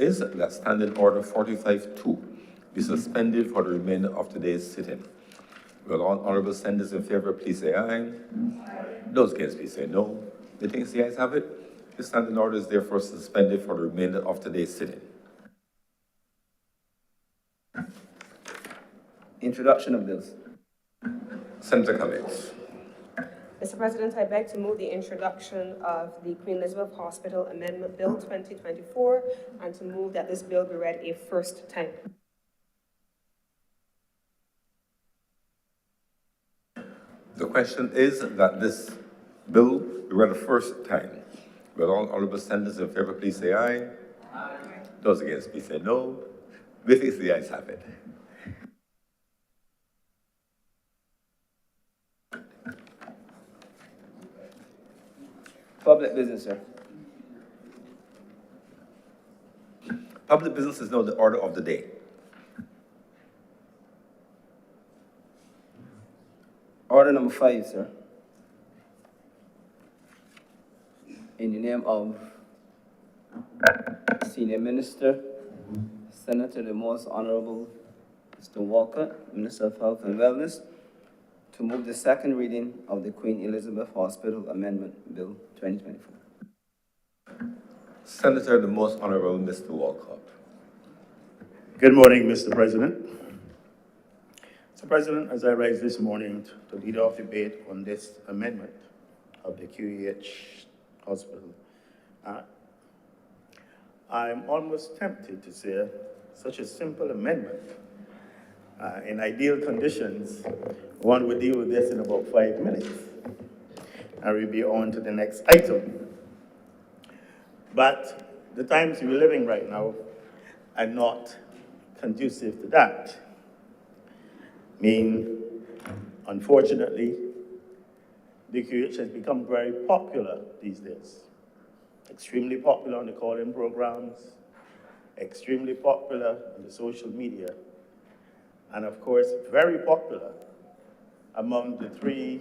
is that Standing Order 45-2 be suspended for the remainder of today's sitting. Will all honorable senators in favor please say aye? Those against please say no. The things the ayes have it. The standing order is therefore suspended for the remainder of today's sitting. Introduction of bills. Senator Cummings. Mr. President, I beg to move the introduction of the Queen Elizabeth Hospital Amendment Bill 2024 and to move that this bill be read a first time. The question is that this bill be read a first time. Will all honorable senators in favor please say aye? Aye. Those against please say no. The things the ayes have it. Public business, sir. Public business is now the order of the day. Order number 5, sir. In the name of Senior Minister, Senator the Most Honorable Mr. Walker, Minister of Health and Wellness, to move the second reading of the Queen Elizabeth Hospital Amendment Bill 2024. Senator the Most Honorable Mr. Walcott. Good morning, Mr. President. Mr. President, as I rise this morning to lead off debate on this amendment of the QEH Hospital Act, I'm almost tempted to say such a simple amendment. In ideal conditions, one would deal with this in about 5 minutes, and we'll be on to the next item. But the times we're living right now are not conducive to that. Unfortunately, the QH has become very popular these days. Extremely popular on the call-in programs, extremely popular on the social media, and of course, very popular among the 3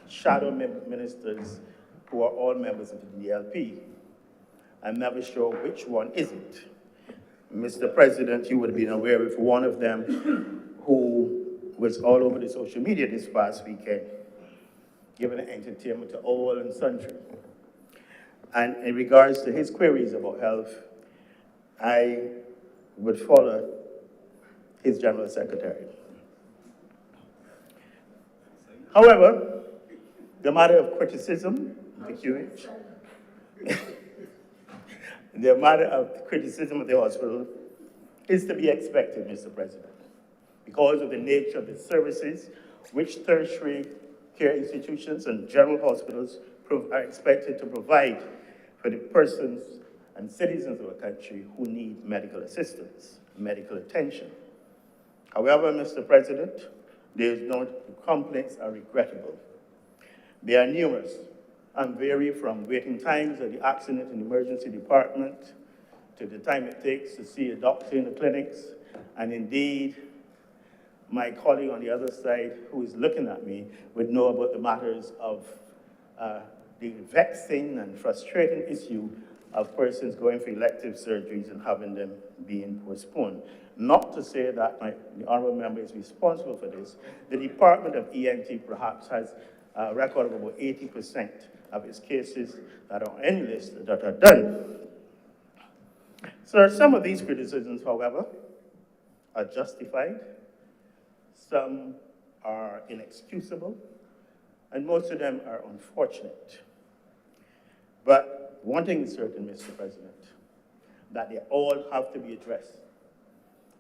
shadow ministers who are all members of the DLP. I'm never sure which one isn't. Mr. President, you would have been aware of one of them who was all over the social media this past weekend, giving entertainment to all and sundry. And in regards to his queries about health, I would follow his General Secretary. However, the matter of criticism, the QH, the matter of criticism of the hospital is to be expected, Mr. President, because of the nature of the services which tertiary care institutions and general hospitals are expected to provide for the persons and citizens of a country who need medical assistance, medical attention. However, Mr. President, complaints are regrettable. They are numerous and vary from waiting times at the accident and emergency department to the time it takes to see a doctor in the clinics. And indeed, my colleague on the other side who is looking at me would know about the matters of the vexing and frustrating issue of persons going for elective surgeries and having them being postponed. Not to say that the honorable member is responsible for this. The Department of ENT perhaps has a record of about 80% of its cases that are on any list that are done. So some of these criticisms, however, are justified. Some are inexcusable, and most of them are unfortunate. But one thing is certain, Mr. President, that they all have to be addressed.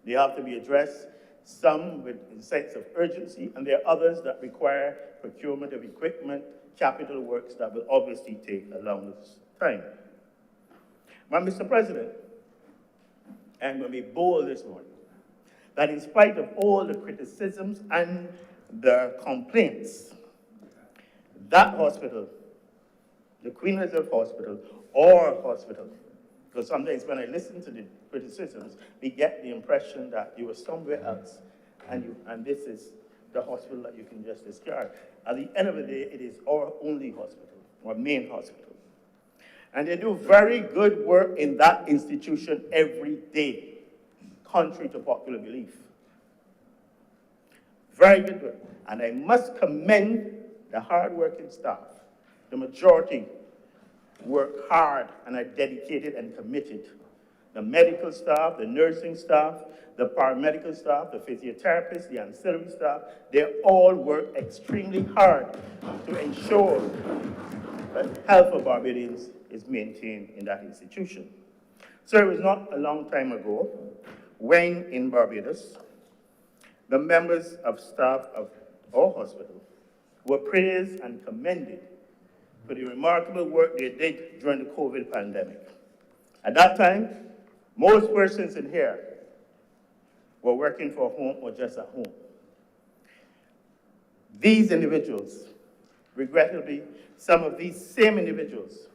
They have to be addressed, some with a sense of urgency, and there are others that require procurement of equipment, capital works that will obviously take a long time. But Mr. President, I'm going to be bold this morning, that in spite of all the criticisms and the complaints, that hospital, the Queen Elizabeth Hospital, or hospital, because sometimes when I listen to the criticisms, we get the impression that you were somewhere else, and this is the hospital that you can just discard. At the end of the day, it is our only hospital, our main hospital. And they do very good work in that institution every day, contrary to popular belief. Very good work. And I must commend the hard-working staff. The majority work hard and are dedicated and committed. The medical staff, the nursing staff, the paramedical staff, the physiotherapists, the ancillary staff, they all work extremely hard to ensure that health of Barbadians is maintained in that institution. So it was not a long time ago when in Barbados, the members of staff of our hospital were praised and commended for the remarkable work they did during the COVID pandemic. At that time, most persons in here were working for home or just at home. These individuals, regrettably, some of these same individuals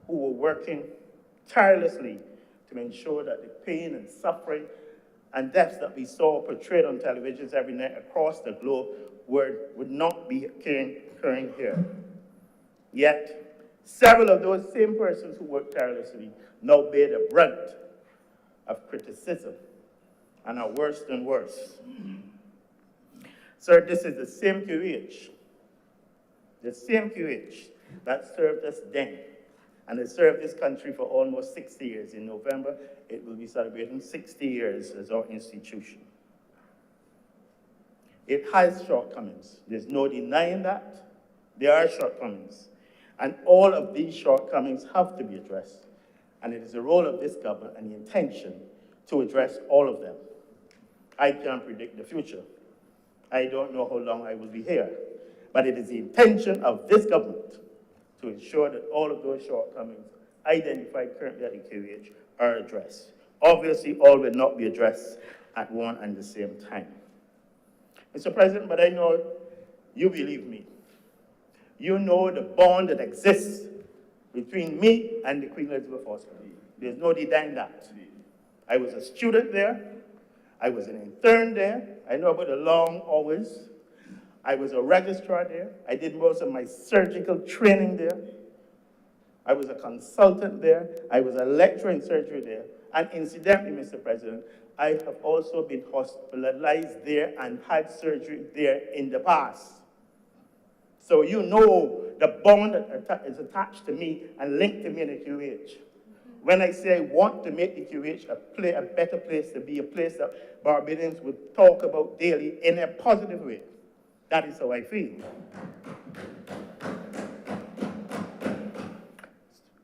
who were working tirelessly to ensure that the pain and suffering and deaths that we saw portrayed on televisions every night across the globe would not be occurring here. Yet, several of those same persons who worked tirelessly now bear the brunt of criticism and are worse than worse. Sir, this is the same QH that served us then, and it served this country for almost 60 years. In November, it will be celebrating 60 years as our institution. It has shortcomings. There's no denying that. There are shortcomings. And all of these shortcomings have to be addressed. And it is the role of this government and the intention to address all of them. I can't predict the future. I don't know how long I will be here. But it is the intention of this government to ensure that all of those shortcomings identified currently at the QH are addressed. Obviously, all will not be addressed at one and the same time. Mr. President, but I know you believe me. You know the bond that exists between me and the Queen Elizabeth Hospital. There's no denying that. I was a student there. I was an intern there. I know about the long hours. I was a registrar there. I did most of my surgical training there. I was a consultant there. I was a lecturer in surgery there. And incidentally, Mr. President, I have also been hospitalized there and had surgery there in the past. So you know the bond that is attached to me and linked to me in the QH. When I say I want to make the QH a better place to be, a place that Barbadians would talk about daily in a positive way, that is how I feel.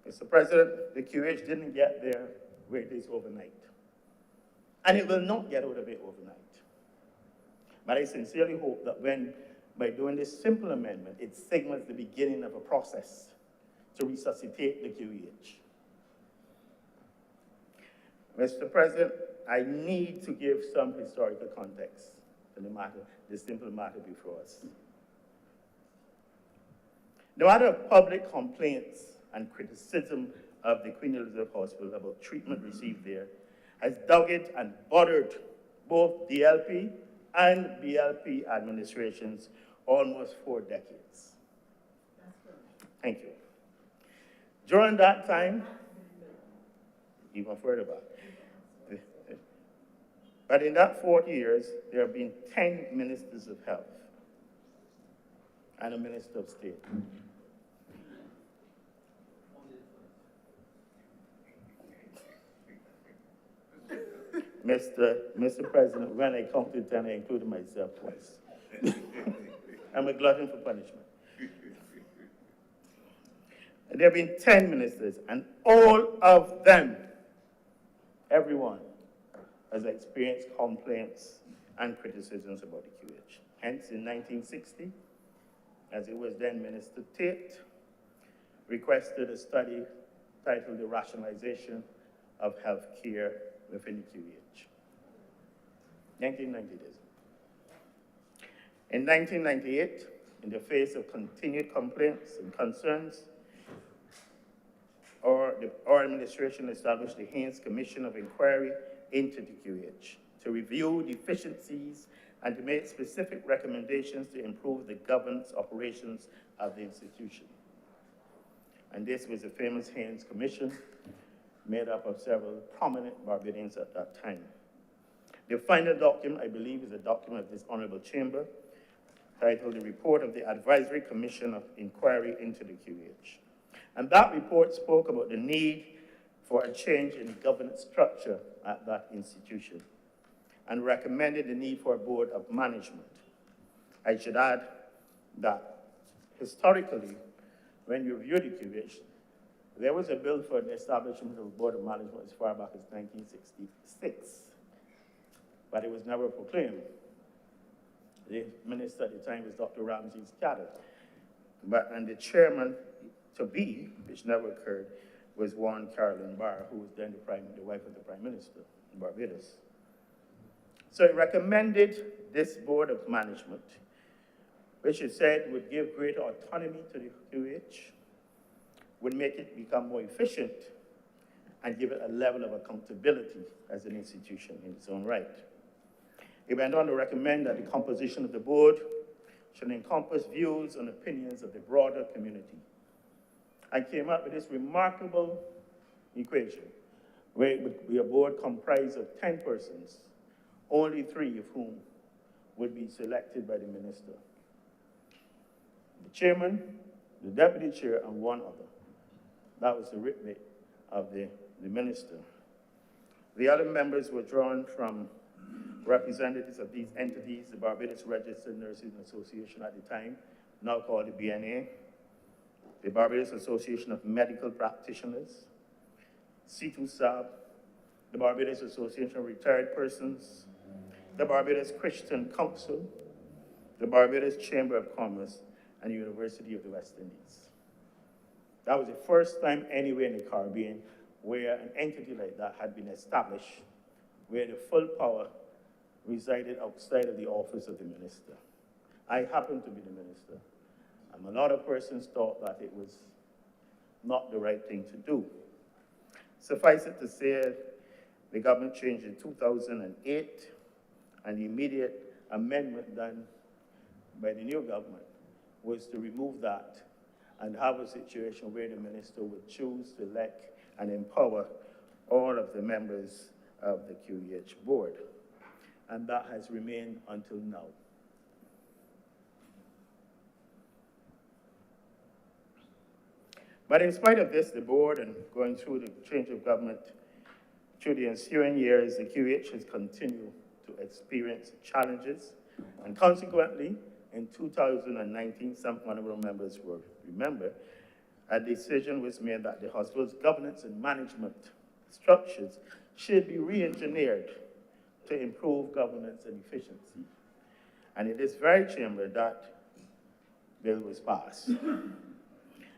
Mr. President, the QH didn't get there where it is overnight. And it will not get out of it overnight. But I sincerely hope that by doing this simple amendment, it signals the beginning of a process to resuscitate the QEH. Mr. President, I need to give some historical context to the matter, the simple matter before us. The matter of public complaints and criticism of the Queen Elizabeth Hospital about treatment received there has dogged and bothered both DLP and BLP administrations almost 4 decades. Thank you. During that time, even further back, but in that 40 years, there have been 10 ministers of health and a minister of state. Mr. President, when I come to 10, I included myself twice. I'm a glutton for punishment. There have been 10 ministers, and all of them, everyone, has experienced complaints and criticisms about the QH. Hence, in 1960, as it was then Minister Tate, requested a study titled The Rationalization of Health Care within the QH. 1990 days. In 1998, in the face of continued complaints and concerns, our administration established the Haynes Commission of Inquiry into the QH to review deficiencies and to make specific recommendations to improve the governance operations of the institution. And this was the famous Haynes Commission, made up of several prominent Barbadians at that time. The final document, I believe, is a document of this honorable chamber, titled The Report of the Advisory Commission of Inquiry into the QH. And that report spoke about the need for a change in the governance structure at that institution and recommended the need for a board of management. I should add that historically, when you review the QH, there was a bill for the establishment of a board of management as far back as 1966, but it was never proclaimed. The minister at the time was Dr. Ramsey Scadden, and the chairman to be, which never occurred, was one Carolyn Barr, who was then the wife of the Prime Minister in Barbados. So it recommended this board of management, which it said would give greater autonomy to the QH, would make it become more efficient, and give it a level of accountability as an institution in its own right. It went on to recommend that the composition of the board should encompass views and opinions of the broader community. I came up with this remarkable equation, where it would be a board comprised of 10 persons, only 3 of whom would be selected by the minister. The chairman, the deputy chair, and 1 other. That was the writ of the minister. The other members were drawn from representatives of these entities, the Barbados Registered Nurses Association at the time, now called the BNA, the Barbados Association of Medical Practitioners, CITUSAB, the Barbados Association of Retired Persons, the Barbados Christian Council, the Barbados Chamber of Commerce, and the University of the West Indies. That was the first time anywhere in the Caribbean where an entity like that had been established, where the full power resided outside of the office of the minister. I happened to be the minister, and a lot of persons thought that it was not the right thing to do. Suffice it to say, the government changed in 2008, and the immediate amendment done by the new government was to remove that and have a situation where the minister would choose to elect and empower all of the members of the QEH board. And that has remained until now. But in spite of this, the board, and going through the change of government through the ensuing years, the QEH has continued to experience challenges. And consequently, in 2019, some honorable members will remember, a decision was made that the hospital's governance and management structures should be re-engineered to improve governance and efficiency. And in this very chamber, that bill was passed.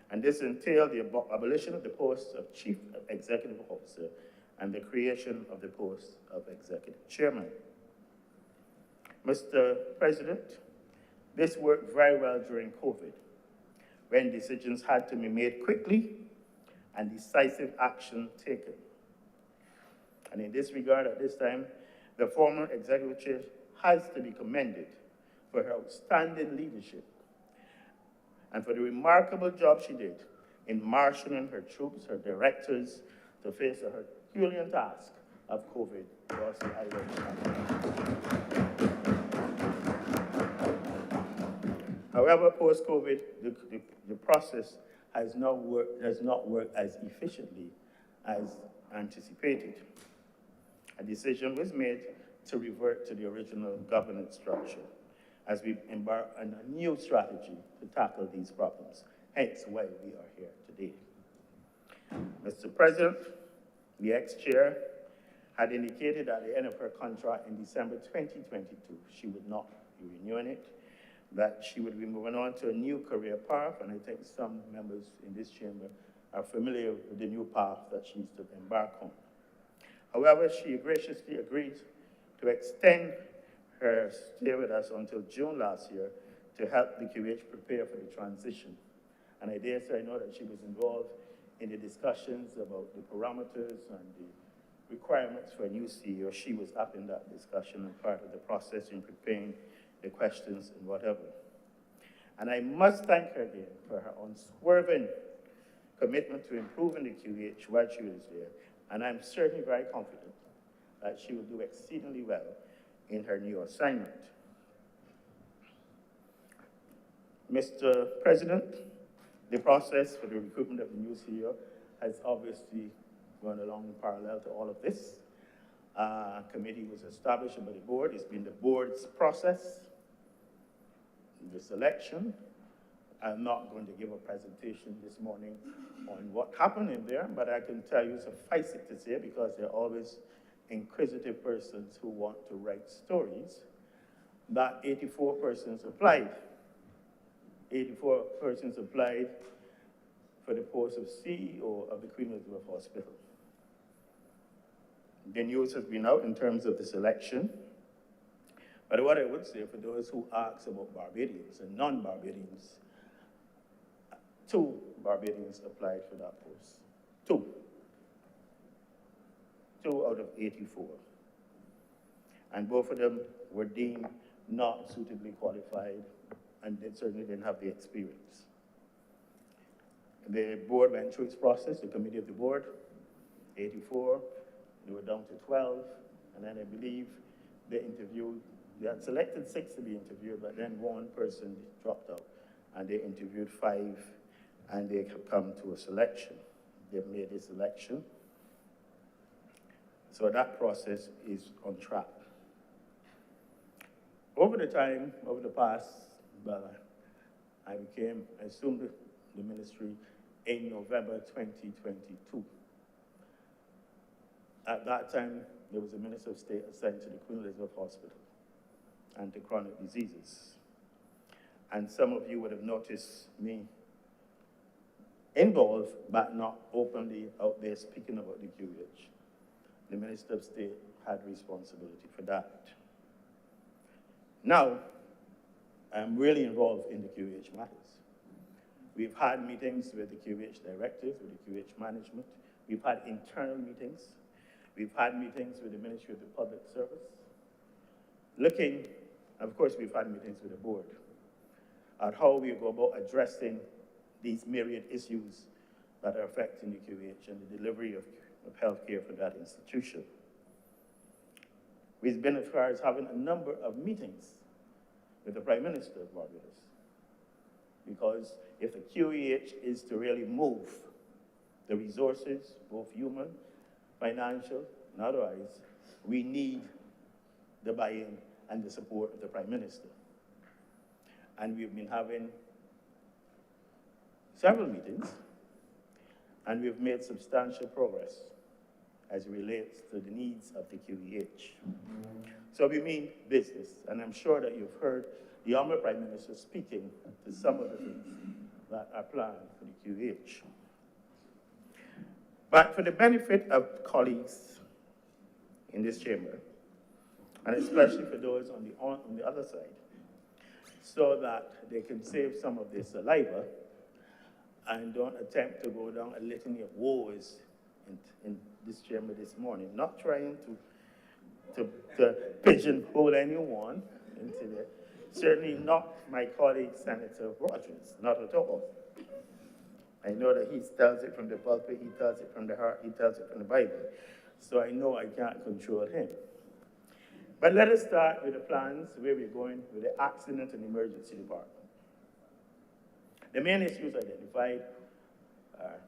And this entailed the abolition of the post of Chief Executive Officer and the creation of the post of Executive Chairman. Mr. President, this worked very well during COVID, when decisions had to be made quickly and decisive action taken. And in this regard, at this time, the former executive chair has to be commended for her outstanding leadership and for the remarkable job she did in marshalling her troops, her directors, to face the Herculean task of COVID across the island. However, post-COVID, the process has not worked as efficiently as anticipated. A decision was made to revert to the original governance structure as we embark on a new strategy to tackle these problems, hence why we are here today. Mr. President, the ex-chair had indicated at the end of her contract in December 2022, she would not be renewing it, that she would be moving on to a new career path, and I think some members in this chamber are familiar with the new path that she's to embark on. However, she graciously agreed to extend her stay with us until June last year to help the QH prepare for the transition. And I dare say I know that she was involved in the discussions about the parameters and the requirements for a new CEO. She was up in that discussion and part of the process in preparing the questions and whatever. And I must thank her again for her unswerving commitment to improving the QH while she was there, and I'm certainly very confident that she will do exceedingly well in her new assignment. Mr. President, the process for the recruitment of the new CEO has obviously gone along in parallel to all of this. A committee was established by the board. It's been the board's process, the selection. I'm not going to give a presentation this morning on what happened in there, but I can tell you, suffice it to say, because there are always inquisitive persons who want to write stories, that 84 persons applied. 84 persons applied for the post of CEO of the Queen Elizabeth Hospital. The news has been out in terms of the selection, but what I would say for those who ask about Barbadians and non-Barbadians, 2 Barbadians applied for that post. 2 out of 84. And both of them were deemed not suitably qualified, and they certainly didn't have the experience. The board went through its process, the committee of the board, 84, they were down to 12, and then I believe they had selected 6 to be interviewed, but then 1 person dropped out, and they interviewed 5, and they have come to a selection. They've made a selection. So that process is on track. Over the past, I assumed the ministry in November 2022. At that time, there was a Minister of State assigned to the Queen Elizabeth Hospital and to chronic diseases. And some of you would have noticed me involved, but not openly out there speaking about the QH. The Minister of State had responsibility for that. Now, I'm really involved in the QH matters. We've had meetings with the QH directors, with the QH management. We've had internal meetings. We've had meetings with the Ministry of the Public Service. Of course, we've had meetings with the board on how we go about addressing these myriad issues that are affecting the QH and the delivery of health care for that institution. We've been as far as having a number of meetings with the Prime Minister of Barbados, because if the QEH is to really move the resources, both human, financial, and otherwise, we need the buy-in and the support of the Prime Minister. And we've been having several meetings, and we've made substantial progress as it relates to the needs of the QEH. So we mean business, and I'm sure that you've heard the Honourable Prime Minister speaking to some of the things that are planned for the QEH. But for the benefit of colleagues in this chamber, and especially for those on the other side, so that they can save some of their saliva and don't attempt to go down a litany of woes in this chamber this morning, not trying to pigeonhole anyone into there. Certainly not my colleague, Senator Rogers, not at all. I know that he tells it from the pulpit, he tells it from the heart, he tells it from the Bible. So I know I can't control him. But let us start with the plans where we're going with the Accident and Emergency Department. The main issues identified are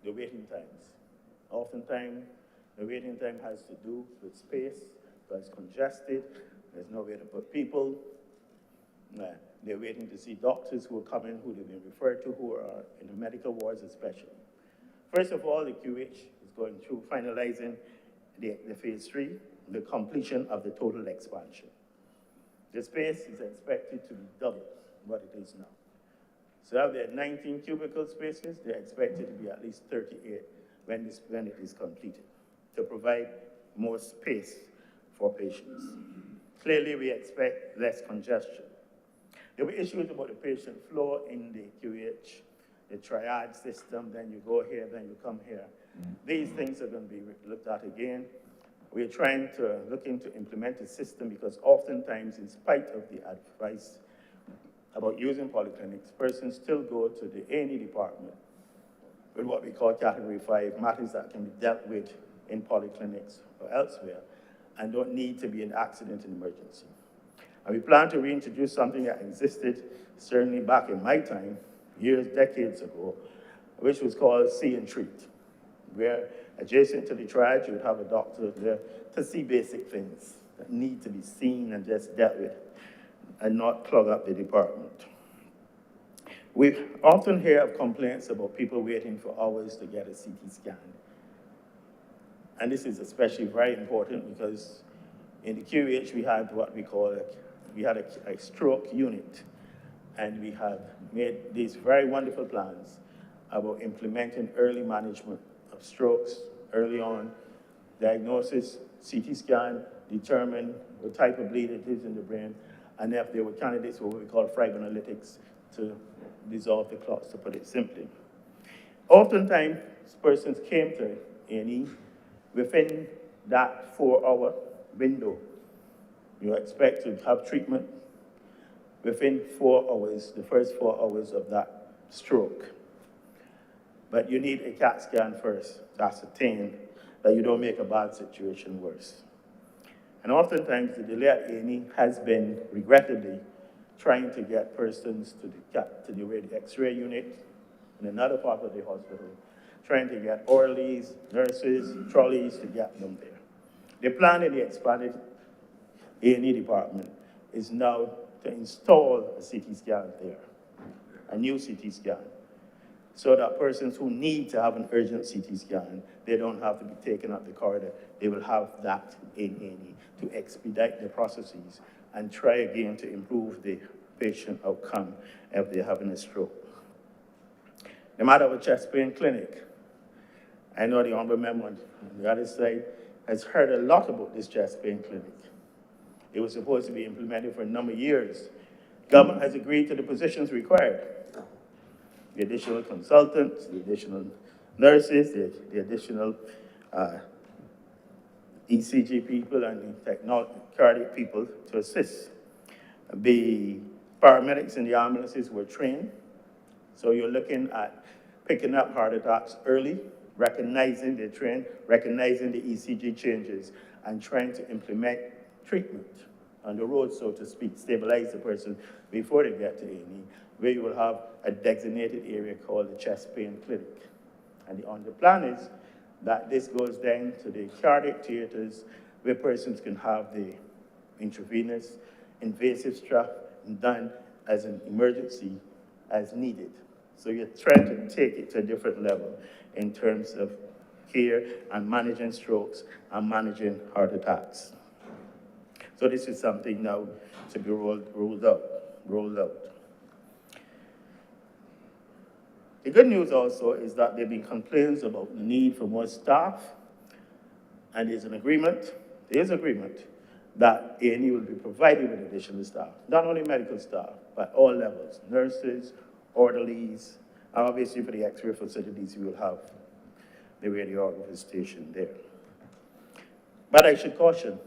the waiting times. Oftentimes, the waiting time has to do with space, because it's congested, there's nowhere to put people. They're waiting to see doctors who are coming, who they've been referred to, who are in the medical wards especially. First of all, the QH is going through finalizing the phase 3, the completion of the total expansion. The space is expected to be double what it is now. So out there 19 cubicle spaces, they're expected to be at least 38 when it is completed, to provide more space for patients. Clearly, we expect less congestion. There were issues about the patient flow in the QH, the triage system, then you go here, then you come here. These things are going to be looked at again. We're trying to look into implement a system, because oftentimes, in spite of the advice about using polyclinics, persons still go to the A&E department with what we call Category 5, matters that can be dealt with in polyclinics or elsewhere and don't need to be an accident and emergency. And we plan to reintroduce something that existed certainly back in my time, decades ago, which was called See and Treat, where adjacent to the triage, you would have a doctor there to see basic things that need to be seen and just dealt with and not clog up the department. We often hear of complaints about people waiting for hours to get a CT scan. And this is especially very important because in the QH we had what we call a stroke unit. And we have made these very wonderful plans about implementing early management of strokes early on, diagnosis, CT scan, determine what type of bleed it is in the brain, and if there were candidates for what we call fibrinolytics to dissolve the clots, to put it simply. Oftentimes, persons came to A&E within that 4-hour window. You expect to have treatment within 4 hours, the first 4 hours of that stroke. But you need a CAT scan first to ascertain that you don't make a bad situation worse. And oftentimes the delay at A&E has been, regrettably, trying to get persons to the X-ray unit in another part of the hospital, trying to get orderlies, nurses, trolleys to get them there. The plan in the expanded A&E department is now to install a CT scan there, a new CT scan, so that persons who need to have an urgent CT scan, they don't have to be taken up the corridor. They will have that in A&E to expedite the processes and try again to improve the patient outcome if they're having a stroke. The matter of a chest pain clinic. I know the honorable member on the other side has heard a lot about this chest pain clinic. It was supposed to be implemented for a number of years. Government has agreed to the positions required. The additional consultants, the additional nurses, the additional ECG people and the cardiac people to assist. The paramedics in the ambulances were trained. So you're looking at picking up heart attacks early, recognizing the trend, recognizing the ECG changes, and trying to implement treatment on the road, so to speak, stabilize the person before they get to A&E, where you will have a designated area called the chest pain clinic. And the plan is that this goes down to the cardiac theaters where persons can have the intravenous invasive strap done as an emergency as needed. So you're trying to take it to a different level in terms of care and managing strokes and managing heart attacks. So this is something now to be rolled out. The good news also is that there have been complaints about the need for more staff, and there's agreement that A&E will be provided with additional staff, not only medical staff, but all levels, nurses, orderlies, and obviously for the X-ray facilities, we will have the radiographer station there. But I should caution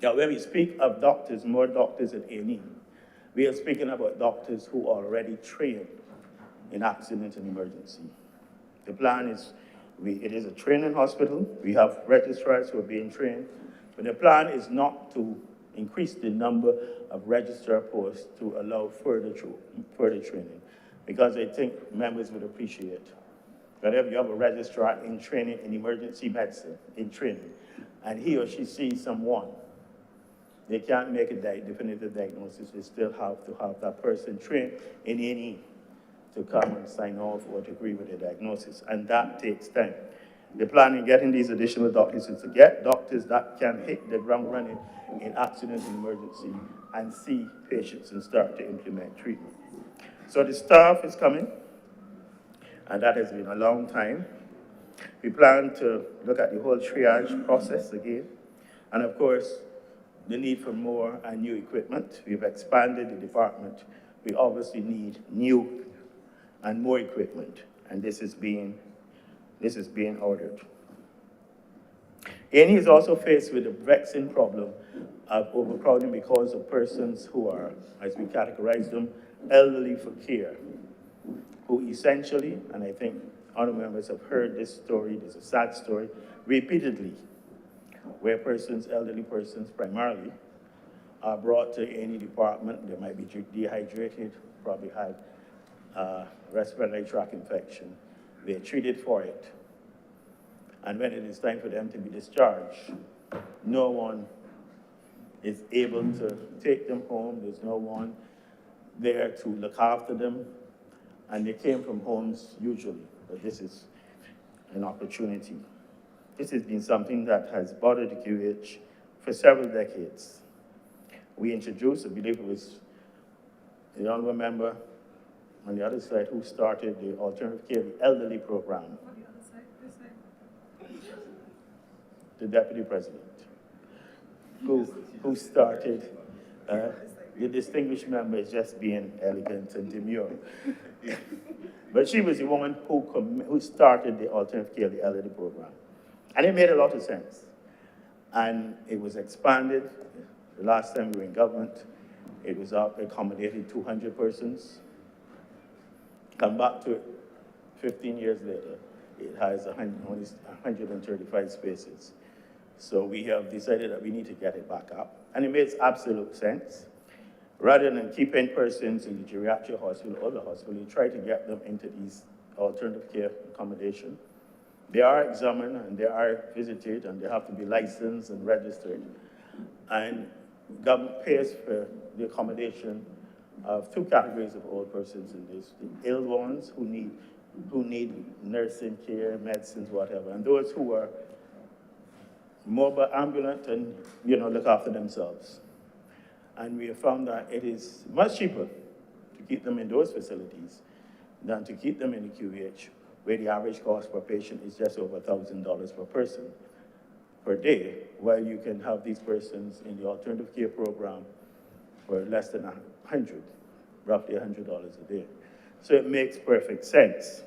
that when we speak of doctors, more doctors at A&E, we are speaking about doctors who are already trained in accident and emergency. The plan is, it is a training hospital. We have registrars who are being trained, but the plan is not to increase the number of registrar posts to allow further training, because I think members would appreciate that if you have a registrar in training in emergency medicine, in training, and he or she sees someone, they can't make a definitive diagnosis. They still have to have that person trained in A&E to come and sign off or to agree with the diagnosis, and that takes time. The plan in getting these additional doctors is to get doctors that can hit the ground running in accident and emergency and see patients and start to implement treatment. So the staff is coming, and that has been a long time. We plan to look at the whole triage process again, and of course, the need for more and new equipment. We've expanded the department. We obviously need new and more equipment, and this is being ordered. A&E is also faced with a vexing problem of overcrowding because of persons who are, as we categorize them, elderly for care, who essentially, and I think honorable members have heard this story, this is a sad story, repeatedly, where persons, elderly persons primarily, are brought to any department. They might be dehydrated, probably had respiratory tract infection. They're treated for it. And when it is time for them to be discharged, no one is able to take them home. There's no one there to look after them. And they came from homes usually, but this is an opportunity. This has been something that has bothered the QH for several decades. We introduced, I believe it was the honorable member on the other side who started the alternative care, the elderly program. On the other side, this side. The deputy president, who started, the distinguished member is just being elegant and demure. But she was the woman who started the alternative care, the elderly program. And it made a lot of sense. And it was expanded. The last time we were in government, it was accommodating 200 persons. Come back to it 15 years later, it has only 135 spaces. So we have decided that we need to get it back up. And it makes absolute sense. Rather than keeping persons in the geriatric hospital or the hospital, you try to get them into these alternative care accommodation. They are examined and they are visited and they have to be licensed and registered. And government pays for the accommodation of two categories of old persons in this: the ill ones who need nursing care, medicines, whatever, and those who are mobile, ambulant, and look after themselves. And we have found that it is much cheaper to keep them in those facilities than to keep them in the QH, where the average cost per patient is just over $1,000 per person per day, while you can have these persons in the alternative care program for less than roughly $100 a day. So it makes perfect sense.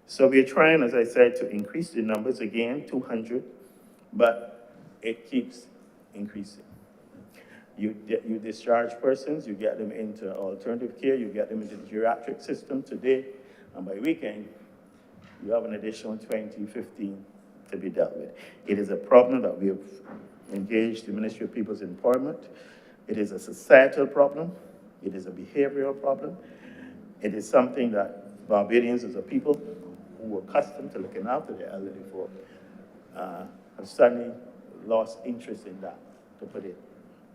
So we're trying, as I said, to increase the numbers again, 200, but it keeps increasing. You discharge persons, you get them into alternative care, you get them into the geriatric system today, and by weekend, you have an additional 20, 15 to be dealt with. It is a problem that we have engaged the Ministry of People's Employment. It is a societal problem. It is a behavioral problem. It is something that Barbadians as a people who are accustomed to looking after their elderly folk have suddenly lost interest in that, to put it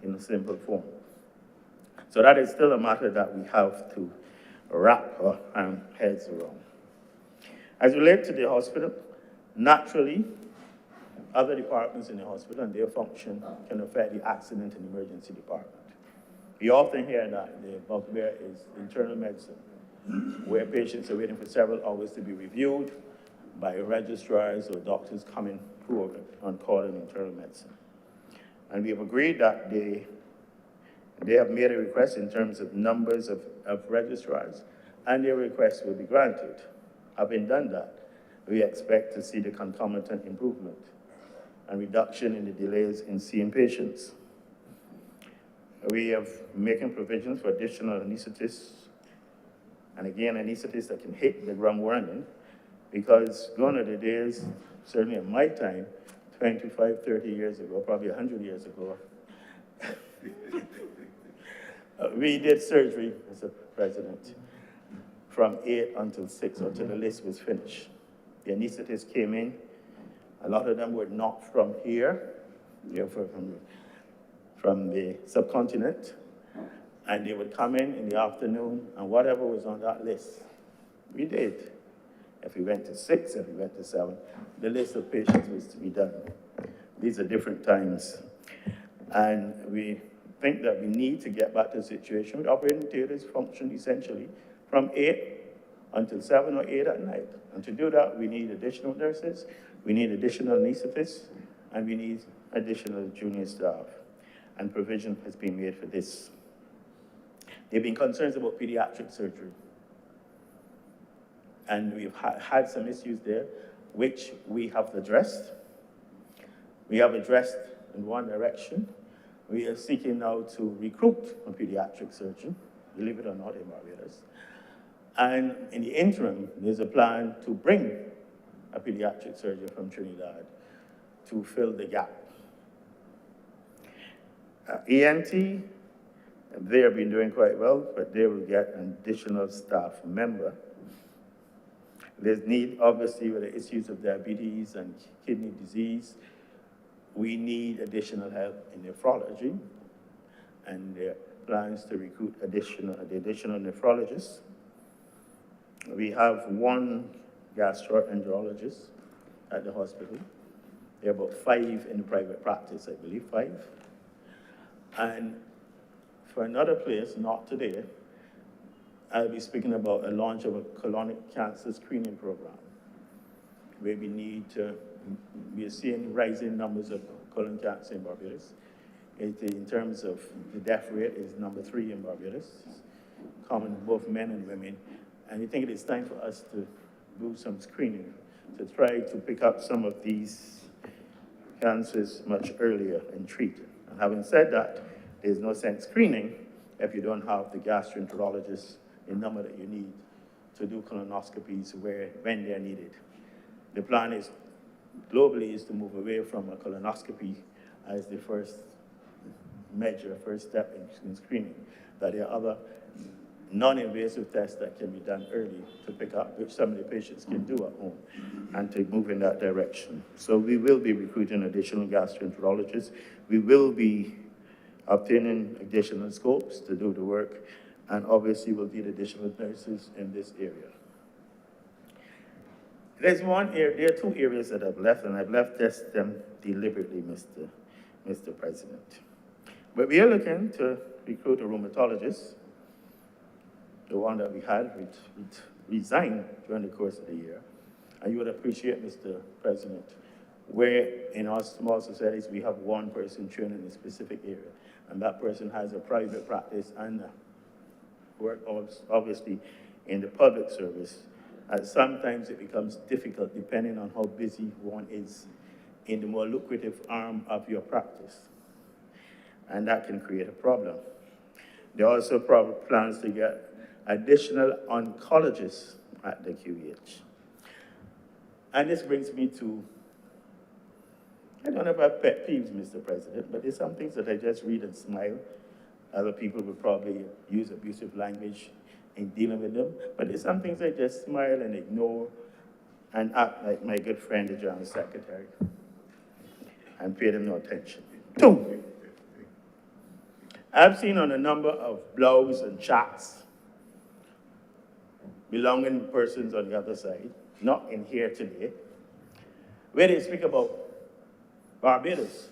in a simple form. So that is still a matter that we have to wrap our heads around. As related to the hospital, naturally, other departments in the hospital and their function can affect the accident and emergency department. We often hear that the bugbear is internal medicine, where patients are waiting for several hours to be reviewed by registrars or doctors coming who are on call in internal medicine. And we have agreed that they have made a request in terms of numbers of registrars, and their request will be granted. Having done that, we expect to see the concomitant improvement and reduction in the delays in seeing patients. We have making provisions for additional anesthetists, and again, anesthetists that can hit the ground running, because gone are the days, certainly in my time, 25, 30 years ago, probably 100 years ago, we did surgery, Mr. President, from 8 until 6, until the list was finished. The anesthetists came in. A lot of them were not from here, from the subcontinent, and they would come in the afternoon, and whatever was on that list, we did. If we went to 6, if we went to 7, the list of patients was to be done. These are different times. And we think that we need to get back to a situation where operating theaters function essentially from 8 until 7 or 8 at night. And to do that, we need additional nurses, we need additional anesthetists, and we need additional junior staff. And provision has been made for this. There have been concerns about pediatric surgery. And we've had some issues there, which we have addressed. We have addressed in one direction. We are seeking now to recruit a pediatric surgeon, believe it or not, in Barbados. And in the interim, there's a plan to bring a pediatric surgeon from Trinidad to fill the gap. ENT, they have been doing quite well, but they will get an additional staff member. There's need, obviously, with the issues of diabetes and kidney disease. We need additional help in nephrology, and there are plans to recruit additional nephrologists. We have one gastroenterologist at the hospital. There are about 5 in the private practice, I believe, 5. And for another place, not today, I'll be speaking about a launch of a colonic cancer screening program, where we are seeing rising numbers of colon cancer in Barbados. In terms of the death rate, is number 3 in Barbados, common to both men and women. And I think it is time for us to do some screening to try to pick up some of these cancers much earlier and treat. And having said that, there's no sense screening if you don't have the gastroenterologist in number that you need to do colonoscopies when they're needed. The plan is, globally, is to move away from a colonoscopy as the first step in screening. That there are other non-invasive tests that can be done early to pick up, which some of the patients can do at home, and to move in that direction. So we will be recruiting additional gastroenterologists. We will be obtaining additional scopes to do the work, and obviously we'll need additional nurses in this area. There's one area, there are 2 areas that I've left, and I've left them deliberately, Mr. President. But we are looking to recruit a rheumatologist. The one that we had resigned during the course of the year. And you would appreciate, Mr. President, where in our small societies we have one person trained in a specific area, and that person has a private practice and work obviously in the public service. And sometimes it becomes difficult depending on how busy one is in the more lucrative arm of your practice. And that can create a problem. There are also plans to get additional oncologists at the QEH. And this brings me to, I don't know if I have pet peeves, Mr. President, but there's some things that I just read and smile. Other people would probably use abusive language in dealing with them, but there's some things I just smile and ignore and act like my good friend, the General Secretary, and pay them no attention. 2, I've seen on a number of blogs and chats belonging to persons on the other side, not in here today, where they speak about Barbados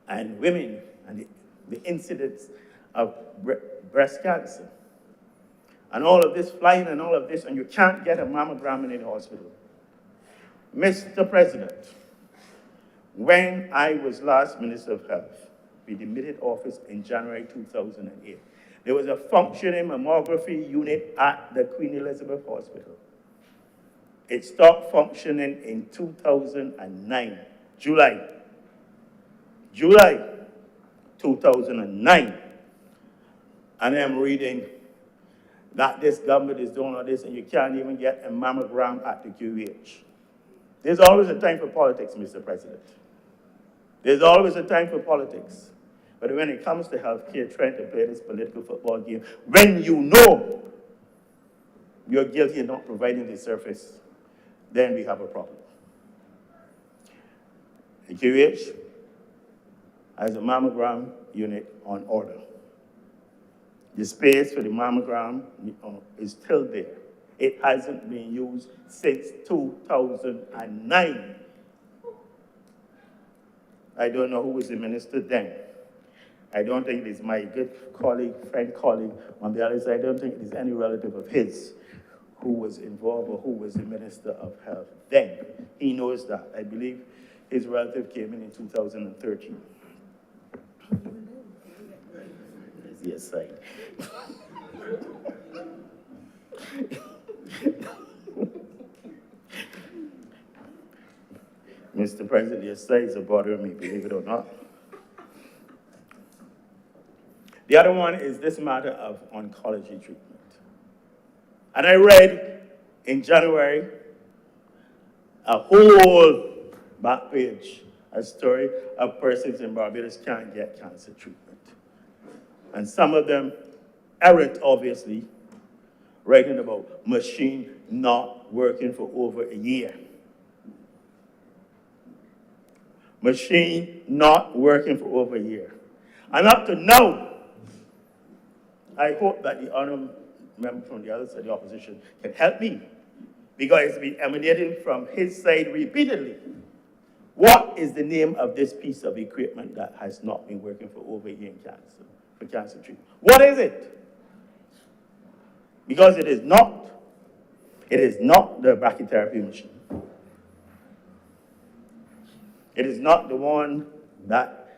and women and the incidence of breast cancer. And all of this flying and all of this, and you can't get a mammogram in the hospital. Mr. President, when I was last Minister of Health, we demitted office in January 2008. There was a functioning mammography unit at the Queen Elizabeth Hospital. It stopped functioning in 2009, July 2009. And I'm reading that this government is doing all this and you can't even get a mammogram at the QEH. There's always a time for politics, Mr. President. There's always a time for politics. But when it comes to healthcare, trying to play this political football game, when you know you're guilty of not providing the service, then we have a problem. The QH has a mammogram unit on order. The space for the mammogram is still there. It hasn't been used since 2009. I don't know who was the minister then. I don't think it is my good colleague, on the other side. I don't think it is any relative of his who was involved or who was the Minister of Health then. He knows that. I believe his relative came in 2013. Yes, side. Mr. President, your sides are bothering me, believe it or not. The other one is this matter of oncology treatment. And I read in January a whole back page, a story of persons in Barbados can't get cancer treatment. And some of them errant, obviously, writing about machine not working for over a year. Machine not working for over a year. And up to now, I hope that the honourable member from the other side of the opposition can help me, because it's been emanating from his side repeatedly. What is the name of this piece of equipment that has not been working for over a year in cancer, for cancer treatment? What is it? Because it is not the brachytherapy machine. It is not the one that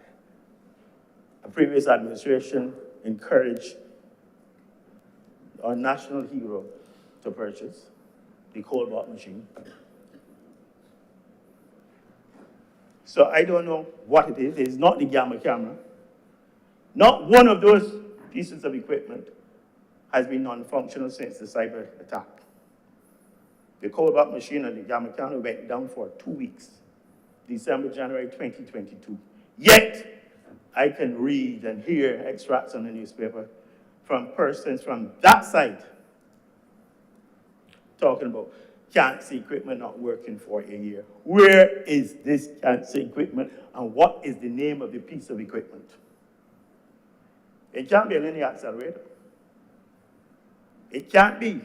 a previous administration encouraged our national hero to purchase, the Cobalt machine. So I don't know what it is. It is not the gamma camera. Not one of those pieces of equipment has been non-functional since the cyber attack. The Cobalt machine and the gamma camera went down for 2 weeks, December, January 2022. Yet, I can read and hear extracts on the newspaper from persons from that side talking about cancer equipment not working for a year. Where is this cancer equipment, and what is the name of the piece of equipment? It can't be a linear accelerator. It can't be.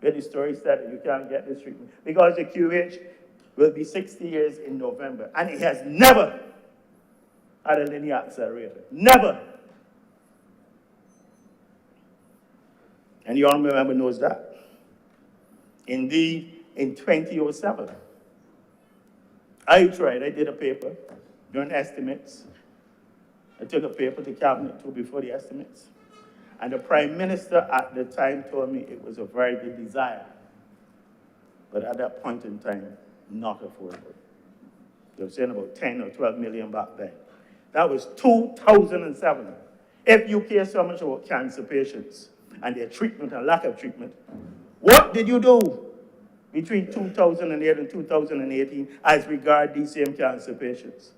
Where the story said that you can't get this treatment, because the QH will be 60 years in November, and it has never had a linear accelerator. Never. And the honorable member knows that. Indeed, in 2007, I did a paper doing estimates. I took a paper to cabinet too before the estimates. And the Prime Minister at the time told me it was a very big desire, but at that point in time, not affordable. They were saying about 10 or 12 million back then. That was 2007. If you care so much about cancer patients and their treatment and lack of treatment, what did you do between 2008 and 2018 as regard these same cancer patients?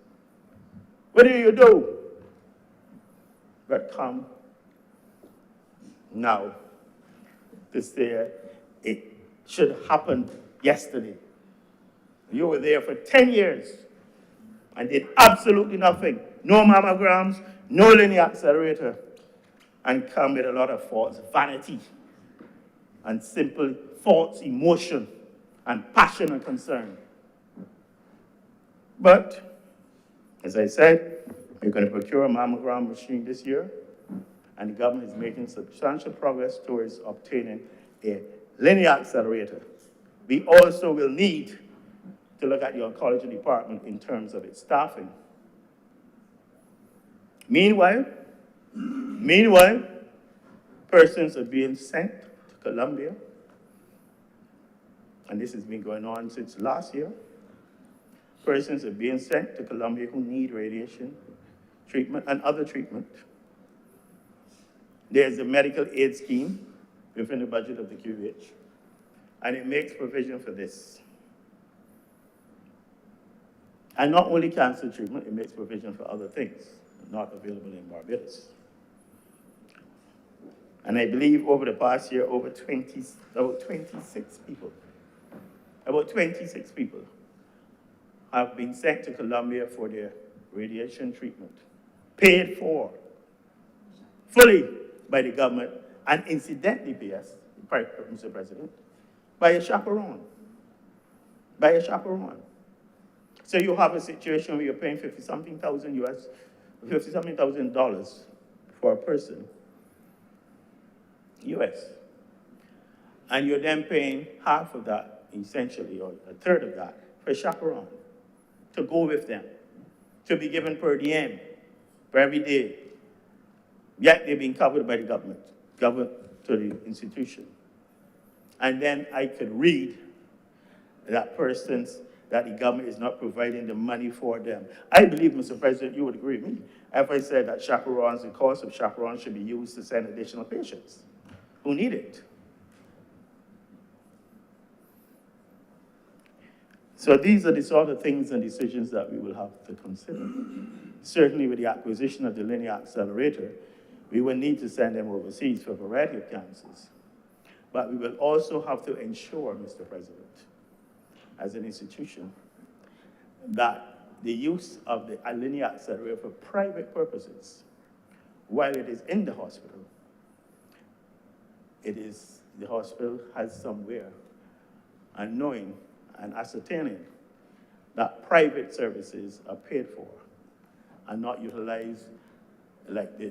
What do you do? But come now to say it should happen yesterday. You were there for 10 years and did absolutely nothing. No mammograms, no linear accelerator, and come with a lot of false vanity and simple false emotion and passion and concern. But, as I said, we're going to procure a mammogram machine this year, and the government is making substantial progress towards obtaining a linear accelerator. We also will need to look at the oncology department in terms of its staffing. Meanwhile, persons are being sent to Colombia, and this has been going on since last year. Persons are being sent to Colombia who need radiation treatment and other treatment. There's a medical aid scheme within the budget of the QH, and it makes provision for this. And not only cancer treatment, it makes provision for other things not available in Barbados. And I believe over the past year, about 26 people have been sent to Colombia for their radiation treatment, paid for fully by the government, and incidentally, Mr. President, by a chaperone. By a chaperone. So you have a situation where you're paying $50-something thousand for a person, US. And you're then paying half of that, essentially, or a third of that, for a chaperone to go with them, to be given per diem for every day. Yet they're being covered by the government to the institution. And then I could read that the government is not providing the money for them. I believe, Mr. President, you would agree with me if I said that the cost of chaperones should be used to send additional patients who need it. So these are the sort of things and decisions that we will have to consider. Certainly with the acquisition of the linear accelerator, we will need to send them overseas for a variety of cancers. But we will also have to ensure, Mr. President, as an institution, that the use of the linear accelerator for private purposes, while it is in the hospital, the hospital has somewhere, and knowing and ascertaining that private services are paid for and not utilized like the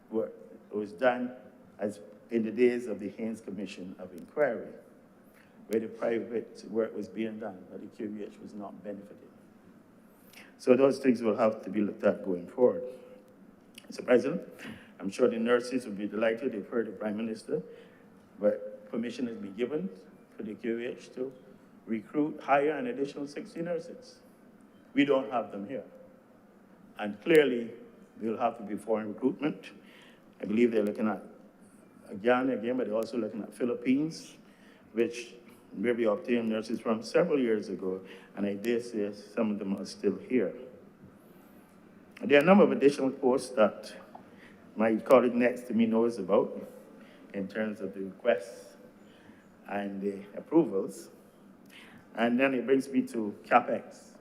work was done as in the days of the Haynes Commission of Inquiry, where the private work was being done, but the QEH was not benefiting. So those things will have to be looked at going forward. Mr. President, I'm sure the nurses will be delighted. They've heard the Prime Minister, but permission has been given for the QEH to recruit, hire an additional 60 nurses. We don't have them here. And clearly, there will have to be foreign recruitment. I believe they're looking at Ghana again, but they're also looking at Philippines, which where we obtained nurses from several years ago, and I dare say some of them are still here. There are a number of additional posts that my colleague next to me knows about in terms of the requests and the approvals. And then it brings me to CapEx.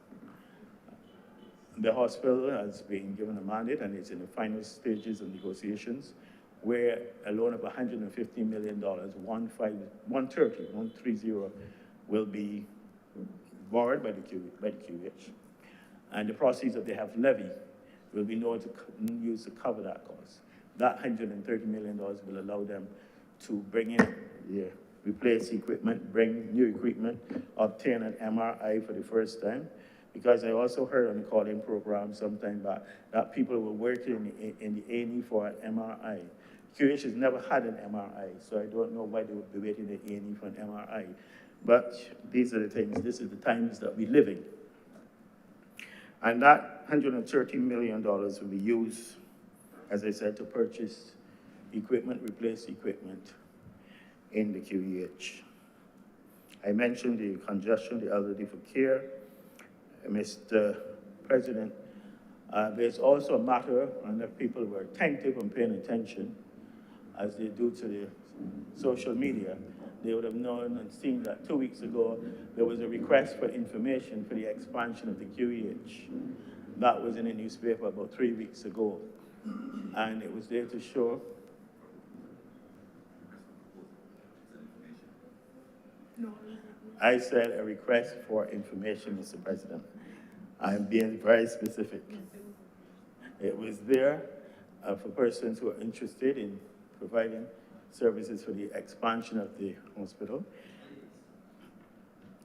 The hospital has been given a mandate and it's in the final stages of negotiations where a loan of $150 million, 130, will be borrowed by the QH. And the proceeds of the HEF levy will be used to cover that cost. That $130 million will allow them to bring in, replace equipment, bring new equipment, obtain an MRI for the first time. Because I also heard on the call-in program sometime back that people were working in the A&E for an MRI. QH has never had an MRI, so I don't know why they would be waiting in the A&E for an MRI. But these are the things, this is the times that we live in. And that $130 million will be used, as I said, to purchase equipment, replace equipment in the QEH. I mentioned the congestion, the elderly for care. Mr. President, there's also a matter, and if people were attentive and paying attention, as they do to the social media, they would have known and seen that 2 weeks ago, there was a request for information for the expansion of the QEH. That was in a newspaper about 3 weeks ago. And it was there to show. I said a request for information, Mr. President. I'm being very specific. It was there for persons who are interested in providing services for the expansion of the hospital.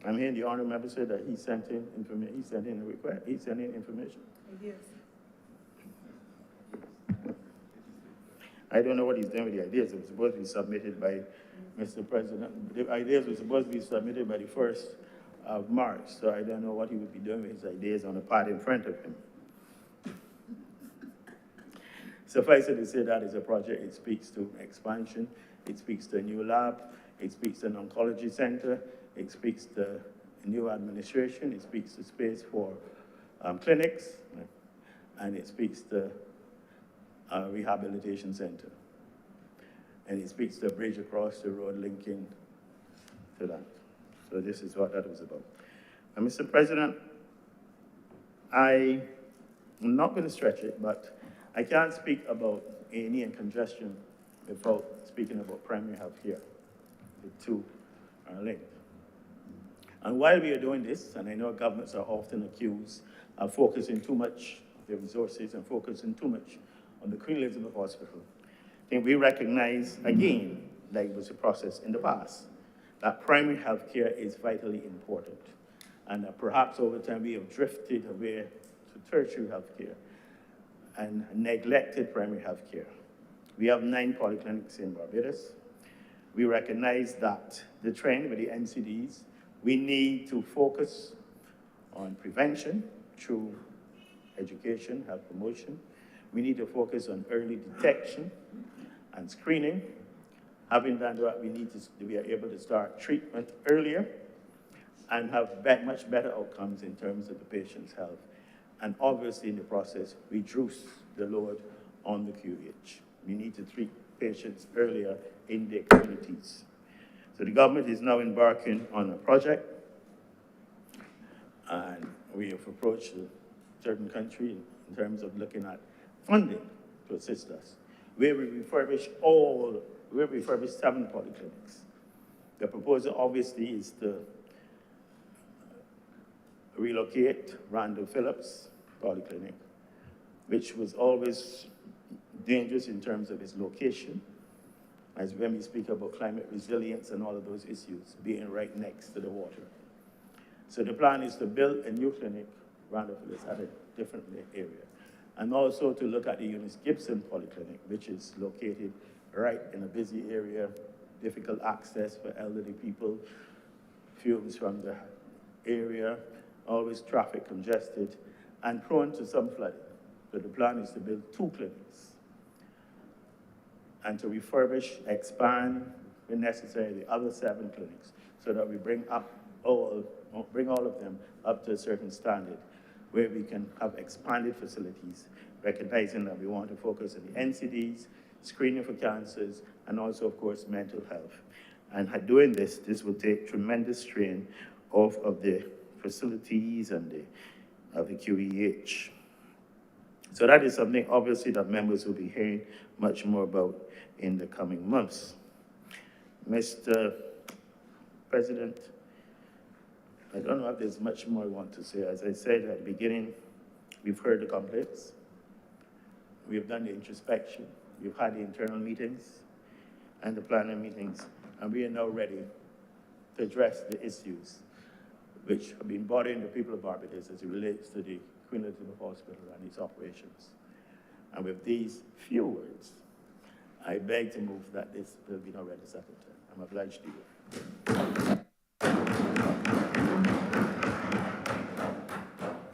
I'm hearing the honorable member say that he sent in information. He sent in a request. He sent in information. Yes. I don't know what he's doing with the ideas. It was supposed to be submitted by Mr. President. The ideas were supposed to be submitted by the 1st of March, so I don't know what he would be doing with his ideas on the pad in front of him. Suffice it to say that is a project. It speaks to expansion. It speaks to a new lab. It speaks to an oncology center. It speaks to new administration. It speaks to space for clinics. And it speaks to a rehabilitation center. And it speaks to a bridge across the road linking to that. So this is what that was about. And Mr. President, I'm not going to stretch it, but I can't speak about A&E and congestion without speaking about primary health care. The two are linked. And while we are doing this, and I know governments are often accused of focusing too much of their resources and focusing too much on the Queen Elizabeth Hospital, I think we recognize again, like was the process in the past, that primary health care is vitally important. And perhaps over time we have drifted away to tertiary health care and neglected primary health care. We have 9 polyclinics in Barbados. We recognize that the trend with the NCDs, we need to focus on prevention through education, health promotion. We need to focus on early detection and screening. Having done that, we are able to start treatment earlier. and have much better outcomes in terms of the patient's health. And obviously, in the process, reduce the load on the QEH. We need to treat patients earlier in their communities. So the government is now embarking on a project, and we have approached a certain country in terms of looking at funding to assist us, where we refurbish 7 polyclinics. The proposal obviously is to relocate Randall Phillips Polyclinic, which was always dangerous in terms of its location, as when we speak about climate resilience and all of those issues, being right next to the water. So the plan is to build a new clinic, Randall Phillips, at a different area, and also to look at the Eunice Gibson Polyclinic, which is located right in a busy area, difficult access for elderly people, fumes from the area, always traffic congested, and prone to some flooding. So the plan is to build 2 clinics and to refurbish, expand, when necessary, the other 7 clinics, so that we bring all of them up to a certain standard where we can have expanded facilities, recognizing that we want to focus on the NCDs, screening for cancers, and also, of course, mental health. And doing this will take tremendous strain off of the facilities and of the QEH. So that is something, obviously, that members will be hearing much more about in the coming months. Mr. President, I don't know if there's much more I want to say. As I said at the beginning, we've heard the complaints. We have done the introspection. We've had the internal meetings and the planning meetings, and we are now ready to address the issues which have been bothering the people of Barbados as it relates to the Queen Elizabeth Hospital and its operations. And with these few words, I beg to move that this bill be now read a second time. I'm obliged to you.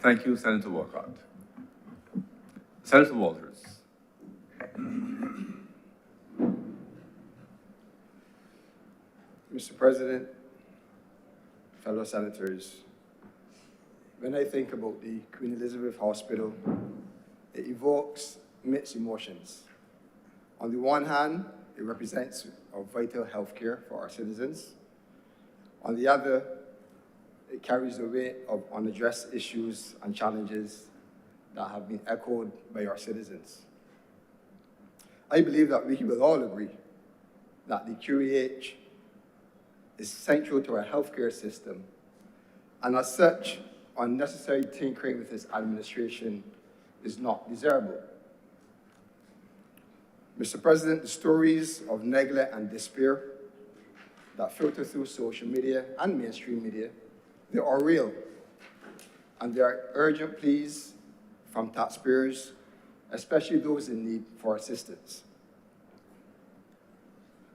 Thank you, Senator Walcott. Senator Walters. Mr. President, fellow senators, when I think about the Queen Elizabeth Hospital, it evokes mixed emotions. On the one hand, it represents a vital healthcare for our citizens. On the other, it carries the weight of unaddressed issues and challenges that have been echoed by our citizens. I believe that we will all agree that the QEH is central to our healthcare system, and as such, unnecessary tinkering with its administration is not desirable. Mr. President, the stories of neglect and despair that filter through social media and mainstream media, they are real, and there are urgent pleas from taxpayers, especially those in need for assistance.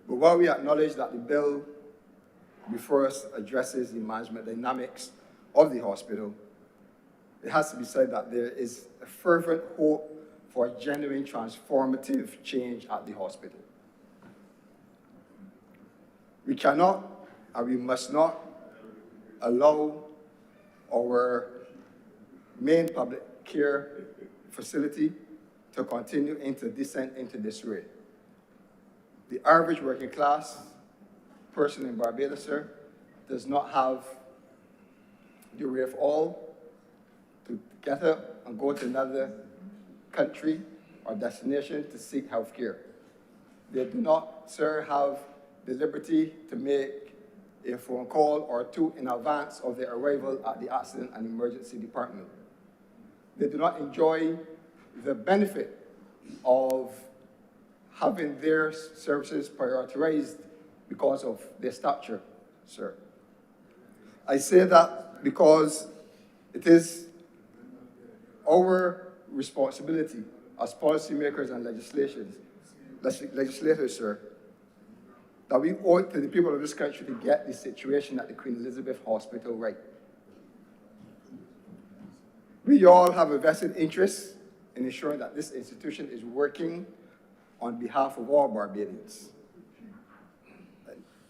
But while we acknowledge that the bill before us addresses the management dynamics of the hospital, it has to be said that there is a fervent hope for a genuine transformative change at the hospital. We cannot and we must not allow our main public care facility to continue into descent into disarray. The average working class person in Barbados, sir, does not have the wherewithal to get up and go to another country or destination to seek health care. They do not, sir, have the liberty to make a phone call or two in advance of their arrival at the accident and emergency department. They do not enjoy the benefit of having their services prioritized because of their stature, sir. I say that because it is our responsibility as policymakers and legislators, sir, that we owe it to the people of this country to get the situation at the Queen Elizabeth Hospital right. We all have a vested interest in ensuring that this institution is working on behalf of all Barbadians.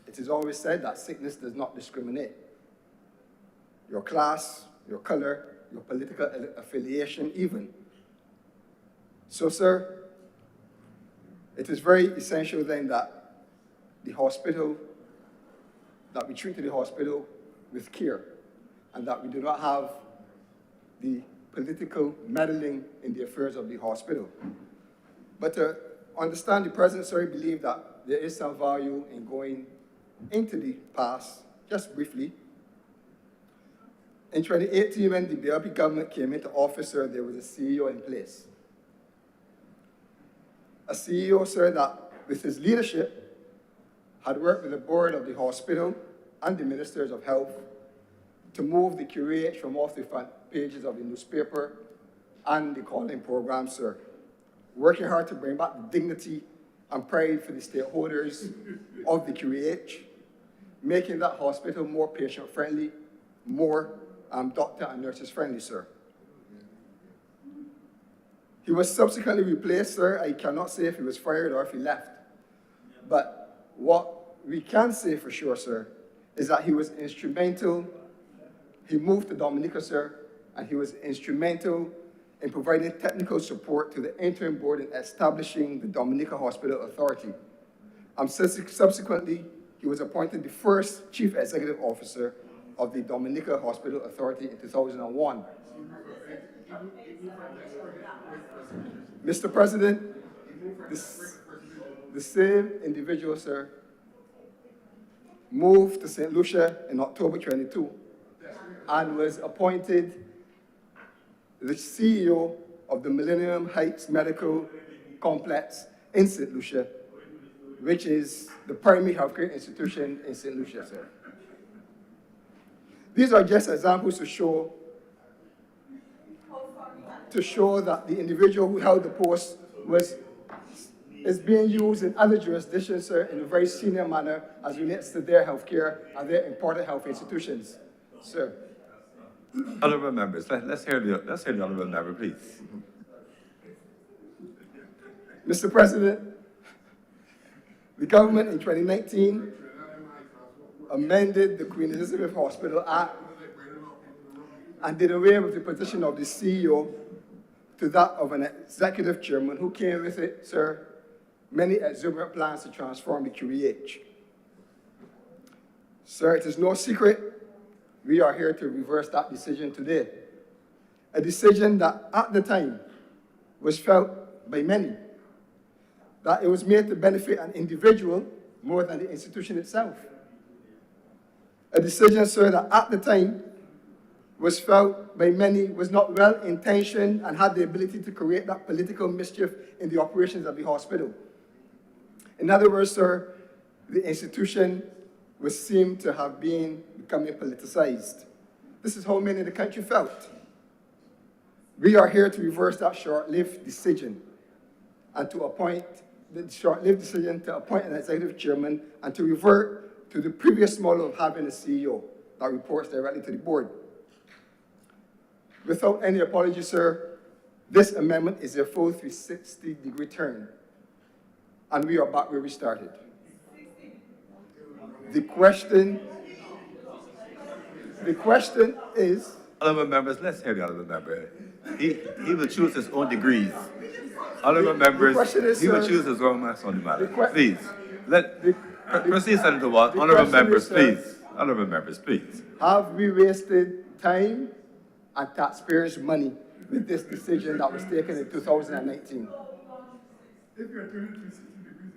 It is always said that sickness does not discriminate. your class, your color, your political affiliation even. So, sir, it is very essential then that the hospital, that we treat the hospital with care, and that we do not have the political meddling in the affairs of the hospital. But to understand the present, sir, I believe that there is some value in going into the past, just briefly. In 2018, when the BRP government came into office, sir, there was a CEO in place. A CEO, sir, that with his leadership had worked with the board of the hospital and the ministers of health to move the QAH from off the front pages of the newspaper and the calling program, sir. Working hard to bring back the dignity and pride for the stakeholders of the QAH, making that hospital more patient-friendly, more doctor and nurses friendly, sir. He was subsequently replaced, sir. I cannot say if he was fired or if he left. But what we can say for sure, sir, is that he was instrumental. He moved to Dominica, sir, and he was instrumental in providing technical support to the interim board in establishing the Dominica Hospital Authority. Subsequently, he was appointed the first chief executive officer of the Dominica Hospital Authority in 2001. Mr. President, the same individual, sir, moved to St. Lucia in October 22 and was appointed the CEO of the Millennium Heights Medical Complex in St. Lucia, which is the primary healthcare institution in St. Lucia, sir. These are just examples to show that the individual who held the post is being used in other jurisdictions, sir, in a very senior manner as relates to their healthcare and their important health institutions, sir. Honourable members, let's hear the honourable member, please. Mr. President, the government in 2019 amended the Queen Elizabeth Hospital Act and did away with the position of the CEO to that of an executive chairman who came with it, sir, many exuberant plans to transform the QEH. Sir, it is no secret we are here to reverse that decision today. A decision that at the time was felt by many that it was made to benefit an individual more than the institution itself. A decision, sir, that at the time was felt by many was not well-intentioned and had the ability to create that political mischief in the operations of the hospital. In other words, sir, the institution was seen to have been becoming politicized. This is how many in the country felt. We are here to reverse that short-lived decision and to appoint an executive chairman and to revert to the previous model of having a CEO that reports directly to the board. Without any apology, sir, this amendment is a full 360-degree turn, and we are back where we started. The question is... Honourable members, let's hear the honourable member. He will choose his own degrees. Honourable members, he will choose his own marks on the matter. Please, proceed, Senator Watt. Honourable members, please. Honourable members, please. Have we wasted time and taxpayers' money with this decision that was taken in 2019?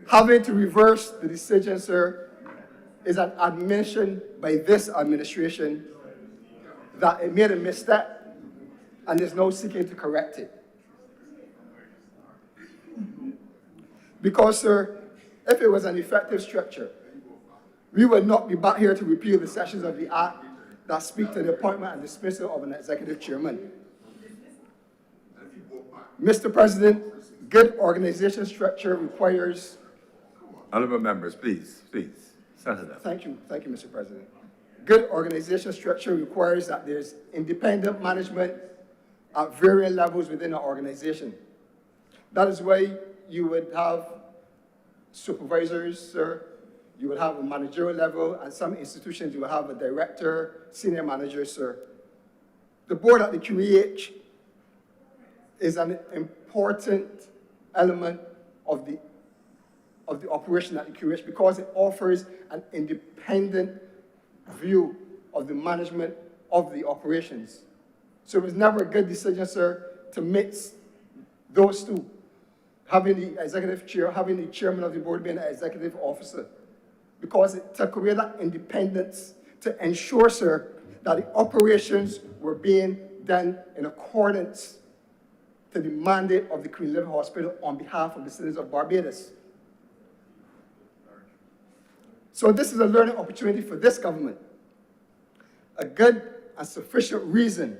Having to reverse the decision, sir, is an admission by this administration that it made a misstep and is now seeking to correct it. Because, sir, if it was an effective structure, we would not be back here to repeal the sections of the Act that speak to the appointment and dismissal of an executive chairman. Mr. President, good organization structure requires... Honourable members, please. Senator. Thank you, Mr. President. Good organization structure requires that there's independent management at varying levels within an organization. That is why you would have supervisors, sir. you will have a managerial level, and some institutions you will have a director, senior manager, sir. The board at the QEH is an important element of the operation at the QEH because it offers an independent view of the management of the operations. So it was never a good decision, sir, to mix those two, having the executive chair, having the chairman of the board being an executive officer, because it took away that independence to ensure, sir, that the operations were being done in accordance to the mandate of the Queen Elizabeth Hospital on behalf of the citizens of Barbados. So this is a learning opportunity for this government, a good and sufficient reason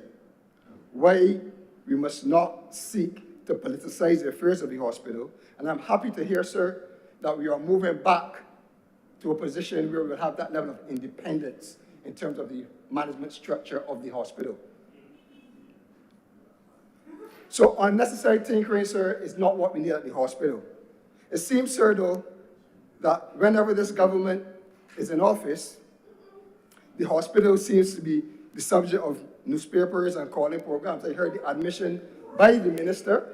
why we must not seek to politicize the affairs of the hospital. And I'm happy to hear, sir, that we are moving back to a position where we will have that level of independence in terms of the management structure of the hospital. So unnecessary tinkering, sir, is not what we need at the hospital. It seems, sir, though, that whenever this government is in office, the hospital seems to be the subject of newspapers and calling programs. I heard the admission by the minister.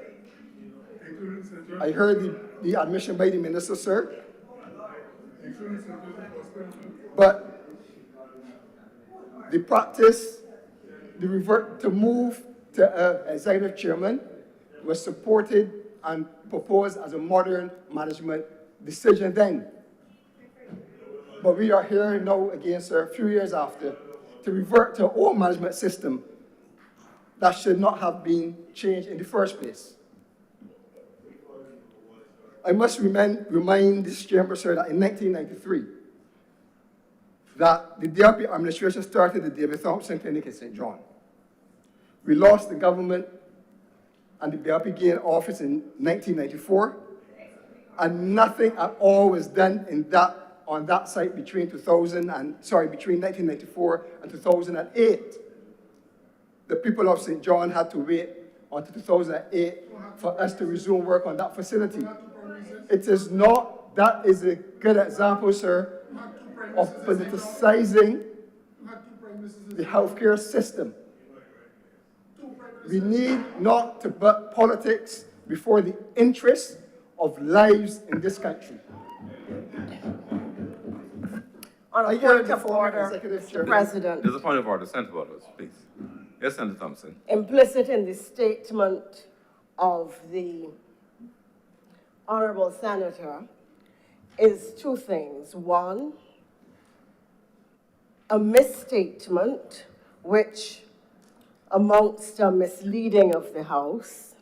I heard the admission by the minister, sir. But the practice, to move to an executive chairman was supported and proposed as a modern management decision then. But we are here now again, sir, a few years after, to revert to an old management system that should not have been changed in the first place. I must remind this chamber, sir, that in 1993, that the DRP administration started the David Thompson Clinic in St. John. We lost the government and the DRP gained office in 1994, and nothing at all was done on that site between 1994 and 2008. The people of St. John had to wait until 2008 for us to resume work on that facility. It is not, that is a good example, sir, of politicizing the healthcare system. We need not to put politics before the interests of lives in this country. On a point of order, Mr. President, There's a point of order. Senator Waters, please. Yes, Senator Thompson. implicit in the statement of the honorable senator is two things. One, a misstatement which amounts to misleading of the House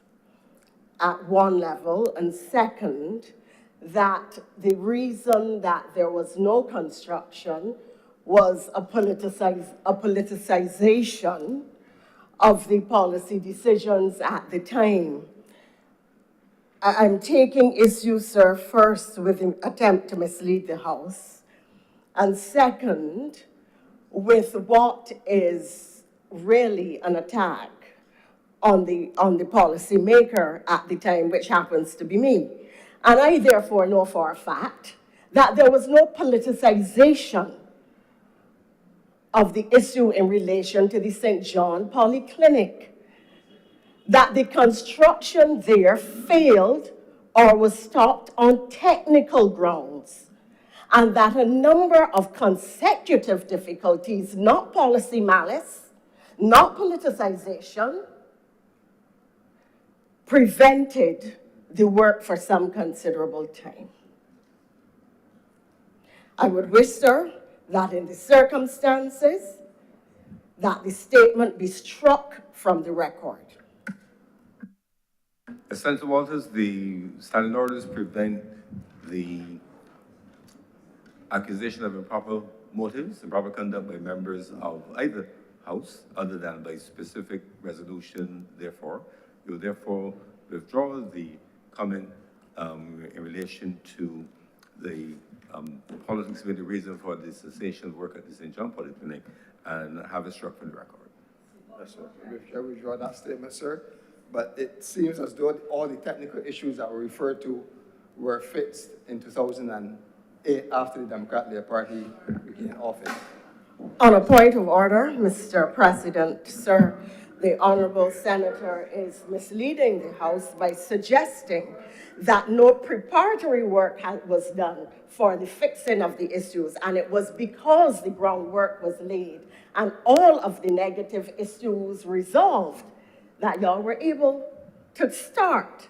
at one level, and second, that the reason that there was no construction was a politicization of the policy decisions at the time. I'm taking issue, sir, first with an attempt to mislead the House, and second, with what is really an attack on the policymaker at the time, which happens to be me. And I therefore know for a fact that there was no politicization of the issue in relation to the St. John Polyclinic, that the construction there failed or was stopped on technical grounds, and that a number of consecutive difficulties, not policy malice, not politicization, prevented the work for some considerable time. I would wish, sir, that in the circumstances, that the statement be struck from the record. Senator Walters, the standing orders prevent the accusation of improper motives, improper conduct by members of either House, other than by specific resolution. Therefore, you will therefore withdraw the comment in relation to the politics being the reason for the cessation of work at the St. John Polyclinic, and have it struck from the record. Yes, sir. I withdraw that statement, sir. But it seems as though all the technical issues that were referred to were fixed in 2000 and after the Democratic Party became office. On a point of order, Mr. President, sir, the honorable senator is misleading the House by suggesting that no preparatory work was done for the fixing of the issues, and it was because the groundwork was laid and all of the negative issues resolved that y'all were able to start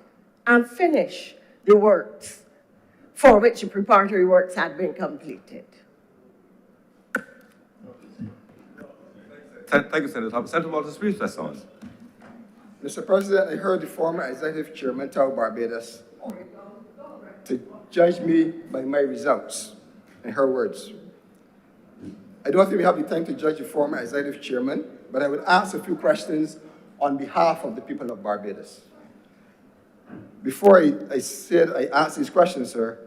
and finish the works for which the preparatory works had been completed. Thank you, Senator Thomas. Senator Walters, brief response. Mr. President, I heard the former executive chairman tell Barbados to judge me by my results, in her words. I don't think we have the time to judge the former executive chairman, but I would ask a few questions on behalf of the people of Barbados. Before I ask these questions, sir,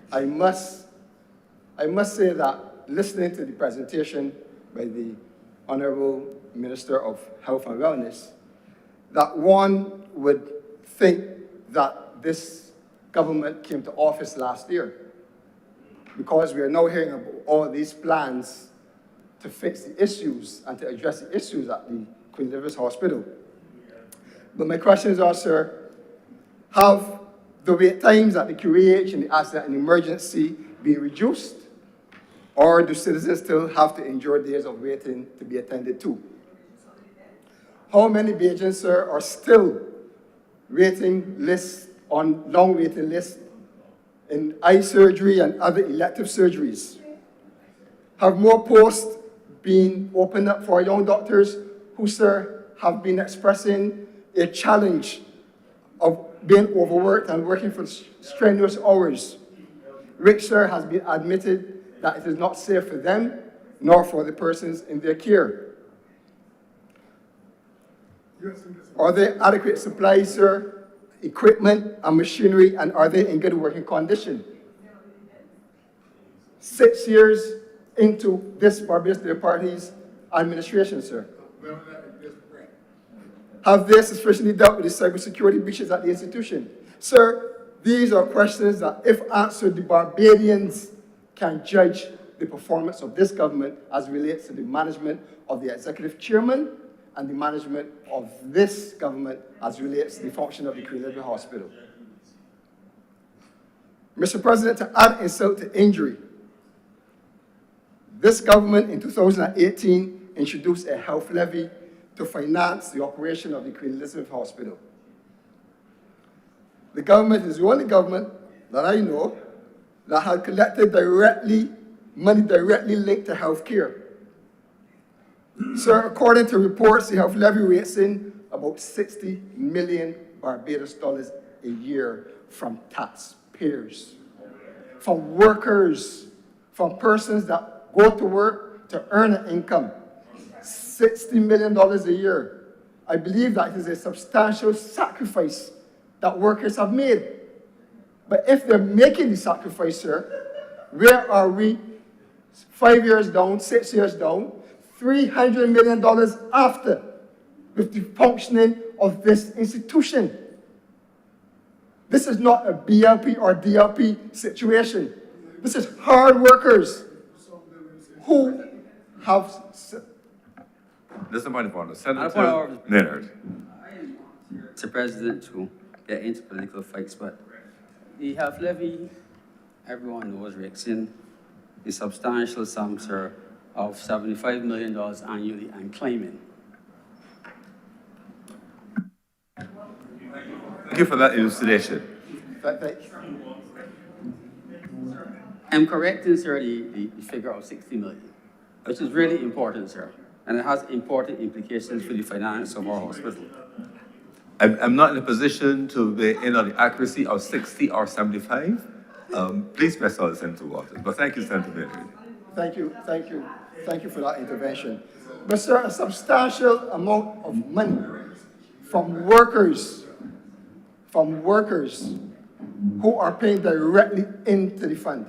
I must say that listening to the presentation by the Honorable Minister of Health and Wellness, that one would think that this government came to office last year, because we are now hearing about all these plans to fix the issues and to address the issues at the Queen Elizabeth Hospital. But my questions are, sir, have the wait times at the QEH and the accident and emergency been reduced? Or do citizens still have to endure days of waiting to be attended to? How many Bajans, sir, are still waiting lists on long waiting lists in eye surgery and other elective surgeries? Have more posts been opened up for young doctors who, sir, have been expressing a challenge of being overworked and working for strenuous hours, which, sir, has been admitted that it is not safe for them nor for the persons in their care? Are there adequate supplies, sir, equipment and machinery, and are they in good working condition? 6 years into this Barbados Labour Party's administration, sir, have they sufficiently dealt with the cybersecurity breaches at the institution? Sir, these are questions that, if answered, the Barbadians can judge the performance of this government as relates to the management of the executive chairman and the management of this government as relates to the function of the Queen Elizabeth Hospital. Mr. President, to add insult to injury, this government in 2018 introduced a health levy to finance the operation of the Queen Elizabeth Hospital. The government is the only government that I know that had collected money directly linked to health care. Sir, according to reports, the health levy rates in about 60 million Barbados dollars a year from taxpayers, from workers, from persons that go to work to earn an income. $60 million a year. I believe that it is a substantial sacrifice that workers have made. But if they're making the sacrifice, sir, where are we 5 years down, 6 years down, $300 million after with the functioning of this institution? This is not a BLP or DLP situation. This is hard workers who have... This is a point of order. Senator Leonard. Mr. President, to get into political fights, but the health levy, everyone knows, rakes in a substantial sum, sir, of $75 million annually and climbing. Thank you for that elucidation. I'm correcting, sir, the figure of 60 million, which is really important, sir, and it has important implications for the finance of our hospital. I'm not in a position to be in on the accuracy of 60 or 75. Please press on Senator Walters. But thank you, Senator Leonard. Thank you for that intervention. But sir, a substantial amount of money from workers who are paying directly into the fund,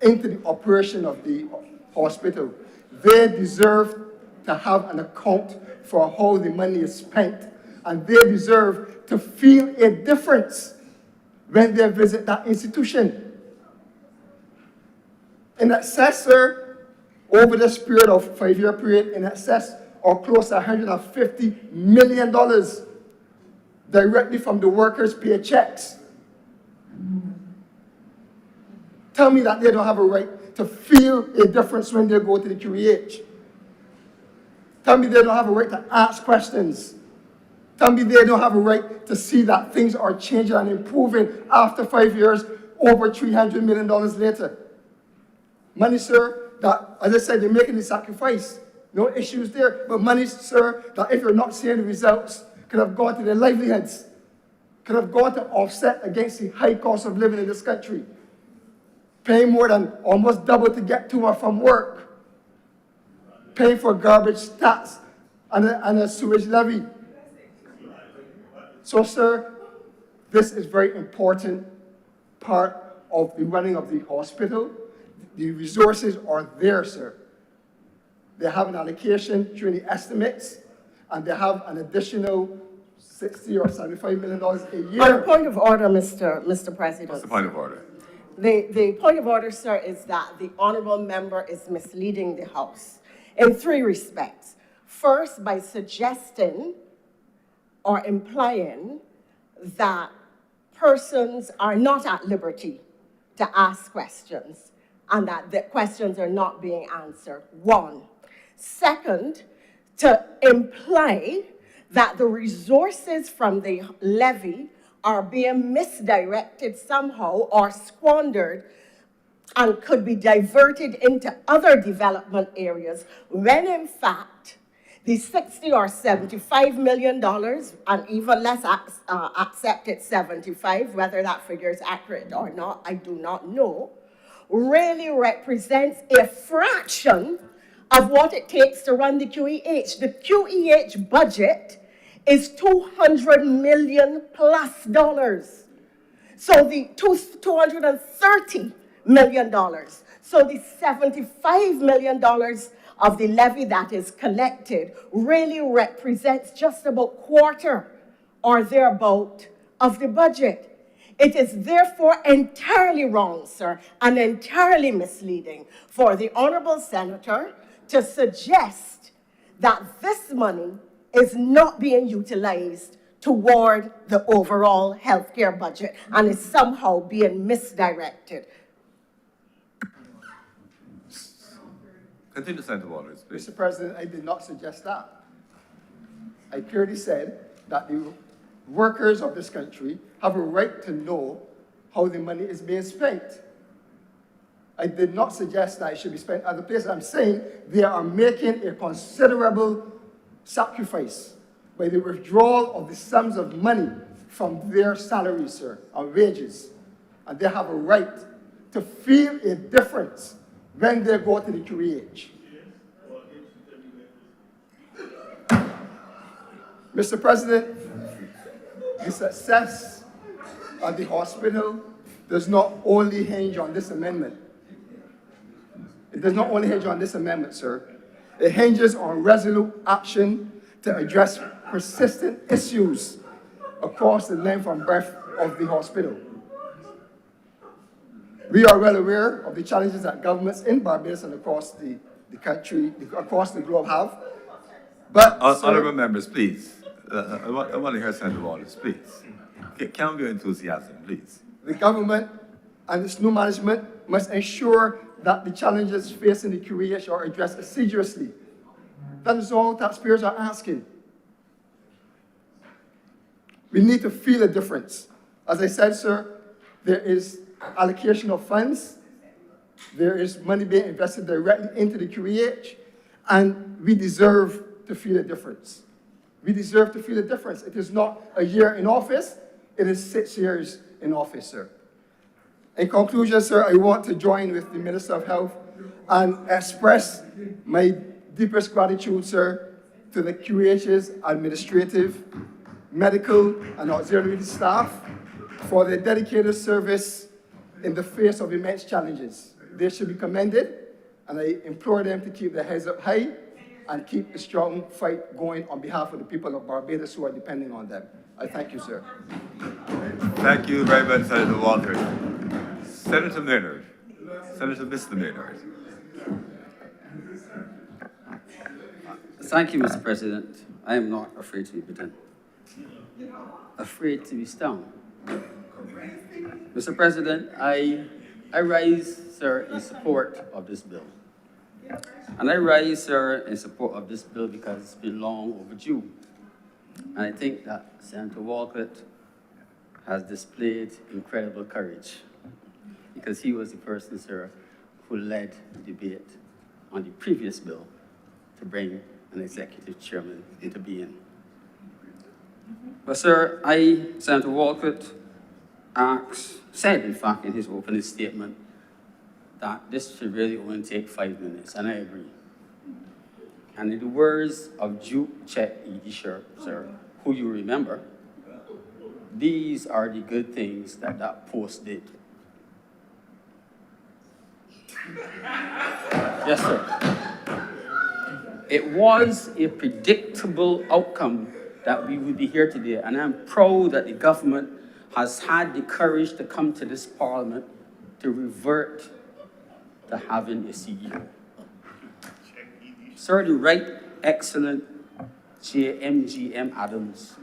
into the operation of the hospital. They deserve to have an account for how the money is spent, and they deserve to feel a difference when they visit that institution. In excess, sir, over this period of 5-year period, in excess or close to $150 million directly from the workers' paychecks. Tell me that they don't have a right to feel a difference when they go to the QEH. Tell me they don't have a right to ask questions. Tell me they don't have a right to see that things are changing and improving after 5 years, over $300 million later. Money, sir, that, as I said, they're making the sacrifice. No issues there. But money, sir, that if you're not seeing the results, could have gone to their livelihoods, could have gone to offset against the high cost of living in this country, paying more than almost double to get to or from work, paying for garbage tax and a sewage levy. So, sir, this is very important part of the running of the hospital. The resources are there, sir. They have an allocation through the estimates, and they have an additional $60 or $75 million a year. On a point of order, Mr. President. What's the point of order? The point of order, sir, is that the honorable member is misleading the House in 3 respects. First, by suggesting or implying that persons are not at liberty to ask questions and that the questions are not being answered. 1. Second, to imply that the resources from the levy are being misdirected somehow or squandered and could be diverted into other development areas, when in fact, the $60 or $75 million, and even less accepted 75, whether that figure is accurate or not, I do not know, really represents a fraction of what it takes to run the QEH. The QEH budget is $200 million plus dollars. So the $230 million. So the $75 million of the levy that is collected really represents just about quarter or thereabout of the budget. It is therefore entirely wrong, sir, and entirely misleading for the honorable senator to suggest that this money is not being utilized toward the overall healthcare budget and is somehow being misdirected. Continue, Senator Waters, please. Mr. President, I did not suggest that. I clearly said that the workers of this country have a right to know how the money is being spent. I did not suggest that it should be spent other places. I'm saying they are making a considerable sacrifice by the withdrawal of the sums of money from their salaries, sir, and wages. And they have a right to feel a difference when they go to the QEH. Mr. President, the success of the hospital does not only hinge on this amendment. It does not only hinge on this amendment, sir. It hinges on resolute action to address persistent issues across the length and breadth of the hospital. We are well aware of the challenges that governments in Barbados and across the country, across the globe have. But, Honorable members, please. I want to hear Senator Waters, please. Calm your enthusiasm, please. the government and its new management must ensure that the challenges facing the QEH are addressed assiduously. That is all taxpayers are asking. We need to feel a difference. As I said, sir, there is allocation of funds, there is money being invested directly into the QEH, and we deserve to feel a difference. We deserve to feel a difference. It is not a year in office, it is 6 years in office, sir. In conclusion, sir, I want to join with the Minister of Health and express my deepest gratitude, sir, to the QEH's administrative, medical, and auxiliary staff for their dedicated service in the face of immense challenges. They should be commended, and I implore them to keep their heads up high and keep a strong fight going on behalf of the people of Barbados who are depending on them. I thank you, sir. Thank you very much, Senator Walters. Senator Maynard. Senator Mr. Maynard. Thank you, Mr. President. I am not afraid to be bitten. Afraid to be stung. Mr. President, I rise, sir, in support of this bill. And I rise, sir, in support of this bill because it's been long overdue. And I think that Senator Walcott has displayed incredible courage because he was the person, sir, who led the debate on the previous bill to bring an executive chairman into being. But, sir, Senator Walcott, said, in fact, in his opening statement, that this should really only take 5 minutes, and I agree. And in the words of Duke Chet E.D. Sharp, sir, who you remember, these are the good things that that post did. Yes, sir. It was a predictable outcome that we would be here today, and I'm proud that the government has had the courage to come to this parliament to revert to having a CEO. Sir, the Right Excellent JMGM Adams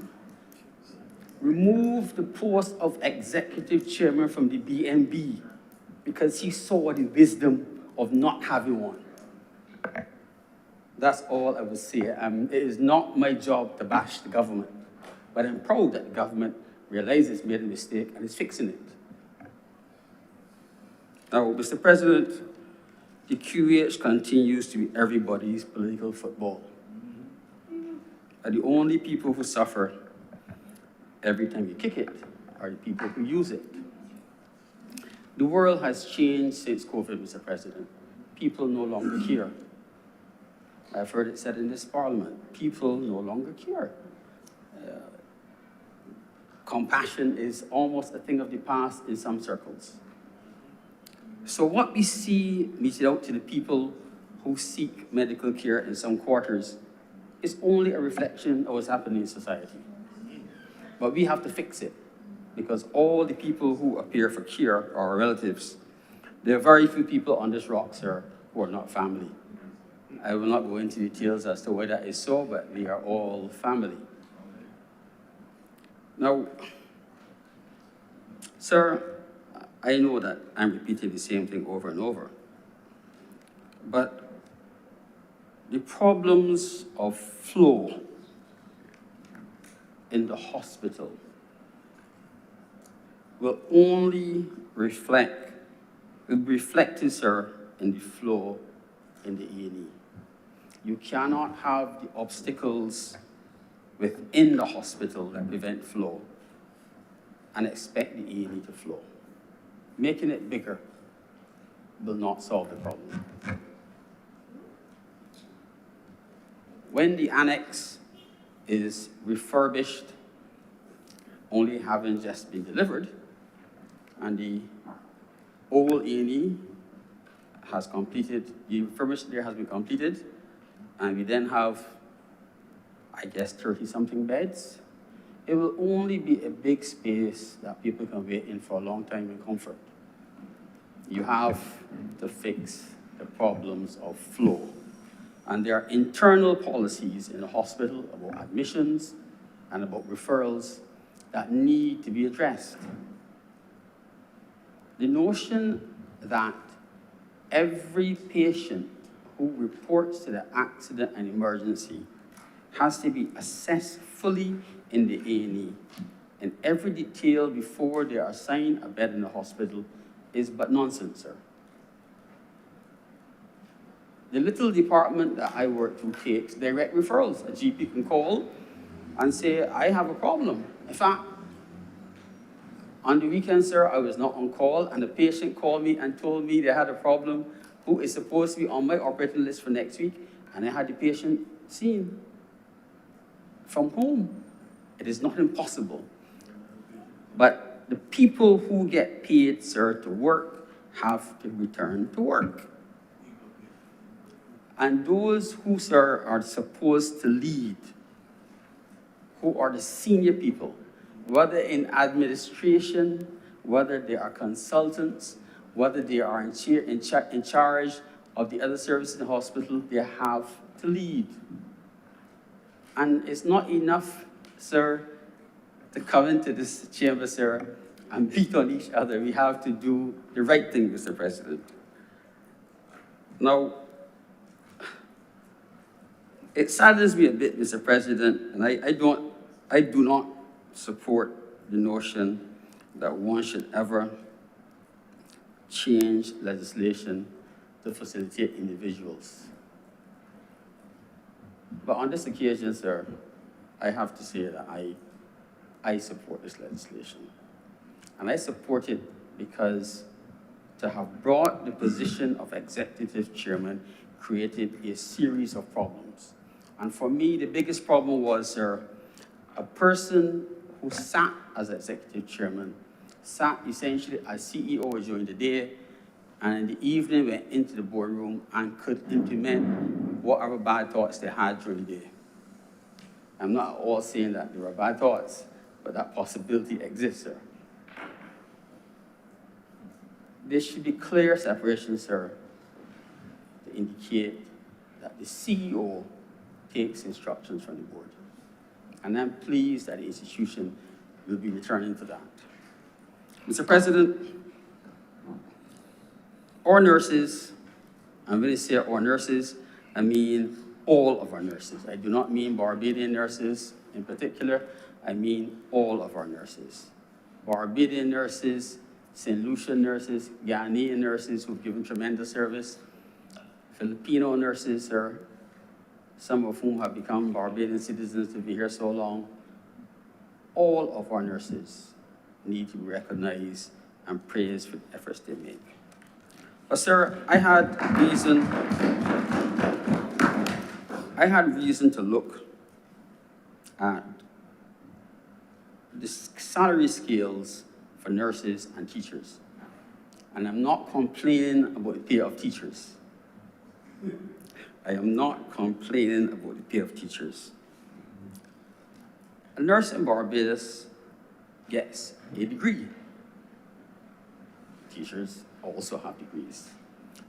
removed the post of executive chairman from the BNB because he saw the wisdom of not having one. That's all I would say. It is not my job to bash the government, but I'm proud that the government realizes it's made a mistake and is fixing it. Now, Mr. President, the QH continues to be everybody's political football. And the only people who suffer every time you kick it are the people who use it. The world has changed since COVID, Mr. President. People no longer care. I've heard it said in this parliament, people no longer care. Compassion is almost a thing of the past in some circles. So what we see meted out to the people who seek medical care in some quarters is only a reflection of what's happening in society. But we have to fix it, because all the people who appear for care are our relatives. There are very few people on this rock, sir, who are not family. I will not go into details as to why that is so, but we are all family. Now, sir, I know that I'm repeating the same thing over and over, but the problems of flow in the hospital will only reflected, sir, in the flow in the A&E. You cannot have the obstacles within the hospital that prevent flow and expect the A&E to flow. Making it bigger will not solve the problem. When the annex is refurbished, only having just been delivered, and the old A&E has completed, the refurbishment there has been completed, and we then have, I guess, 30-something beds, it will only be a big space that people can wait in for a long time in comfort. You have to fix the problems of flow. And there are internal policies in the hospital about admissions and about referrals that need to be addressed. The notion that every patient who reports to the accident and emergency has to be assessed fully in the A&E in every detail before they are assigned a bed in the hospital is but nonsense, sir. The little department that I work through takes direct referrals. A GP can call and say, I have a problem. In fact, on the weekend, sir, I was not on call, and the patient called me and told me they had a problem who is supposed to be on my operating list for next week, and I had the patient seen from home. It is not impossible. But the people who get paid, sir, to work have to return to work. And those who, sir, are supposed to lead, who are the senior people, whether in administration, whether they are consultants, whether they are in charge of the other services in the hospital, they have to lead. And it's not enough, sir, to come into this chamber, sir, and beat on each other. We have to do the right thing, Mr. President. Now, it saddens me a bit, Mr. President, and I do not support the notion that one should ever change legislation to facilitate individuals. But on this occasion, sir, I have to say that I support this legislation. And I support it because to have brought the position of executive chairman created a series of problems. And for me, the biggest problem was, sir, a person who sat as executive chairman, sat essentially as CEO during the day, and in the evening went into the boardroom and could implement whatever bad thoughts they had during the day. I'm not at all saying that there were bad thoughts, but that possibility exists, sir. There should be clear separation, sir, to indicate that the CEO takes instructions from the board. And I'm pleased that the institution will be returning to that. Mr. President, our nurses, and when I say our nurses, I mean all of our nurses. I do not mean Barbadian nurses in particular, I mean all of our nurses. Barbadian nurses, St. Lucia nurses, Ghanaian nurses who've given tremendous service, Filipino nurses, sir, some of whom have become Barbadian citizens to be here so long. All of our nurses need to be recognized and praised for the efforts they make. But sir, I had reason to look at the salary scales for nurses and teachers. And I'm not complaining about the pay of teachers. I am not complaining about the pay of teachers. A nurse in Barbados gets a degree. Teachers also have degrees.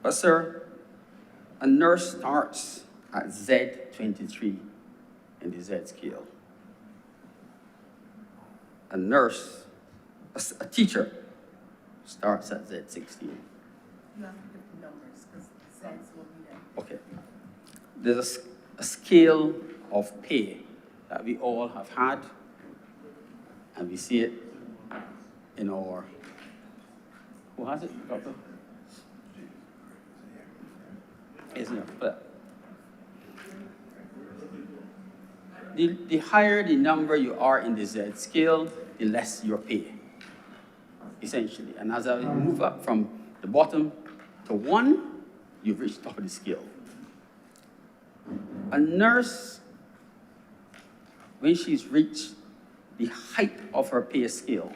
But sir, a nurse starts at Z23 in the Z scale. A teacher starts at Z16. You have to give the numbers because the Zs will be there. Okay. There's a scale of pay that we all have had, and we see it in our, who has it, doctor? Isn't it? But the higher the number you are in the Z scale, the less your pay, essentially. And as I move up from the bottom to 1, you've reached the top of the scale. A nurse, when she's reached the height of her pay scale,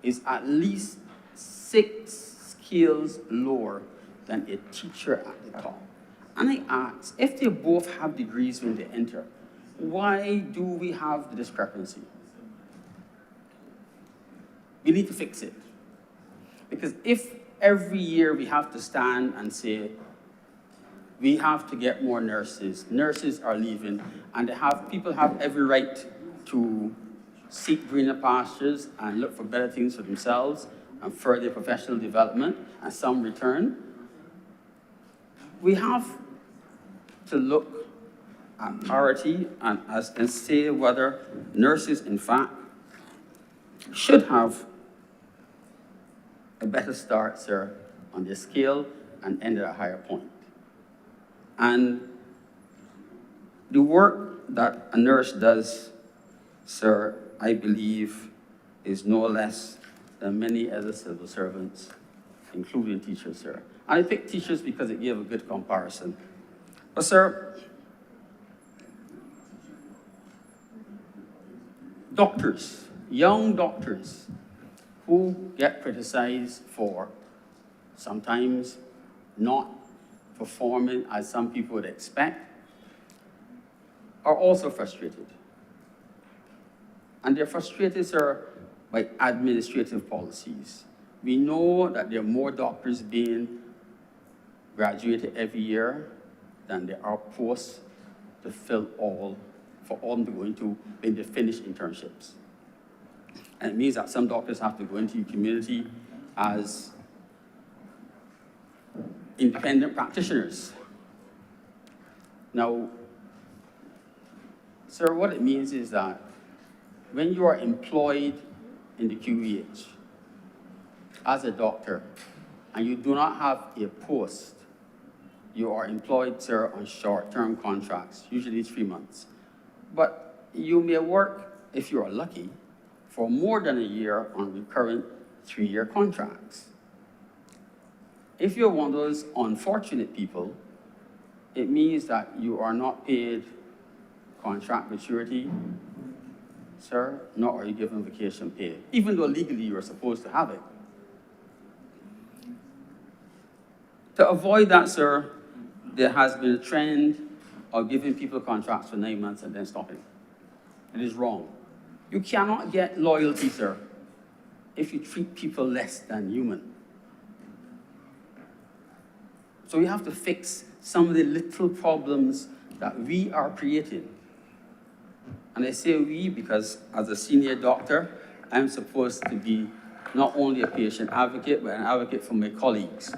is at least 6 scales lower than a teacher at the top. And I ask, if they both have degrees when they enter, why do we have the discrepancy? We need to fix it. Because if every year we have to stand and say, we have to get more nurses, nurses are leaving, and people have every right to seek greener pastures and look for better things for themselves and further professional development and some return. We have to look at parity and say whether nurses, in fact, should have a better start, sir, on this scale and end at a higher point. And the work that a nurse does, sir, I believe is no less than many other civil servants, including teachers, sir. And I picked teachers because it gave a good comparison. But sir, doctors, young doctors, who get criticized for sometimes not performing as some people would expect, are also frustrated. And they're frustrated, sir, by administrative policies, We know that there are more doctors being graduated every year than there are posts to fill for all them to go into when they finish internships. And it means that some doctors have to go into the community as independent practitioners. Now, sir, what it means is that when you are employed in the QEH as a doctor and you do not have a post, you are employed, sir, on short-term contracts, usually 3 months. But you may work, if you are lucky, for more than a year on recurrent 3-year contracts. If you're one of those unfortunate people, it means that you are not paid contract maturity, sir, nor are you given vacation pay, even though legally you are supposed to have it. To avoid that, sir, there has been a trend of giving people contracts for 9 months and then stopping. It is wrong. You cannot get loyalty, sir, if you treat people less than human. So we have to fix some of the little problems that we are creating. And I say we because as a senior doctor, I'm supposed to be not only a patient advocate, but an advocate for my colleagues,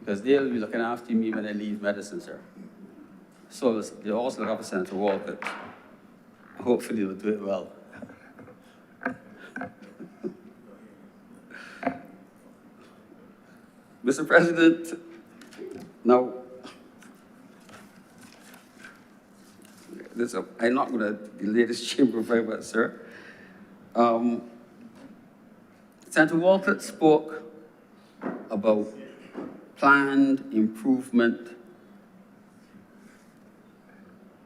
because they'll be looking after me when I leave medicine, sir. So they also look after Senator Walcott. Hopefully they'll do it well. Mr. President, now, I'm not going to delay this chamber very much, sir. Senator Walcott spoke about planned improvement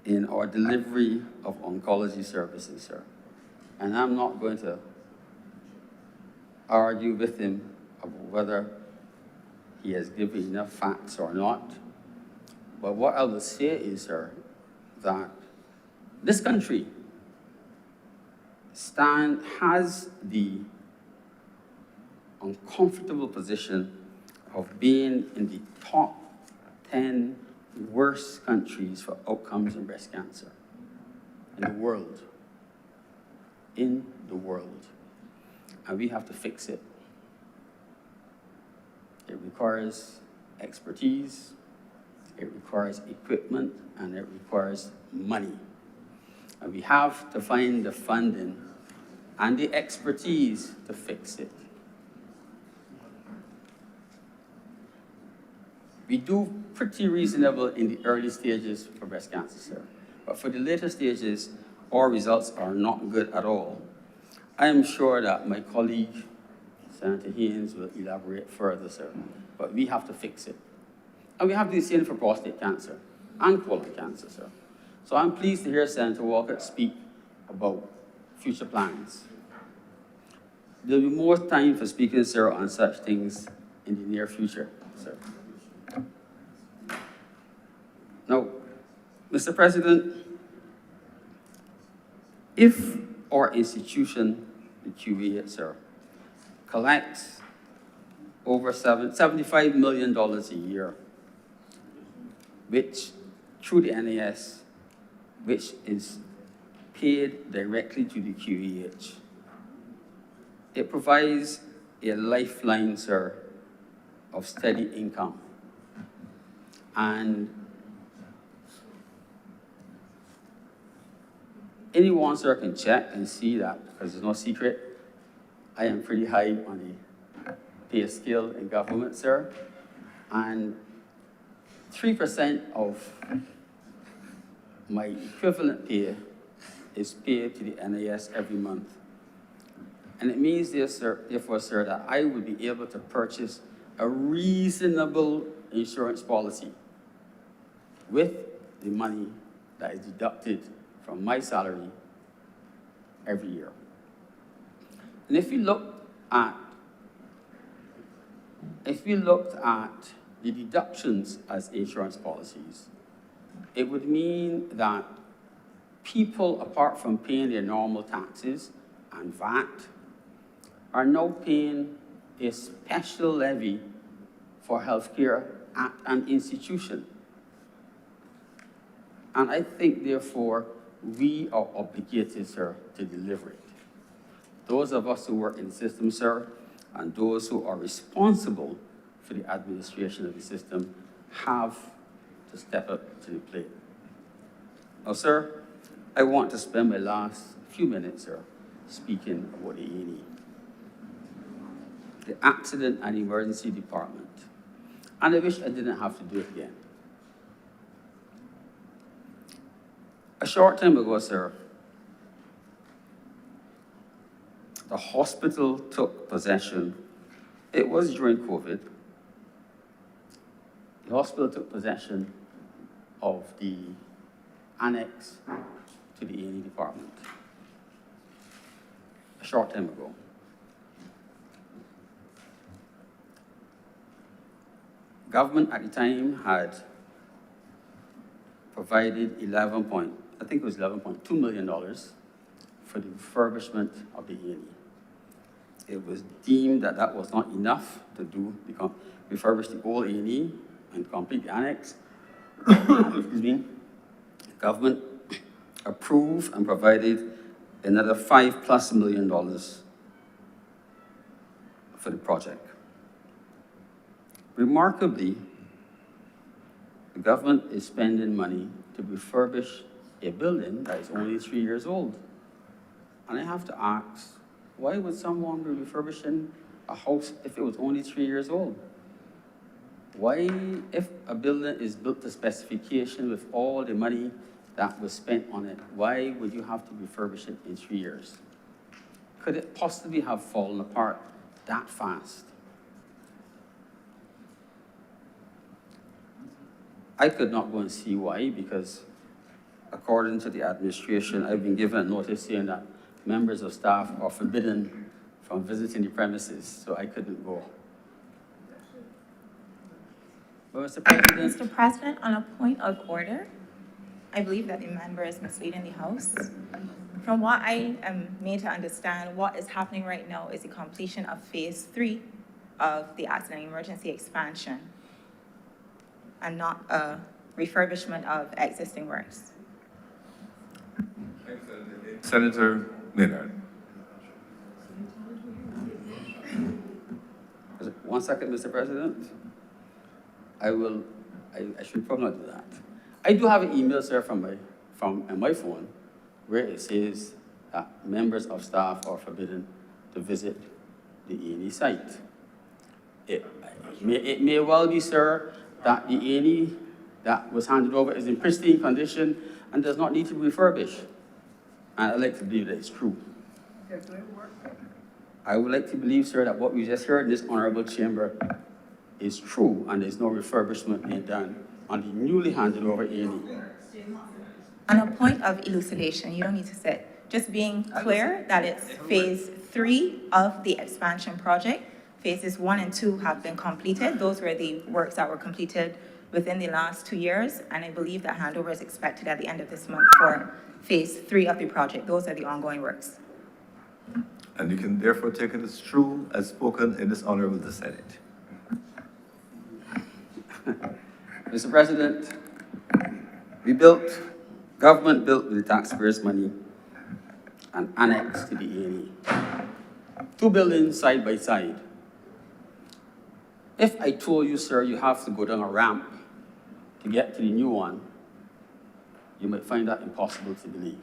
in our delivery of oncology services, sir. And I'm not going to argue with him about whether he has given enough facts or not. But what I will say is, sir, that this country has the uncomfortable position of being in the top 10 worst countries for outcomes in breast cancer in the world. In the world. And we have to fix it. It requires expertise, it requires equipment, and it requires money. And we have to find the funding and the expertise to fix it. We do pretty reasonable in the early stages for breast cancer, sir. But for the later stages, our results are not good at all. I am sure that my colleague, Senator Haynes, will elaborate further, sir. But we have to fix it. And we have to do the same for prostate cancer and colon cancer, sir. So I'm pleased to hear Senator Walcott speak about future plans. There'll be more time for speaking, sir, on such things in the near future, sir. Now, Mr. President, if our institution, the QEH, sir, collects over $75 million a year, which, through the NAS, which is paid directly to the QEH, it provides a lifeline, sir, of steady income. And anyone, sir, can check and see that, because there's no secret, I am pretty high on the pay scale in government, sir. And 3% of my equivalent pay is paid to the NAS every month. And it means, therefore, sir, that I would be able to purchase a reasonable insurance policy with the money that is deducted from my salary every year. And if we looked at the deductions as insurance policies, it would mean that people, apart from paying their normal taxes and VAT, are now paying a special levy for healthcare at an institution. And I think, therefore, we are obligated, sir, to deliver it. Those of us who work in the system, sir, and those who are responsible for the administration of the system have to step up to the plate. Now, sir, I want to spend my last few minutes, sir, speaking about the A&E, the Accident and Emergency Department. And I wish I didn't have to do it again. A short time ago, sir, the hospital took possession. It was during COVID. The hospital took possession of the annex to the A&E department a short time ago. Government at the time had provided $11.2 million for the refurbishment of the A&E. It was deemed that that was not enough to refurbish the old A&E and complete the annex. Excuse me. The government approved and provided another $5+ million for the project. Remarkably, the government is spending money to refurbish a building that is only 3 years old. And I have to ask, why would someone be refurbishing a house if it was only 3 years old? Why, if a building is built to specification with all the money that was spent on it, why would you have to refurbish it in 3 years? Could it possibly have fallen apart that fast? I could not go and see why, because according to the administration, I've been given a notice saying that members of staff are forbidden from visiting the premises, so I couldn't go. But Mr. President. Mr. President, on a point of order, I believe that the member is misleading the House. From what I am made to understand, what is happening right now is the completion of Phase 3 of the Accident and Emergency Expansion, and not a refurbishment of existing works. Senator Maynard. 1 second, Mr. President. I should probably not do that. I do have an email, sir, from my phone, where it says that members of staff are forbidden to visit the A&E site. It may well be, sir, that the A&E that was handed over is in pristine condition and does not need to be refurbished. And I'd like to believe that it's true. I would like to believe, sir, that what we just heard in this honorable chamber is true, and there's no refurbishment being done on the newly handed over A&E. On a point of elucidation, you don't need to sit. Just being clear that it's Phase 3 of the expansion project. Phases 1 and 2 have been completed. Those were the works that were completed within the last 2 years, and I believe that handover is expected at the end of this month for Phase 3 of the project. Those are the ongoing works. And you can therefore take it as true as spoken in this honor of the Senate. Mr. President, government built with the taxpayers' money an annex to the A&E. 2 buildings side by side. If I told you, sir, you have to go down a ramp to get to the new one, you might find that impossible to believe.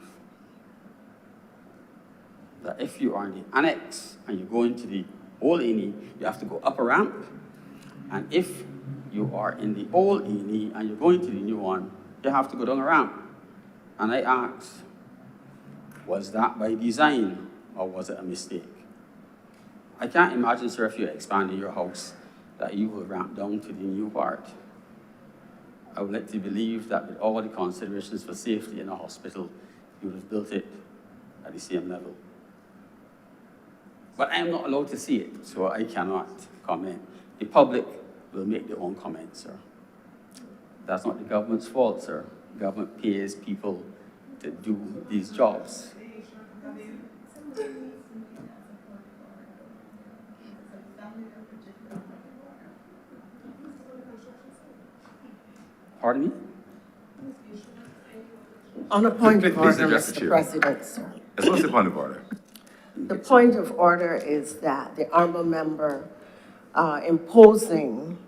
That if you are in the annex and you go into the old A&E, you have to go up a ramp. And if you are in the old A&E and you're going to the new one, you have to go down a ramp. And I asked, was that by design or was it a mistake? I can't imagine, sir, if you're expanding your house, that you will ramp down to the new part. I would like to believe that with all the considerations for safety in a hospital, you would have built it at the same level. But I am not allowed to see it, so I cannot comment. The public will make their own comments, sir. That's not the government's fault, sir. The government pays people to do these jobs. Pardon me? On a point of Please order, address the Mr. chair. President, sir. Yes, what's the point of order? The point of order is that the honourable member imposing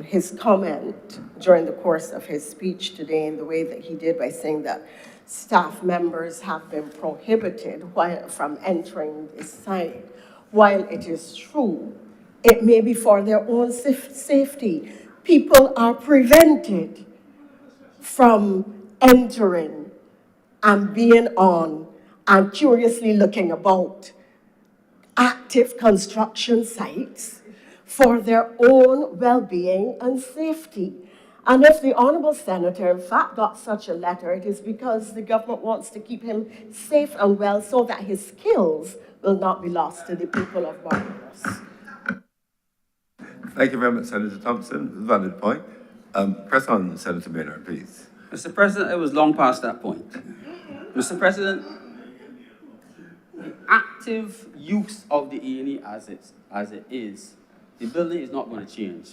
his comment during the course of his speech today in the way that he did by saying that staff members have been prohibited from entering this site. While it is true, it may be for their own safety. People are prevented from entering and being on and curiously looking about active construction sites for their own well-being and safety. And if the honourable senator in fact got such a letter, it is because the government wants to keep him safe and well so that his skills will not be lost to the people of Barbados. Thank you very much, Senator Thompson. Valid point. Press on, Senator Maynard, please. Mr. President, it was long past that point. Mr. President, the active use of the A&E as it is, the building is not going to change.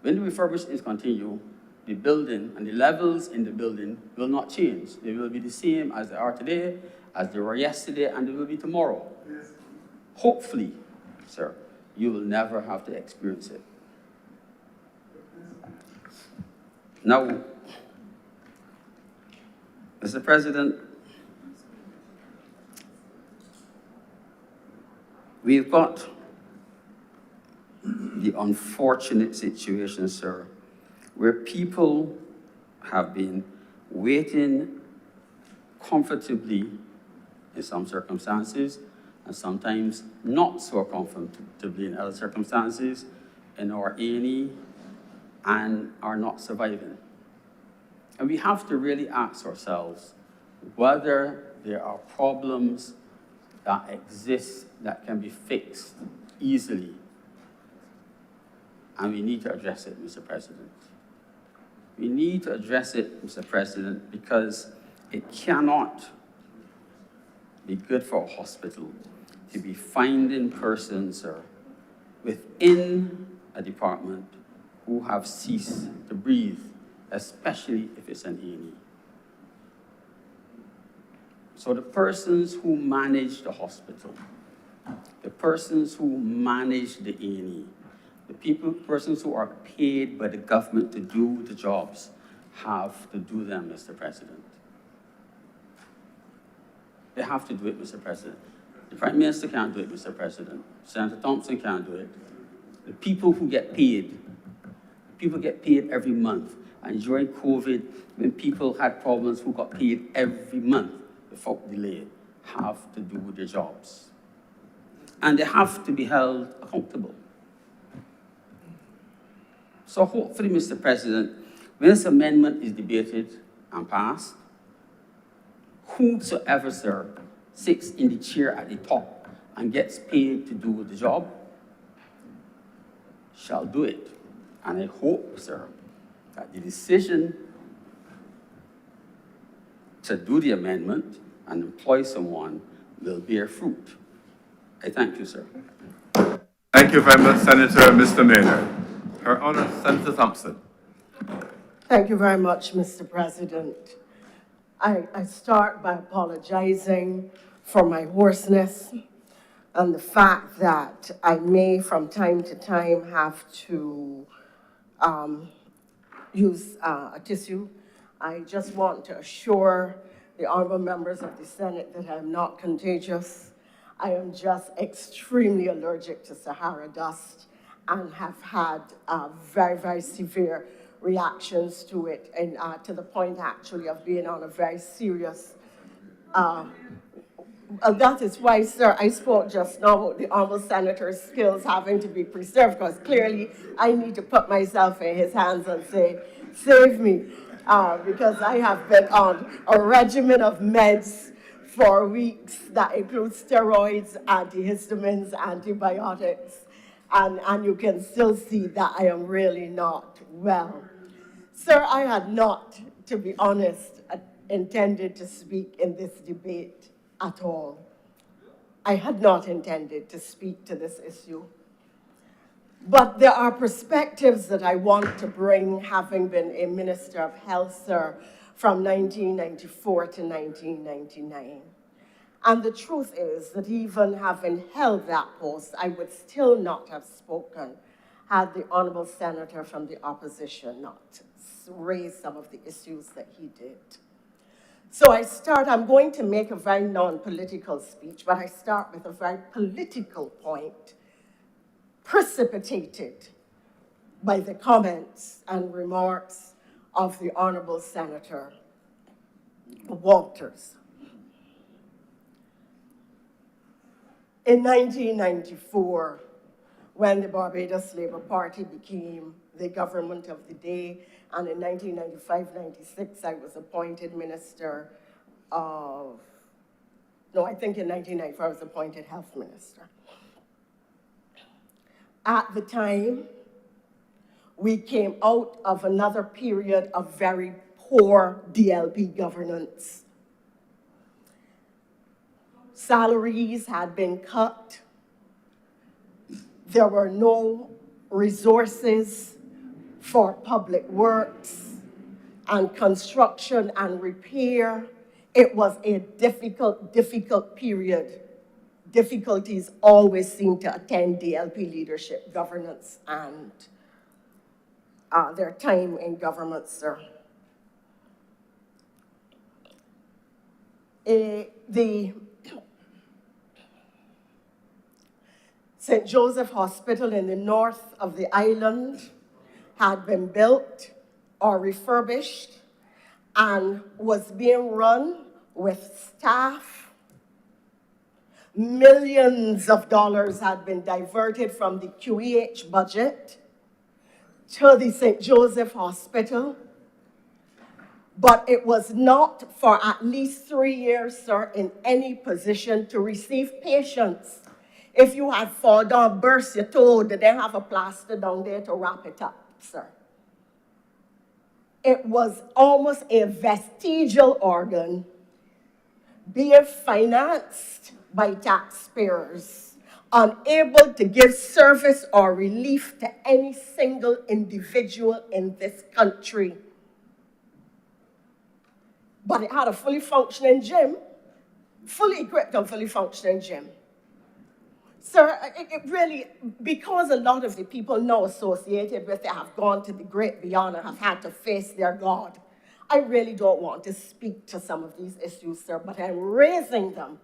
When the refurbishments continue, the building and the levels in the building will not change. They will be the same as they are today, as they were yesterday, and they will be tomorrow. Hopefully, sir, you will never have to experience it. Now, Mr. President, we've got the unfortunate situation, sir, where people have been waiting comfortably in some circumstances, and sometimes not so comfortably in other circumstances, in our A&E, and are not surviving. And we have to really ask ourselves whether there are problems that exist that can be fixed easily. And we need to address it, Mr. President. We need to address it, Mr. President, because it cannot be good for a hospital to be finding persons within a department who have ceased to breathe, especially if it's an A&E. So the persons who manage the hospital, the persons who manage the A&E, the persons who are paid by the government to do the jobs have to do them, Mr. President. They have to do it, Mr. President. The Prime Minister can't do it, Mr. President. Senator Thompson can't do it. The people who get paid, every month. And during COVID, when people had problems who got paid every month without delay, have to do their jobs. And they have to be held accountable. So hopefully, Mr. President, when this amendment is debated and passed, whosoever, sir, sits in the chair at the top and gets paid to do the job shall do it. And I hope, sir, that the decision to do the amendment and employ someone will bear fruit. I thank you, sir. Thank you very much, Senator. Mr. Maynard. Her Honor, Senator Thompson. Thank you very much, Mr. President. I start by apologizing for my hoarseness and the fact that I may, from time to time, have to use a tissue. I just want to assure the honorable members of the Senate that I'm not contagious. I am just extremely allergic to Sahara dust and have had very, very severe reactions to it, and to the point actually of being on a very serious, that is why, sir, I spoke just now about the honorable senator's skills having to be preserved, because clearly I need to put myself in his hands and say, save me, because I have been on a regimen of meds for weeks that includes steroids, antihistamines, antibiotics, and you can still see that I am really not well. Sir, I had not, to be honest, intended to speak in this debate at all. I had not intended to speak to this issue. But there are perspectives that I want to bring, having been a Minister of Health, sir, from 1994 to 1999. And the truth is that even having held that post, I would still not have spoken had the honorable senator from the opposition not raised some of the issues that he did. So I'm going to make a very non-political speech, but I start with a very political point precipitated by the comments and remarks of the Honorable Senator Walters. In 1994, when the Barbados Labour Party became the government of the day, and in 1995-96, I was appointed Minister of, no, I think in 1994 I was appointed Health Minister. At the time, we came out of another period of very poor DLP governance. Salaries had been cut. There were no resources for public works and construction and repair. It was a difficult period. Difficulties always seem to attend DLP leadership, governance, and their time in government, sir. The St. Joseph Hospital in the north of the island had been built or refurbished and was being run with staff. Millions of dollars had been diverted from the QEH budget to the St. Joseph Hospital, but it was not for at least 3 years, sir, in any position to receive patients. If you had fallen down, burst your toe, did they have a plaster down there to wrap it up, sir? It was almost a vestigial organ being financed by taxpayers, unable to give service or relief to any single individual in this country. But it had a fully functioning gym, fully equipped and fully functioning gym. Sir, it really, because a lot of the people now associated with it have gone to the great beyond and have had to face their God, I really don't want to speak to some of these issues, sir, but I'm raising them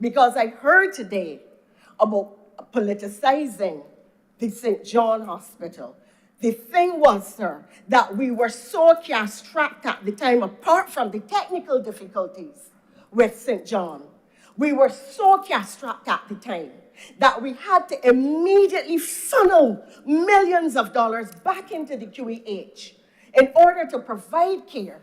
because I heard today about politicizing the St. John Hospital. The thing was, sir, that we were so cash-strapped at the time, apart from the technical difficulties with St. John. We were so cash-strapped at the time that we had to immediately funnel millions of dollars back into the QEH in order to provide care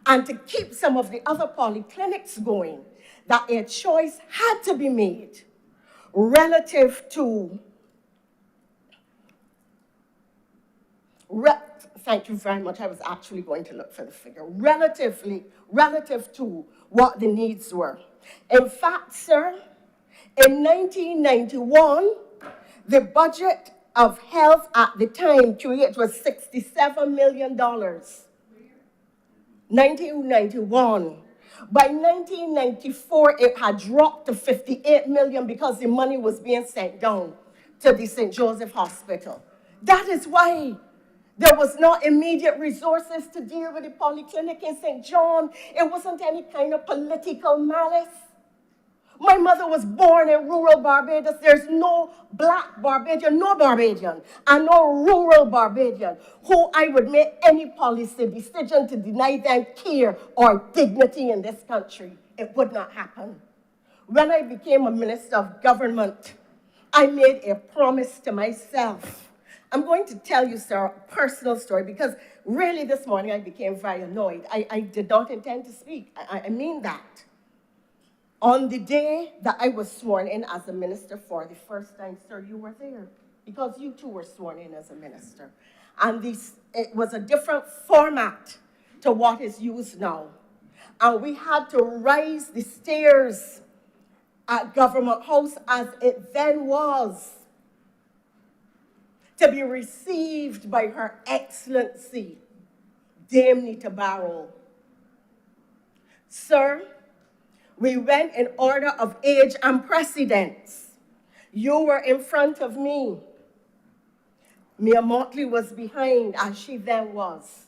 and to keep some of the other polyclinics going, that a choice had to be made relative to, thank you very much, I was actually going to look for the figure, relative to what the needs were. In fact, sir, in 1991, the budget of health at the time, QEH, was $67 million. 1991. By 1994, it had dropped to 58 million because the money was being sent down to the St. Joseph Hospital. That is why there was no immediate resources to deal with the polyclinic in St. John. It wasn't any kind of political malice. My mother was born in rural Barbados. There's no black Barbadian, no Barbadian, and no rural Barbadian who I would make any policy decision to deny them care or dignity in this country. It would not happen. When I became a minister of government, I made a promise to myself. I'm going to tell you, sir, a personal story, because really this morning I became very annoyed. I did not intend to speak. I mean that. On the day that I was sworn in as a minister for the first time, sir, you were there, because you too were sworn in as a minister. And it was a different format to what is used now. And we had to rise the stairs at Government House as it then was, to be received by Her Excellency, Dame Nita Barrow. Sir, we went in order of age and precedence. You were in front of me. Mia Motley was behind, as she then was.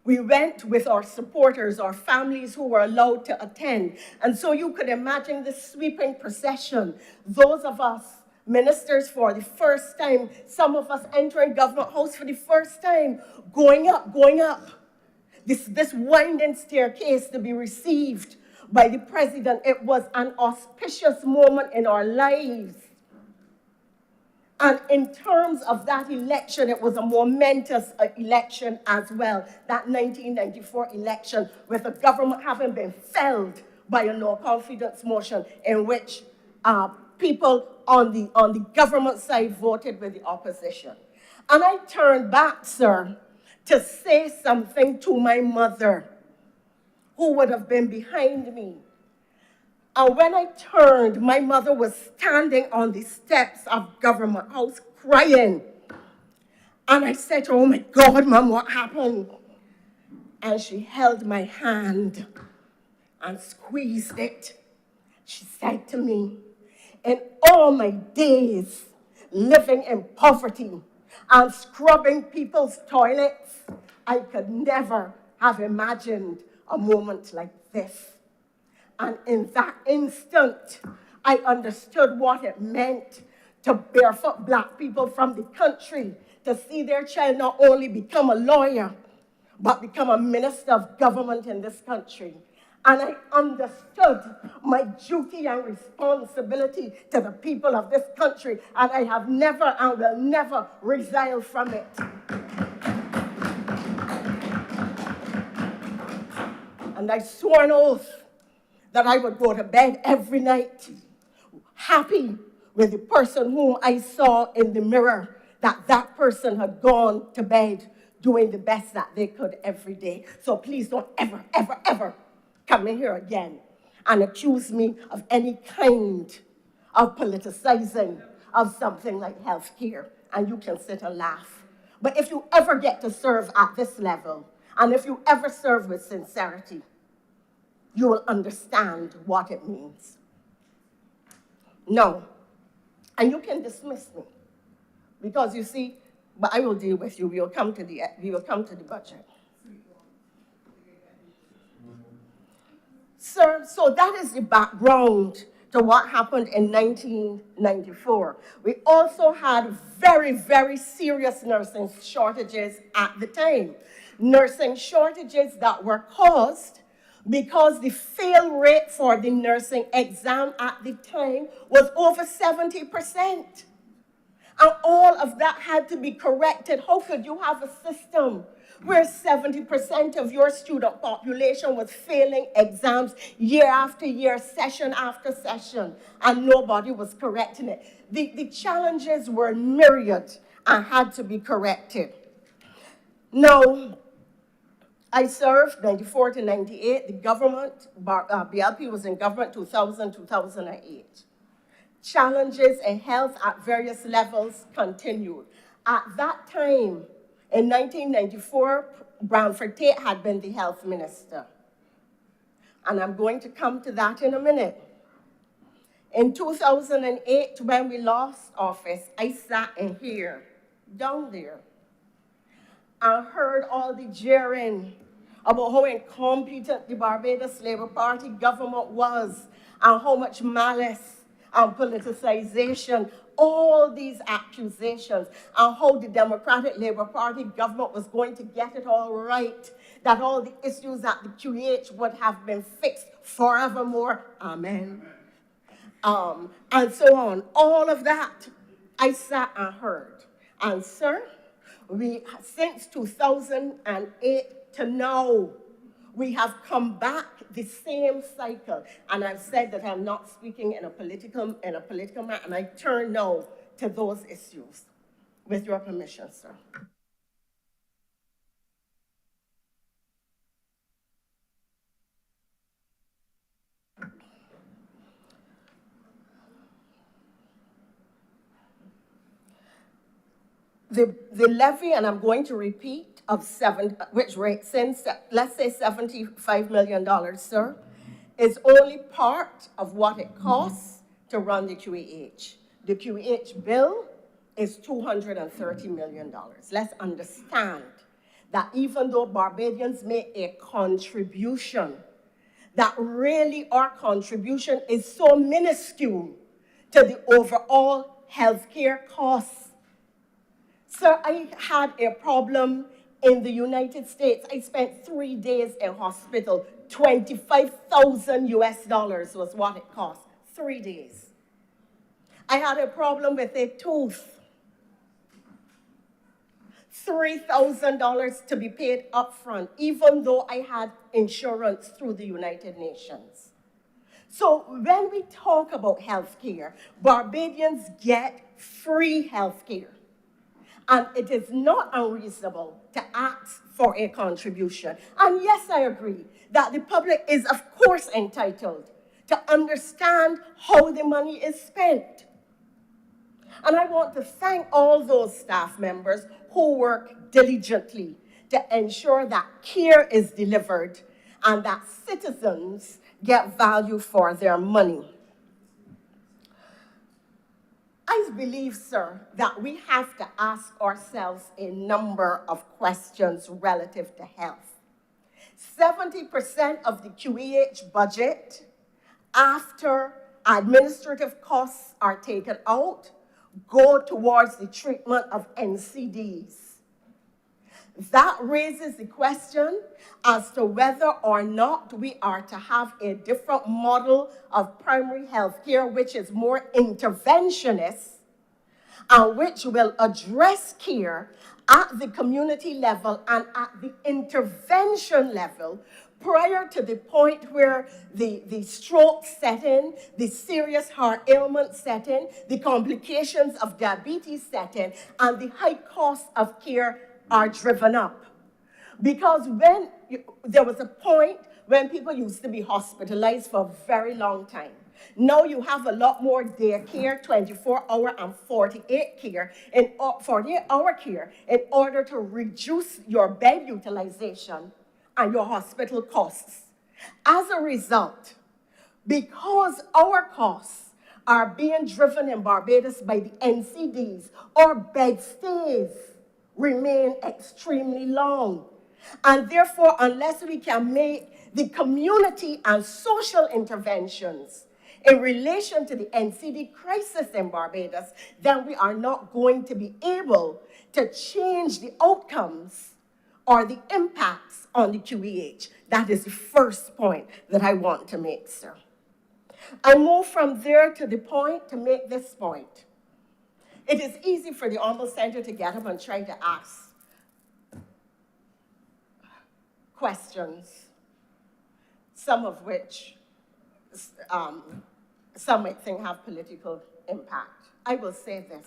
We went with our supporters, our families who were allowed to attend. And so you could imagine this sweeping procession. Those of us ministers for the first time, some of us entering Government House for the first time, going up. This winding staircase to be received by the president. It was an auspicious moment in our lives. And in terms of that election, it was a momentous election as well, that 1994 election, with the government having been felled by a no confidence motion in which people on the government side voted with the opposition. And I turned back, sir, to say something to my mother, who would have been behind me. And when I turned, my mother was standing on the steps of Government House crying. And I said, "Oh my God, Mom, what happened?" And she held my hand and squeezed it. She said to me, "In all my days living in poverty and scrubbing people's toilets, I could never have imagined a moment like this." And in that instant, I understood what it meant to barefoot Black people from the country, to see their child not only become a lawyer, but become a minister of government in this country. And I understood my duty and responsibility to the people of this country, and I have never and will never resile from it. And I swore an oath that I would go to bed every night happy with the person whom I saw in the mirror, that person had gone to bed doing the best that they could every day. So please don't ever, ever, ever come in here again and accuse me of any kind of politicizing of something like health care, and you can sit and laugh. But if you ever get to serve at this level, and if you ever serve with sincerity, you will understand what it means. No, and you can dismiss me, because you see, but I will deal with you. We will come to the budget. Sir, so that is the background to what happened in 1994. We also had very, very serious nursing shortages at the time. Nursing shortages that were caused because the fail rate for the nursing exam at the time was over 70%. And all of that had to be corrected. How could you have a system where 70% of your student population was failing exams year after year, session after session, and nobody was correcting it? The challenges were myriad and had to be corrected. Now, I served 94 to 98. The government, BLP was in government 2000, 2008. Challenges in health at various levels continued. At that time, in 1994, Branford Tate had been the health minister. And I'm going to come to that in a minute. In 2008, when we lost office, I sat in here, down there, and heard all the jeering about how incompetent the Barbados Labour Party government was, and how much malice and politicization, all these accusations, and how the Democratic Labour Party government was going to get it all right, that all the issues at the QH would have been fixed forevermore. Amen. And so on. All of that, I sat and heard. And sir, since 2008 to now, we have come back the same cycle. And I've said that I'm not speaking in a political manner, and I turn now to those issues. With your permission, sir. the levy, and I'm going to repeat, which rates in, let's say $75 million, sir, is only part of what it costs to run the QEH. The QEH bill is $230 million. Let's understand that even though Barbadians make a contribution, that really our contribution is so minuscule to the overall healthcare costs. Sir, I had a problem in the United States. I spent 3 days in hospital. $25,000 US was what it cost. 3 days. I had a problem with a tooth. $3,000 to be paid upfront, even though I had insurance through the United Nations. So when we talk about health care, Barbadians get free health care. And it is not unreasonable to ask for a contribution. And yes, I agree that the public is, of course, entitled to understand how the money is spent. And I want to thank all those staff members who work diligently to ensure that care is delivered and that citizens get value for their money. I believe, sir, that we have to ask ourselves a number of questions relative to health. 70% of the QEH budget, after administrative costs are taken out, go towards the treatment of NCDs. That raises the question as to whether or not we are to have a different model of primary health care, which is more interventionist and which will address care at the community level and at the intervention level prior to the point where the stroke set in, the serious heart ailment set in, the complications of diabetes set in, and the high cost of care are driven up. Because there was a point when people used to be hospitalized for a very long time. Now you have a lot more day care, 24-hour and 48-hour care in order to reduce your bed utilization and your hospital costs. As a result, because our costs are being driven in Barbados by the NCDs, our bed stays remain extremely long. And therefore, unless we can make the community and social interventions in relation to the NCD crisis in Barbados, then we are not going to be able to change the outcomes or the impacts on the QEH. That is the first point that I want to make, sir. I move from there to the point to make this point. It is easy for the Honorable Senator to get up and try to ask questions, some of which some might think have political impact. I will say this.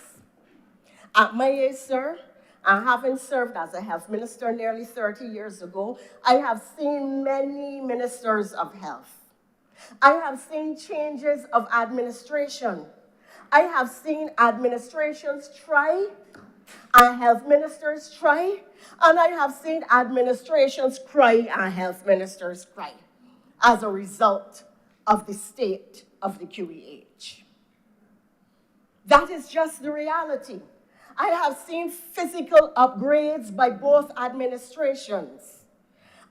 At my age, sir, and having served as a health minister nearly 30 years ago, I have seen many ministers of health. I have seen changes of administration. I have seen administrations try, and health ministers try, and I have seen administrations cry and health ministers cry as a result of the state of the QEH. That is just the reality. I have seen physical upgrades by both administrations.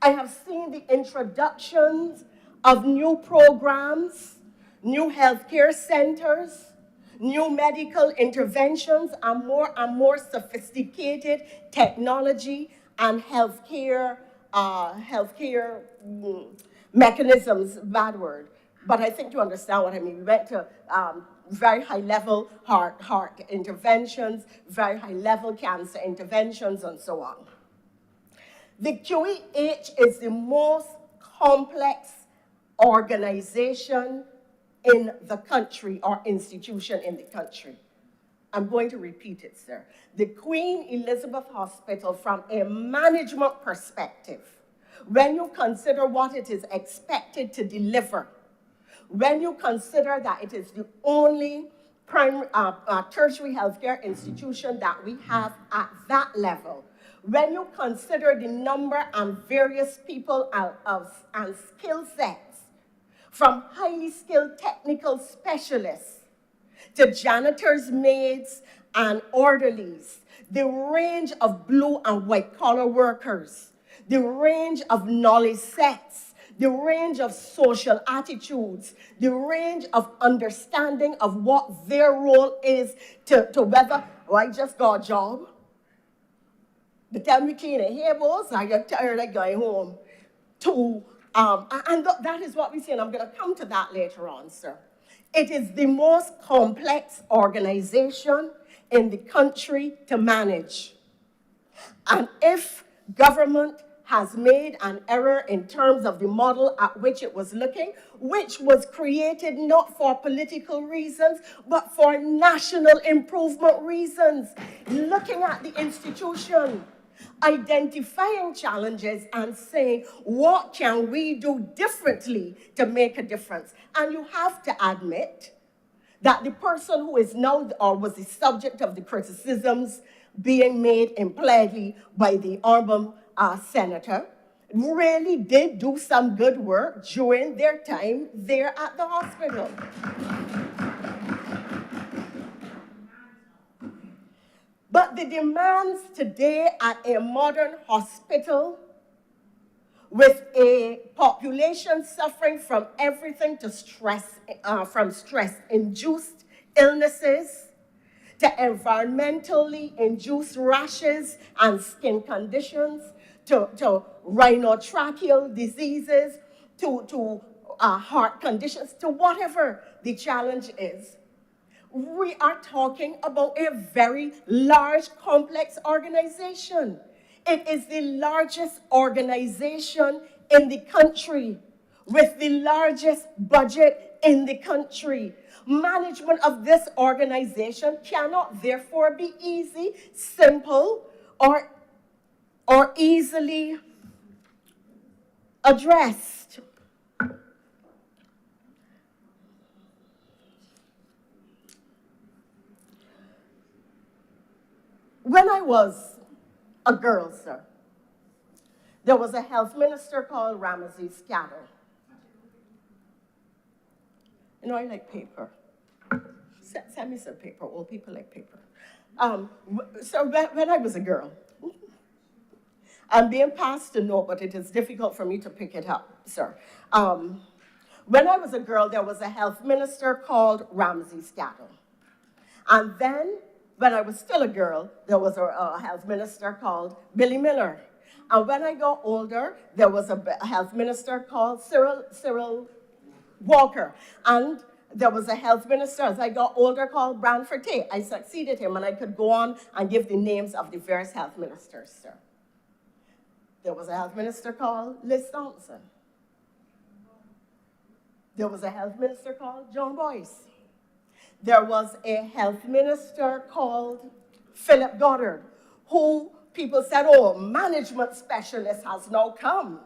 I have seen the introductions of new programs, new healthcare centers, new medical interventions, and more sophisticated technology and healthcare mechanisms, bad word. But I think you understand what I mean. We went to very high-level heart interventions, very high-level cancer interventions, and so on. The QEH is the most complex organization in the country or institution in the country. I'm going to repeat it, sir. The Queen Elizabeth Hospital, from a management perspective, when you consider what it is expected to deliver, when you consider that it is the only tertiary healthcare institution that we have at that level, when you consider the number and various people and skill sets, from highly skilled technical specialists to janitors, maids, and orderlies, the range of blue and white collar workers, the range of knowledge sets, the range of social attitudes, the range of understanding of what their role is to whether, oh, I just got a job. The time we clean the hair balls, I get tired of going home. That is what we see, and I'm going to come to that later on, sir. It is the most complex organization in the country to manage. And if government has made an error in terms of the model at which it was looking, which was created not for political reasons, but for national improvement reasons, looking at the institution, identifying challenges and saying, what can we do differently to make a difference? And you have to admit that the person who is now or was the subject of the criticisms being made impliedly by the honorable senator really did do some good work during their time there at the hospital. But the demands today at a modern hospital with a population suffering from everything to stress, from stress-induced illnesses, to environmentally induced rashes and skin conditions, to rhinotracheal diseases, to heart conditions, to whatever the challenge is. We are talking about a very large, complex organization. It is the largest organization in the country, with the largest budget in the country. Management of this organization cannot therefore be easy, simple, or easily addressed. When I was a girl, sir, there was a health minister called Ramesses Scattle. You know, I like paper. Send me some paper. Old people like paper. So when I was a girl, I'm being passed a note, but it is difficult for me to pick it up, sir. When I was a girl, there was a health minister called Ramesses Scattle. And then, when I was still a girl, there was a health minister called Billy Miller. And when I got older, there was a health minister called Cyril Walker. And there was a health minister, as I got older, called Branford Tate. I succeeded him, and I could go on and give the names of the various health ministers, sir. There was a health minister called Liz Thompson. There was a health minister called John Boyce. There was a health minister called Philip Goddard, who people said, oh, management specialist has now come,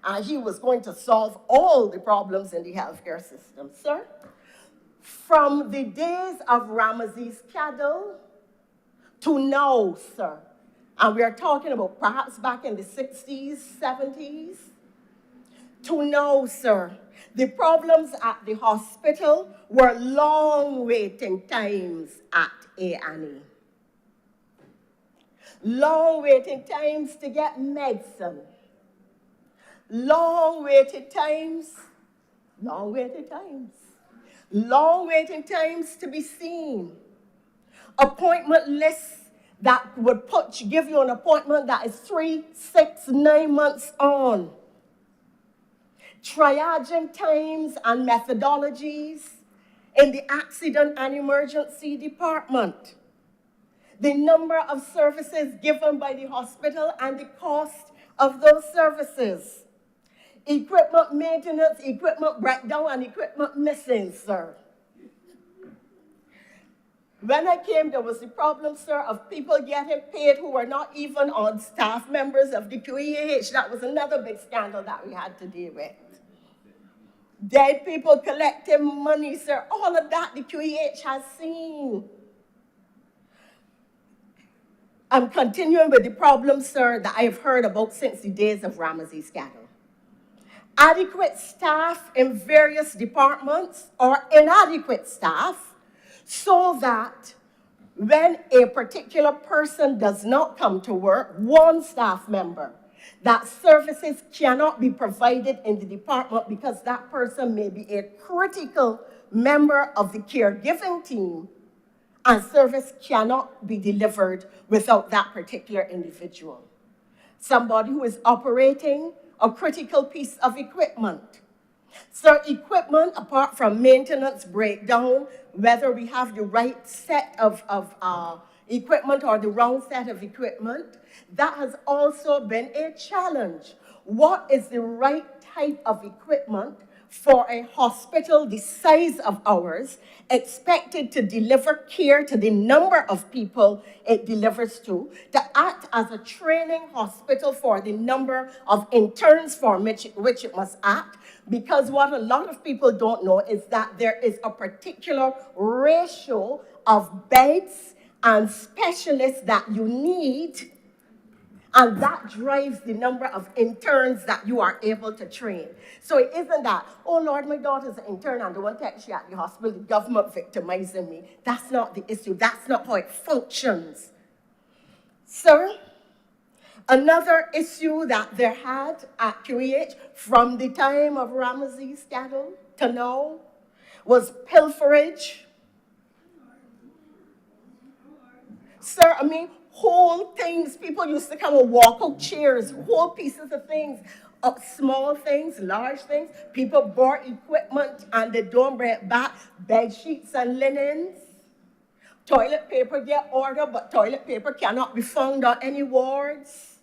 and he was going to solve all the problems in the healthcare system. Sir, from the days of Ramesses Scattle to now, sir, and we are talking about perhaps back in the 60s, 70s, to now, sir, the problems at the hospital were long waiting times at A&E. Long waiting times to get medicine. Long waiting times. Long waiting times. Long waiting times to be seen. Appointment lists that would give you an appointment that is 3, 6, 9 months on. Triaging times and methodologies in the accident and emergency department. The number of services given by the hospital and the cost of those services. Equipment maintenance, equipment breakdown, and equipment missing, sir. When I came, there was the problem, sir, of people getting paid who were not even on staff members of the QEH. That was another big scandal that we had to deal with. dead people collecting money, sir. All of that the QEH has seen. I'm continuing with the problem, sir, that I have heard about since the days of Ramesses scandal. Adequate staff in various departments or inadequate staff so that when a particular person does not come to work, one staff member, that services cannot be provided in the department because that person may be a critical member of the caregiving team, and service cannot be delivered without that particular individual. Somebody who is operating a critical piece of equipment. So equipment, apart from maintenance breakdown, whether we have the right set of equipment or the wrong set of equipment, that has also been a challenge. What is the right type of equipment for a hospital the size of ours, expected to deliver care to the number of people it delivers to act as a training hospital for the number of interns for which it must act? Because what a lot of people don't know is that there is a particular ratio of beds and specialists that you need, and that drives the number of interns that you are able to train. So it isn't that, oh Lord, my daughter's an intern and the one takes she at the hospital, the government victimizing me. That's not the issue. That's not how it functions. Sir, another issue that there had at QEH from the time of Ramesses scandal to now was pilferage. Sir, I mean, whole things, people used to come and walk out chairs, whole pieces of things, small things, large things. People bought equipment and they don't bring it back. Bed sheets and linens. Toilet paper get ordered, but toilet paper cannot be found on any wards.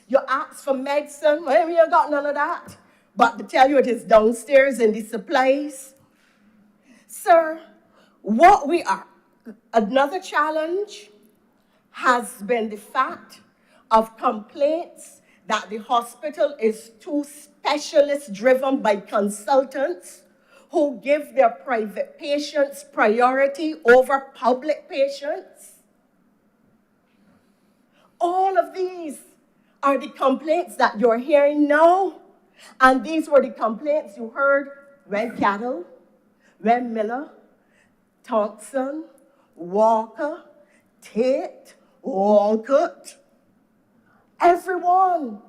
You ask for medicine, well, you got none of that. But to tell you it is downstairs in the supplies. Sir, what we are, another challenge has been the fact of complaints that the hospital is too specialist-driven by consultants who give their private patients priority over public patients. All of these are the complaints that you're hearing now, and these were the complaints you heard when Cattle, when Miller, Thompson, Walker, Tate, Walcott, everyone.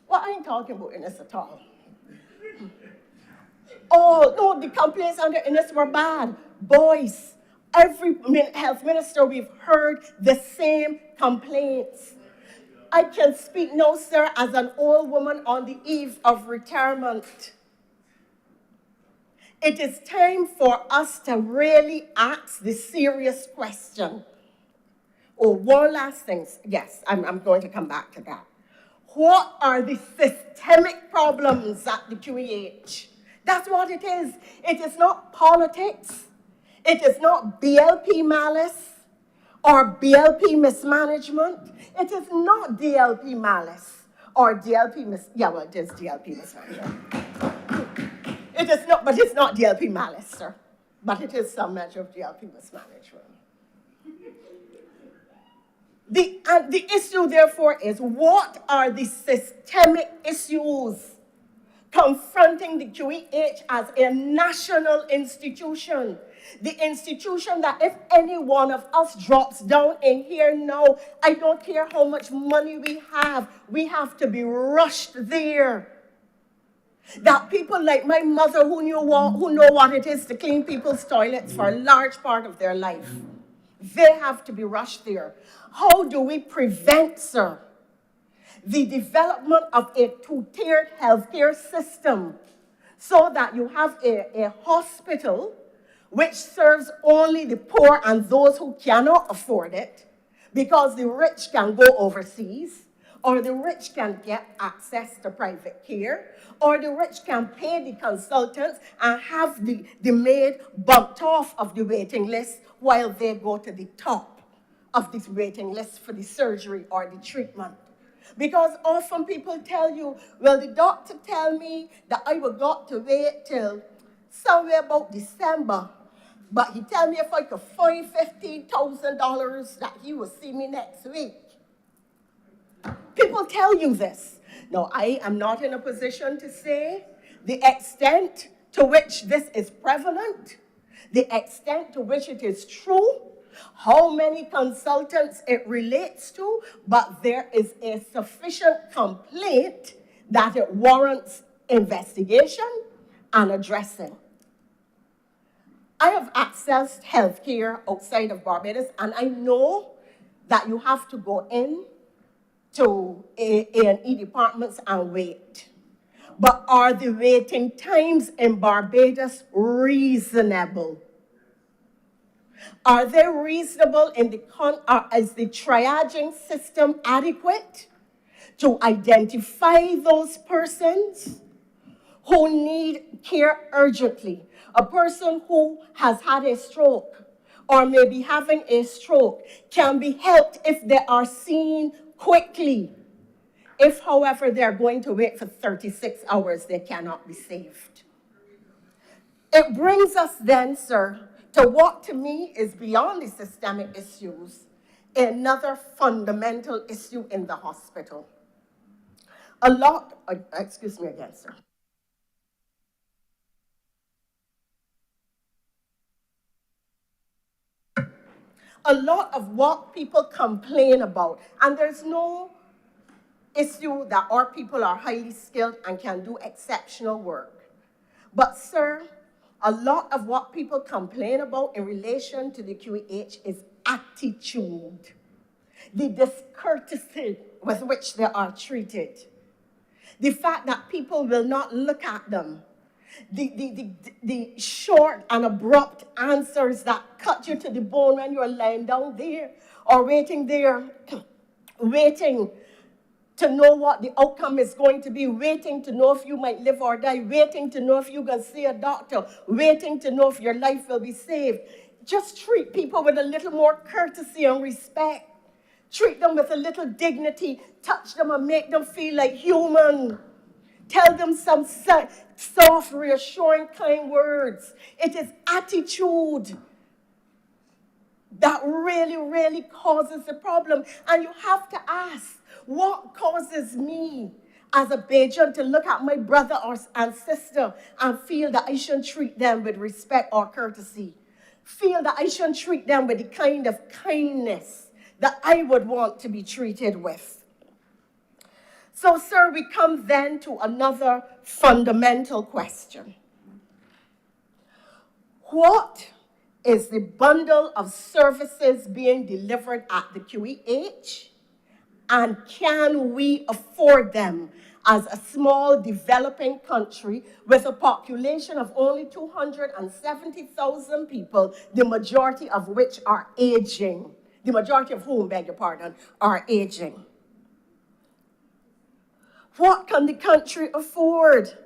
Well, I ain't talking about Innes at all. Oh, no, the complaints under Innes were bad. Boys, every health minister, we've heard the same complaints. I can speak now, sir, as an old woman on the eve of retirement. It is time for us to really ask the serious question. Oh, one last thing. Yes, I'm going to come back to that. What are the systemic problems at the QEH? That's what it is. It is not politics. It is not BLP malice or BLP mismanagement. It is not DLP malice or DLP it is DLP mismanagement. It is not, but it's not DLP malice, sir. But it is some measure of DLP mismanagement. The issue, therefore, is what are the systemic issues confronting the QEH as a national institution? The institution that if any one of us drops down in here now, I don't care how much money we have to be rushed there. That people like my mother who know what it is to clean people's toilets for a large part of their life, they have to be rushed there. How do we prevent, sir, the development of a two-tiered healthcare system so that you have a hospital which serves only the poor and those who cannot afford it, because the rich can go overseas, or the rich can get access to private care, or the rich can pay the consultants and have the maid bumped off of the waiting list while they go to the top of this waiting list for the surgery or the treatment. Because often people tell you, well, the doctor tell me that I will got to wait till somewhere about December. But he tell me if I could find $15,000 that he will see me next week. People tell you this. Now, I am not in a position to say the extent to which this is prevalent, the extent to which it is true, how many consultants it relates to, but there is a sufficient complaint that it warrants investigation and addressing. I have accessed healthcare outside of Barbados, and I know that you have to go in to A&E departments and wait. But are the waiting times in Barbados reasonable? Are they reasonable in is the triaging system adequate to identify those persons who need care urgently? A person who has had a stroke or may be having a stroke can be helped if they are seen quickly. If, however, they're going to wait for 36 hours, they cannot be saved. It brings us then, sir, to what to me is beyond the systemic issues, another fundamental issue in the hospital. Excuse me again, sir. A lot of what people complain about, and there's no issue that our people are highly skilled and can do exceptional work. But, sir, a lot of what people complain about in relation to the QEH is attitude, the discourtesy with which they are treated, the fact that people will not look at them, the short and abrupt answers that cut you to the bone when you're lying down there or waiting there, waiting to know what the outcome is going to be, waiting to know if you might live or die, waiting to know if you're going to see a doctor, waiting to know if your life will be saved. Just treat people with a little more courtesy and respect. Treat them with a little dignity. Touch them and make them feel like human. Tell them some soft, reassuring, kind words. It is attitude that really, really causes the problem. And you have to ask, what causes me as a Bajan to look at my brother and sister and feel that I shouldn't treat them with respect or courtesy? Feel that I shouldn't treat them with the kind of kindness that I would want to be treated with. So, sir, we come then to another fundamental question. What is the bundle of services being delivered at the QEH? And can we afford them as a small developing country with a population of only 270,000 people, the majority of which are aging, the majority of whom, beg your pardon, are aging? What can the country afford?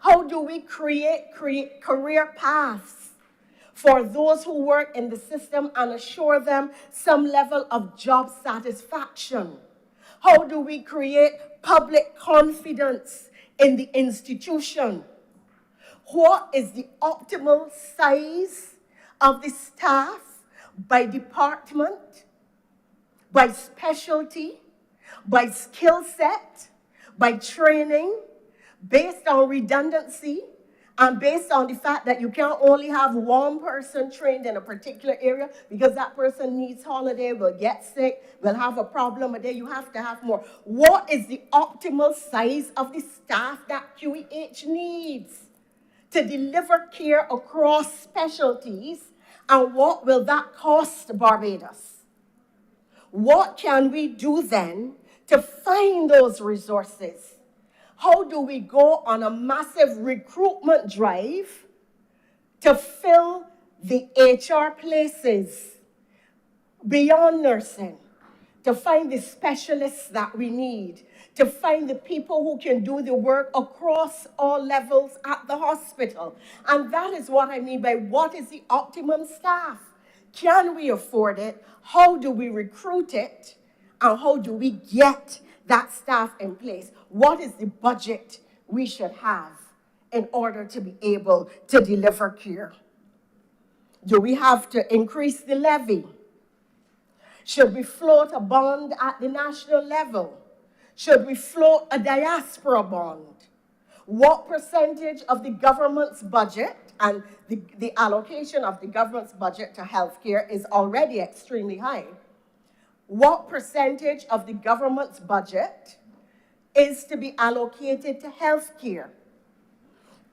How do we create career paths for those who work in the system and assure them some level of job satisfaction? How do we create public confidence in the institution? What is the optimal size of the staff by department, by specialty, by skill set, by training, based on redundancy, and based on the fact that you can't only have one person trained in a particular area because that person needs holiday, will get sick, will have a problem a day, you have to have more. What is the optimal size of the staff that QEH needs to deliver care across specialties, and what will that cost Barbados? What can we do then to find those resources? How do we go on a massive recruitment drive to fill the HR places beyond nursing, to find the specialists that we need, to find the people who can do the work across all levels at the hospital? And that is what I mean by what is the optimum staff? Can we afford it? How do we recruit it? And how do we get that staff in place? What is the budget we should have in order to be able to deliver care? Do we have to increase the levy? Should we float a bond at the national level? Should we float a diaspora bond? What percentage of the government's budget and the allocation of the government's budget to healthcare is already extremely high? What percentage of the government's budget is to be allocated to healthcare?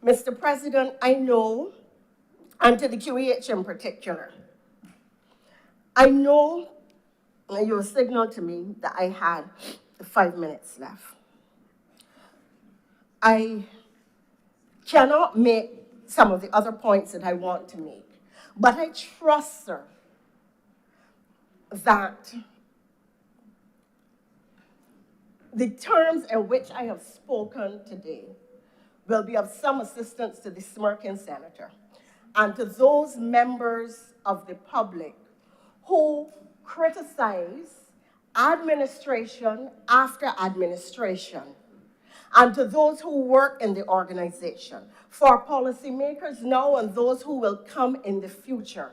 Mr. President, I know, and to the QEH in particular, I know you signaled to me that I had 5 minutes left. I cannot make some of the other points that I want to make, but I trust, sir, that the terms in which I have spoken today will be of some assistance to the smirking senator and to those members of the public who criticize administration after administration, and to those who work in the organization, for policymakers now and those who will come in the future,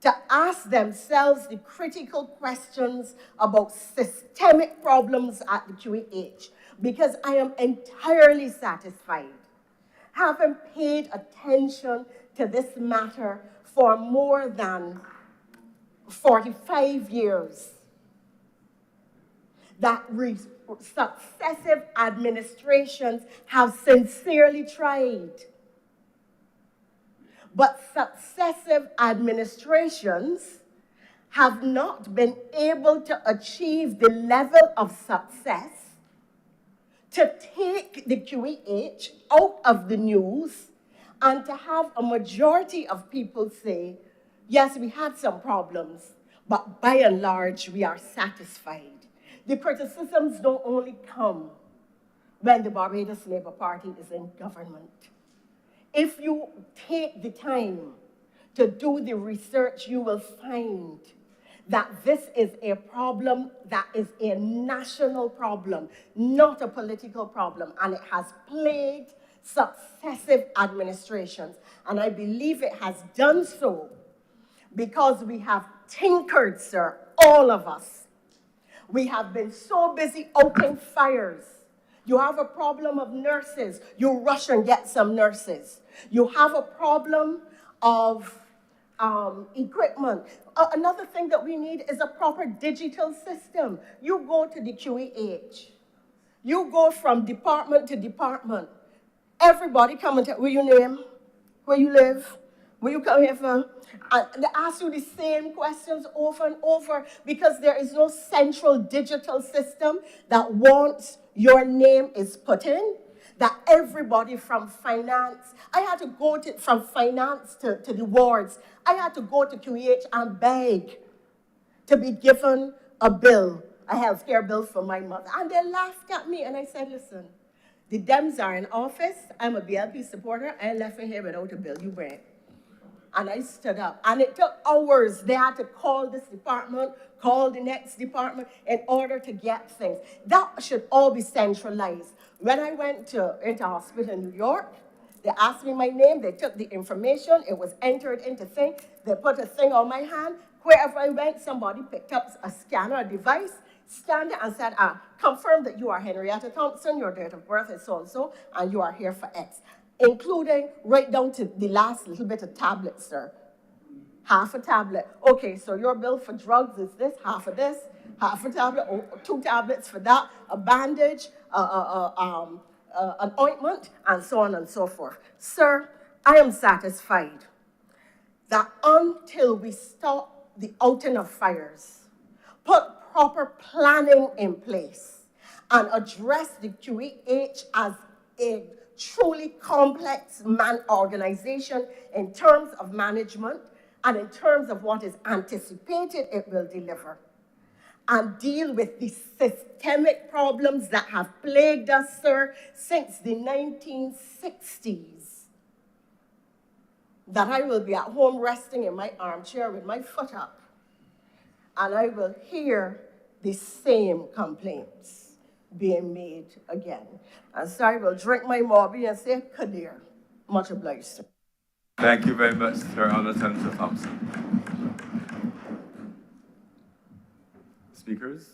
to ask themselves the critical questions about systemic problems at the QEH, because I am entirely satisfied, having paid attention to this matter for more than 45 years, that successive administrations have sincerely tried. But successive administrations have not been able to achieve the level of success to take the QEH out of the news and to have a majority of people say, yes, we had some problems, but by and large, we are satisfied. The criticisms don't only come when the Barbados Labour Party is in government. If you take the time to do the research, you will find that this is a problem that is a national problem, not a political problem, and it has plagued successive administrations. And I believe it has done so because we have tinkered, sir, all of us. We have been so busy opening fires. You have a problem of nurses, you rush and get some nurses. You have a problem of equipment. Another thing that we need is a proper digital system. You go to the QEH. You go from department to department. Everybody come and tell, where your name, where you live, where you come here from. And they ask you the same questions over and over because there is no central digital system that once your name is put in, that everybody from finance, I had to go from finance to the wards. I had to go to QEH and beg to be given a bill, a healthcare bill for my mother. And they laughed at me and I said, listen, the Dems are in office. I'm a BLP supporter. I left here without a bill. You bring it. And I stood up. And it took hours. They had to call this department, call the next department in order to get things. That should all be centralized. When I went into hospital in New York, they asked me my name. They took the information. It was entered into thing. They put a thing on my hand. Wherever I went, somebody picked up a scanner, a device, scanned it and said, confirm that you are Henrietta Thompson, your date of birth is so-and-so, and you are here for X. Including right down to the last little bit of tablet, sir. Half a tablet. Okay, so your bill for drugs is this, half of this, half a tablet, or 2 tablets for that, a bandage, an ointment, and so on and so forth. Sir, I am satisfied that until we stop the outing of fires, put proper planning in place, and address the QEH as a truly complex organization in terms of management and in terms of what is anticipated it will deliver, and deal with the systemic problems that have plagued us, sir, since the 1960s, that I will be at home resting in my armchair with my foot up, and I will hear the same complaints being made again. And so I will drink my Morby and say, Kadir. Much obliged, sir. Thank you very much, Sir Honor Senator Thompson. Speakers?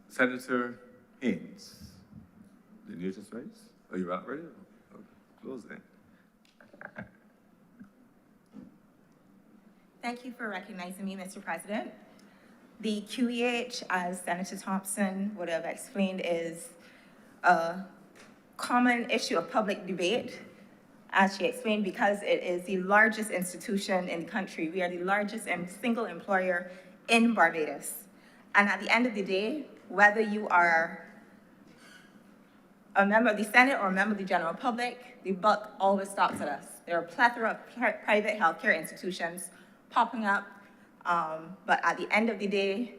Senator Haynes. Did you just raise? Are you not ready? Okay, close then. Thank you for recognizing me, Mr. President. The QEH, as Senator Thompson would have explained, is a common issue of public debate, as she explained, because it is the largest institution in the country. We are the largest and single employer in Barbados. And at the end of the day, whether you are a member of the Senate or a member of the general public, the buck always stops at us. There are a plethora of private healthcare institutions popping up, but at the end of the day,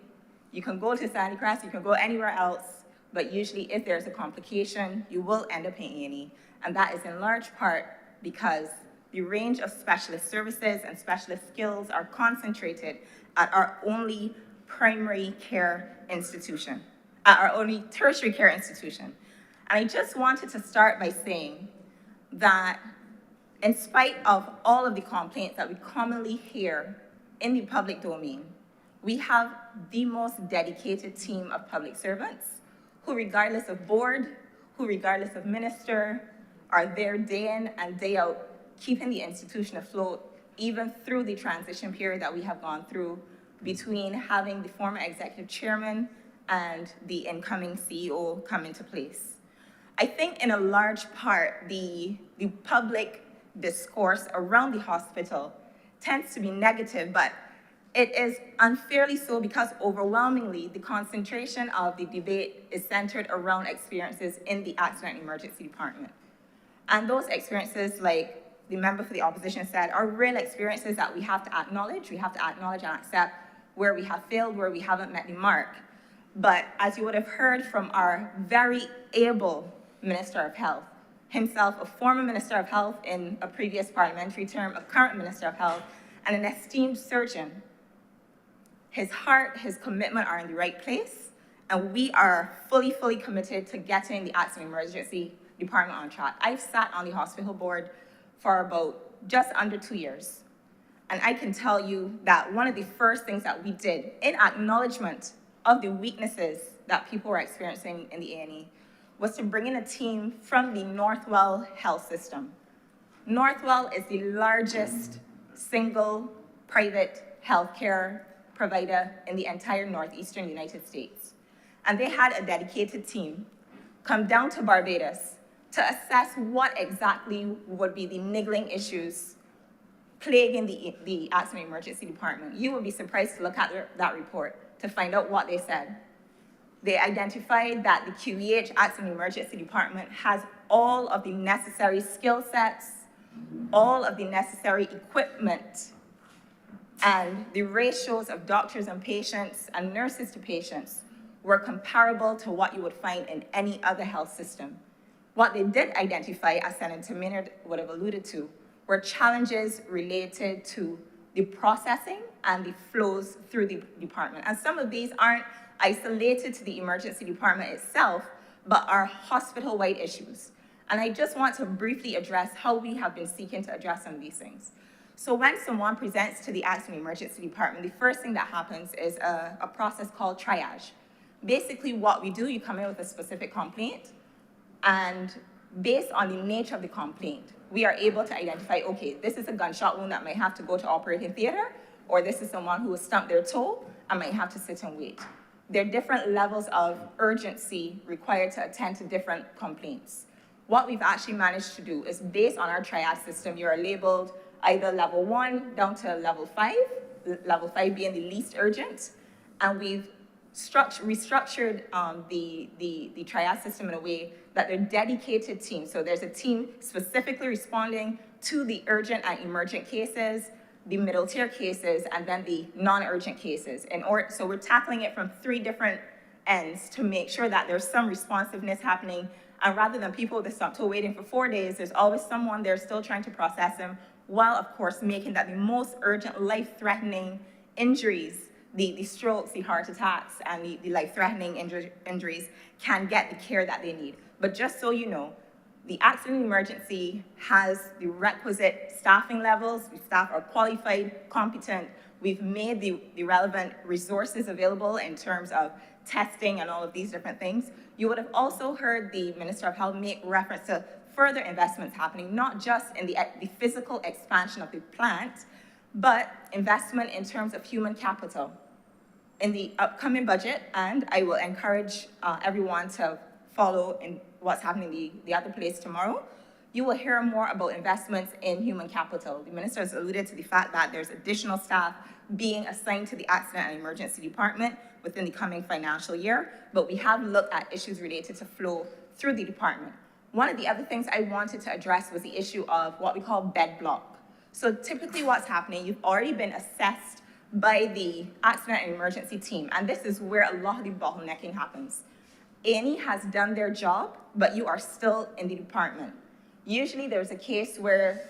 you can go to Sandy Crest, you can go anywhere else, but usually if there's a complication, you will end up in A&E. And that is in large part because the range of specialist services and specialist skills are concentrated at our only primary care institution, at our only tertiary care institution. And I just wanted to start by saying that in spite of all of the complaints that we commonly hear in the public domain, we have the most dedicated team of public servants who, regardless of board, who, regardless of minister, are there day in and day out, keeping the institution afloat, even through the transition period that we have gone through between having the former executive chairman and the incoming CEO come into place. I think in a large part, the public discourse around the hospital tends to be negative, but it is unfairly so because overwhelmingly the concentration of the debate is centered around experiences in the accident and emergency department. And those experiences, like the member for the opposition said, are real experiences that we have to acknowledge. We have to acknowledge and accept where we have failed, where we haven't met the mark. But as you would have heard from our very able Minister of Health, himself a former Minister of Health in a previous parliamentary term, a current Minister of Health, and an esteemed surgeon, his heart, his commitment are in the right place, and we are fully committed to getting the accident emergency department on track. I've sat on the hospital board for about just under 2 years, and I can tell you that one of the first things that we did in acknowledgement of the weaknesses that people were experiencing in the A&E was to bring in a team from the Northwell Health System. Northwell is the largest single private healthcare provider in the entire northeastern United States. And they had a dedicated team come down to Barbados to assess what exactly would be the niggling issues plaguing the accident emergency department. You would be surprised to look at that report to find out what they said. They identified that the QEH Accident Emergency Department has all of the necessary skill sets, all of the necessary equipment, and the ratios of doctors and patients and nurses to patients were comparable to what you would find in any other health system. What they did identify, as Senator Maynard would have alluded to, were challenges related to the processing and the flows through the department. And some of these aren't isolated to the emergency department itself, but are hospital-wide issues. And I just want to briefly address how we have been seeking to address some of these things. So when someone presents to the accident emergency department, the first thing that happens is a process called triage. Basically what we do, you come in with a specific complaint, and based on the nature of the complaint, we are able to identify, okay, this is a gunshot wound that might have to go to operating theater, or this is someone who has stumped their toe and might have to sit and wait. There are different levels of urgency required to attend to different complaints. What we've actually managed to do is, based on our triage system, you're labeled either level 1 down to level 5 being the least urgent, and we've restructured the triage system in a way that they're dedicated teams. So there's a team specifically responding to the urgent and emergent cases, the middle tier cases, and then the non-urgent cases. So we're tackling it from 3 different ends to make sure that there's some responsiveness happening. And rather than people that stop till waiting for 4 days, there's always someone there still trying to process them, while of course making that the most urgent life-threatening injuries the strokes, the heart attacks, and the life-threatening injuries can get the care that they need. But just so you know, the accident emergency has the requisite staffing levels. The staff are qualified, competent. We've made the relevant resources available in terms of testing and all of these different things. You would have also heard the Minister of Health make reference to further investments happening, not just in the physical expansion of the plant, but investment in terms of human capital in the upcoming budget. And I will encourage everyone to follow in what's happening the other place tomorrow. You will hear more about investments in human capital. The minister has alluded to the fact that there's additional staff being assigned to the Accident and Emergency Department within the coming financial year, but we have looked at issues related to flow through the department. One of the other things I wanted to address was the issue of what we call bed block. So typically what's happening, you've already been assessed by the Accident and Emergency team, and this is where a lot of the bottlenecking happens. A&E has done their job, but you are still in the department. Usually there's a case where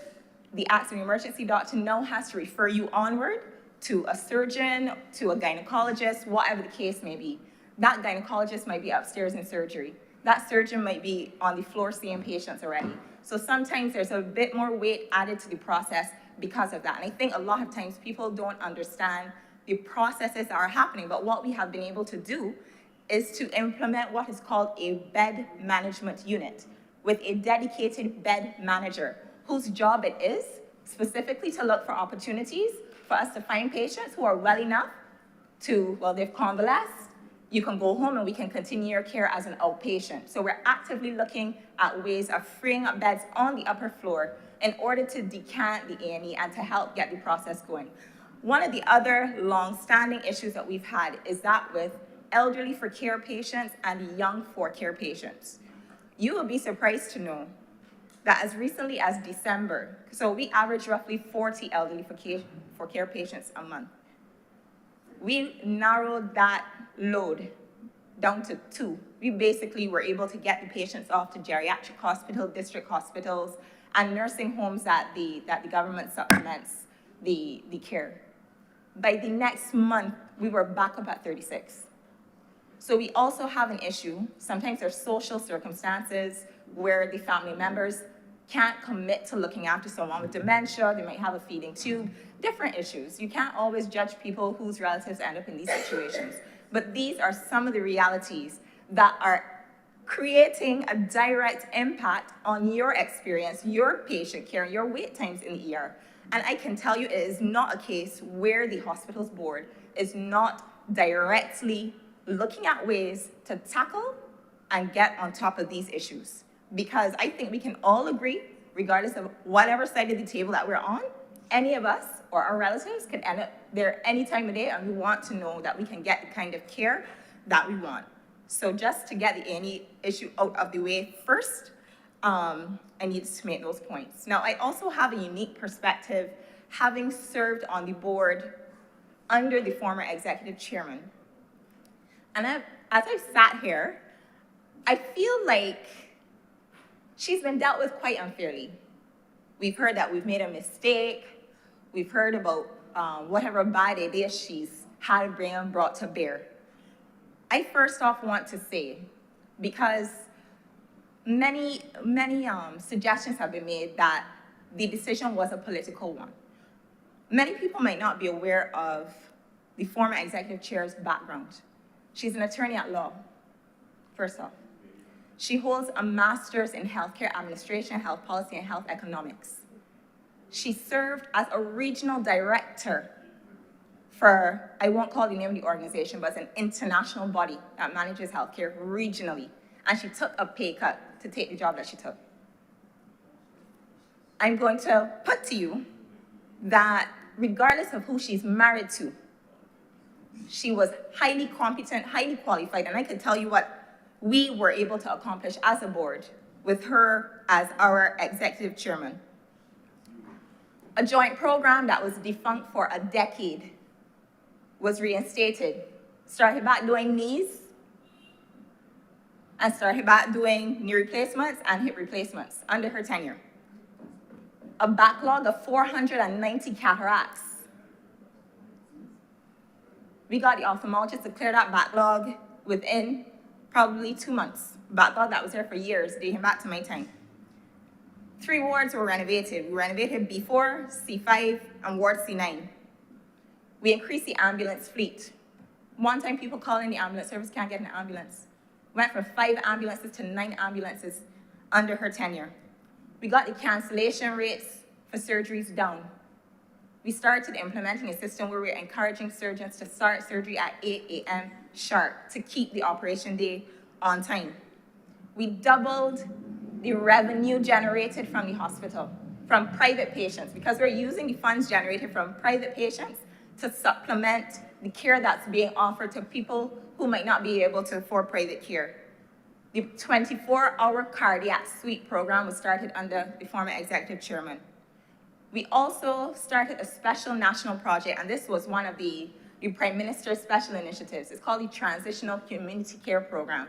the Accident and Emergency doctor now has to refer you onward to a surgeon, to a gynecologist, whatever the case may be. That gynecologist might be upstairs in surgery. That surgeon might be on the floor seeing patients already. So sometimes there's a bit more weight added to the process because of that. And I think a lot of times people don't understand the processes that are happening, but what we have been able to do is to implement what is called a bed management unit with a dedicated bed manager whose job it is specifically to look for opportunities for us to find patients who are well enough to, well, they've convalesced, you can go home and we can continue your care as an outpatient. So we're actively looking at ways of freeing up beds on the upper floor in order to decant the A&E and to help get the process going. One of the other long-standing issues that we've had is that with elderly for care patients and young for care patients. You will be surprised to know that as recently as December, so we average roughly 40 elderly for care patients a month. We narrowed that load down to 2. We basically were able to get the patients off to geriatric hospital, district hospitals, and nursing homes that the government supplements the care. By the next month, we were back up at 36. So we also have an issue. Sometimes there's social circumstances where the family members can't commit to looking after someone with dementia. They might have a feeding tube, different issues. You can't always judge people whose relatives end up in these situations. But these are some of the realities that are creating a direct impact on your experience, your patient care, your wait times in the ER. And I can tell you it is not a case where the hospital's board is not directly looking at ways to tackle and get on top of these issues. Because I think we can all agree, regardless of whatever side of the table that we're on, any of us or our relatives can end up there any time of day, and we want to know that we can get the kind of care that we want. So just to get the A&E issue out of the way first, I need to make those points. Now, I also have a unique perspective, having served on the board under the former executive chairman. And as I've sat here, I feel like she's been dealt with quite unfairly. We've heard that we've made a mistake. We've heard about whatever bad ideas she's had brought to bear. I first off want to say, because many suggestions have been made that the decision was a political one. Many people might not be aware of the former executive chair's background. She's an attorney at law, first off. She holds a master's in healthcare administration, health policy, and health economics. She served as a regional director for, I won't call the name of the organization, but it's an international body that manages healthcare regionally. And she took a pay cut to take the job that she took. I'm going to put to you that regardless of who she's married to, she was highly competent, highly qualified, and I can tell you what we were able to accomplish as a board with her as our executive chairman. A joint program that was defunct for a decade was reinstated. Started back doing knees, and started back doing knee replacements and hip replacements under her tenure. A backlog of 490 cataracts We got the ophthalmologist to clear that backlog within probably 2 months. Backlog that was there for years, dating back to my time. 3 wards were renovated. We renovated B4, C5, and Ward C9. We increased the ambulance fleet. One time people calling the ambulance service can't get an ambulance. Went from 5 ambulances to 9 ambulances under her tenure. We got the cancellation rates for surgeries down. We started implementing a system where we're encouraging surgeons to start surgery at 8 a.m. sharp to keep the operation day on time. We doubled the revenue generated from the hospital, from private patients, because we're using the funds generated from private patients to supplement the care that's being offered to people who might not be able to afford private care. The 24-hour cardiac suite program was started under the former executive chairman. We also started a special national project, and this was one of the Prime Minister's special initiatives. It's called the Transitional Community Care Program.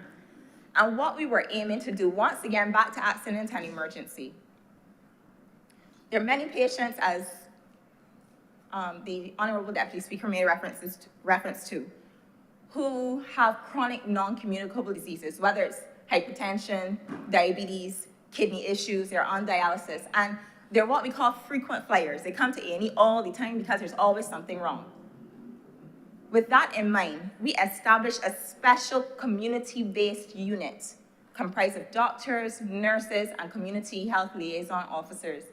And what we were aiming to do, once again, back to accident and emergency. There are many patients, as the Honorable Deputy Speaker made reference to, who have chronic non-communicable diseases, whether it's hypertension, diabetes, kidney issues, they're on dialysis, and they're what we call frequent flyers. They come to A&E all the time because there's always something wrong. With that in mind, we established a special community-based unit comprised of doctors, nurses, and community health liaison officers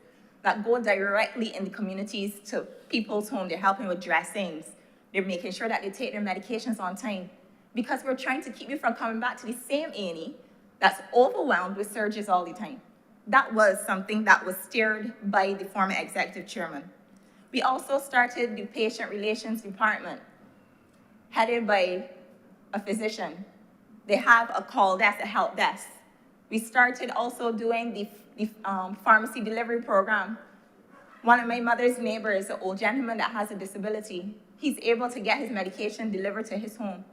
that go directly in the communities to people's homes. They're helping with dressings. They're making sure that they take their medications on time, because we're trying to keep you from coming back to the same A&E that's overwhelmed with surges all the time. That was something that was steered by the former executive chairman. We also started the patient relations department, headed by a physician. They have a call desk, a help desk. We started also doing the pharmacy delivery program. One of my mother's neighbors, an old gentleman that has a disability, he's able to get his medication delivered to his home.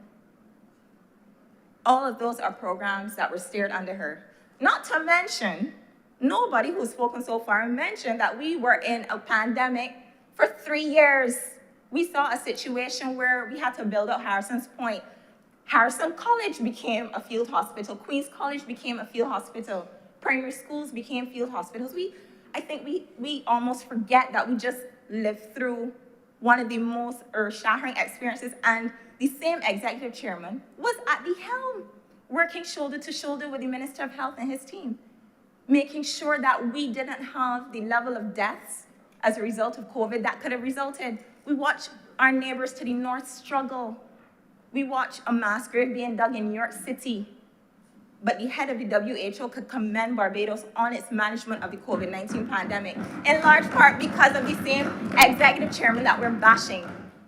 All of those are programs that were steered under her. Not to mention, nobody who's spoken so far mentioned that we were in a pandemic for 3 years. We saw a situation where we had to build up Harrison's Point. Harrison College became a field hospital. Queens College became a field hospital. Primary schools became field hospitals. I think we almost forget that we just lived through one of the most earth-shattering experiences, and the same executive chairman was at the helm, working shoulder to shoulder with the Minister of Health and his team, making sure that we didn't have the level of deaths as a result of COVID that could have resulted. We watched our neighbors to the north struggle. We watched a mass grave being dug in New York City. But the head of the WHO could commend Barbados on its management of the COVID-19 pandemic, in large part because of the same executive chairman that we're bashing.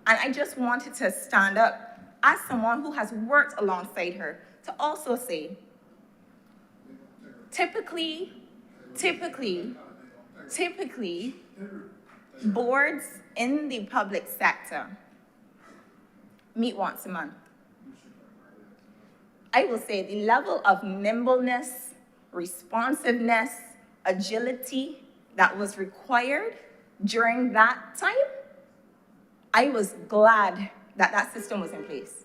And I just wanted to stand up as someone who has worked alongside her to also say, typically, boards in the public sector meet once a month. I will say the level of nimbleness, responsiveness, agility that was required during that time, I was glad that that system was in place,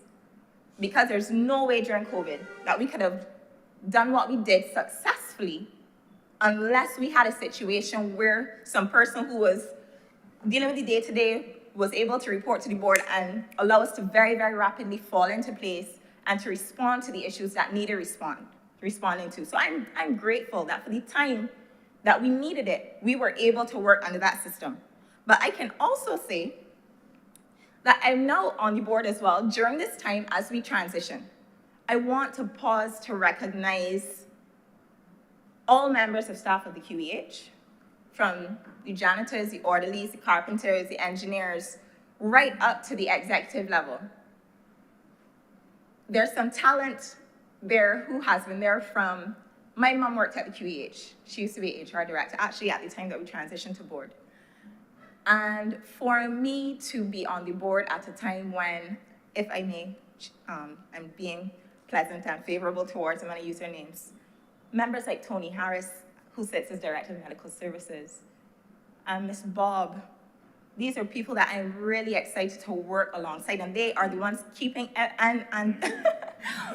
because there's no way during COVID that we could have done what we did successfully unless we had a situation where some person who was dealing with the day-to-day was able to report to the board and allow us to very, very rapidly fall into place and to respond to the issues that needed responding to. So I'm grateful that for the time that we needed it, we were able to work under that system. But I can also say that I'm now on the board as well during this time as we transition. I want to pause to recognize all members of staff of the QEH, from the janitors, the orderlies, the carpenters, the engineers, right up to the executive level. There's some talent there who has been there from, my mom worked at the QEH. She used to be HR director, actually at the time that we transitioned to board. And for me to be on the board at a time when, if I may, I'm being pleasant and favorable towards, I'm gonna use their names. Members like Tony Harris, who sits as Director of Medical Services, and Ms. Bob, These are people that I'm really excited to work alongside, and they are the ones keeping and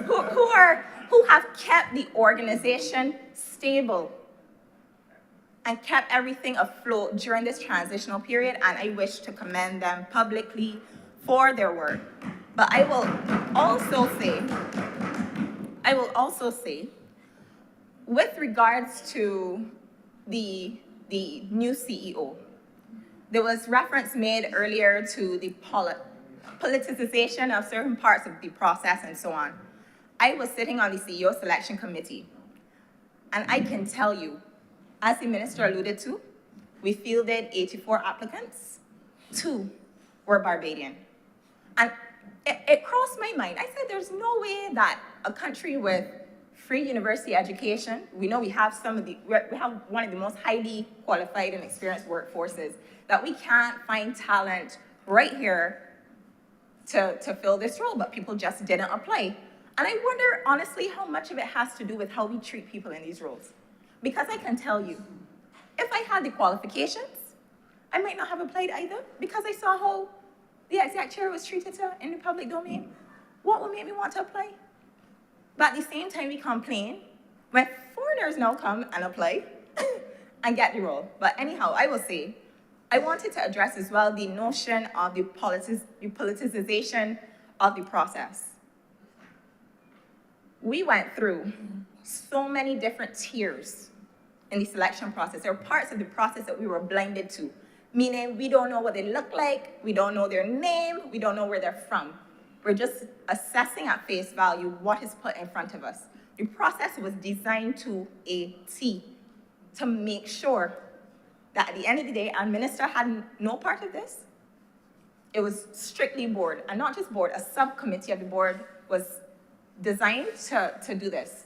who have kept the organization stable and kept everything afloat during this transitional period, and I wish to commend them publicly for their work. But I will also say, with regards to the new CEO, there was reference made earlier to the politicization of certain parts of the process and so on. I was sitting on the CEO selection committee, and I can tell you, as the minister alluded to, we fielded 84 applicants, 2 were Barbadian. And it crossed my mind. I said, there's no way that a country with free university education, we know we have we have one of the most highly qualified and experienced workforces, that we can't find talent right here to fill this role, but people just didn't apply. And I wonder, honestly, how much of it has to do with how we treat people in these roles. Because I can tell you, if I had the qualifications, I might not have applied either, because I saw how the exec chair was treated in the public domain. What would make me want to apply? But at the same time, we complain when foreigners now come and apply and get the role. But anyhow, I will say, I wanted to address as well the notion of the politicization of the process. We went through so many different tiers in the selection process. There are parts of the process that we were blinded to, meaning we don't know what they look like, we don't know their name, we don't know where they're from. We're just assessing at face value what is put in front of us. The process was designed to a T to make sure that at the end of the day, our minister had no part of this. It was strictly board, and not just board, a subcommittee of the board was designed to do this.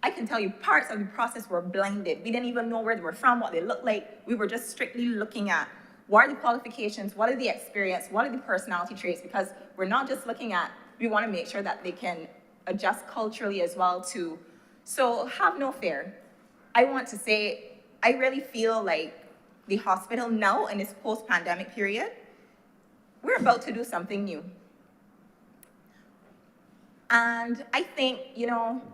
I can tell you parts of the process were blinded. We didn't even know where they were from, what they looked like. We were just strictly looking at what are the qualifications, what are the experience, what are the personality traits, because we're not just looking at, we want to make sure that they can adjust culturally as well too. So have no fear. I want to say, I really feel like the hospital now in this post-pandemic period, we're about to do something new. And I think,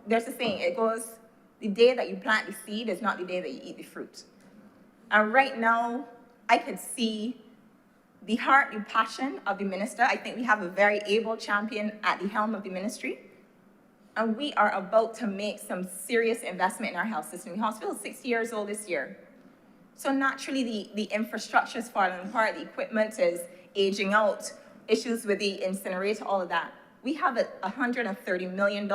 there's a saying, it goes, the day that you plant the seed is not the day that you eat the fruit. And right now, I could see the heart, the passion of the minister. I think we have a very able champion at the helm of the ministry. And we are about to make some serious investment in our health system. The hospital is 60 years old this year. So naturally, the infrastructure is falling apart, the equipment is aging out, issues with the incinerator, all of that. We have a $130 million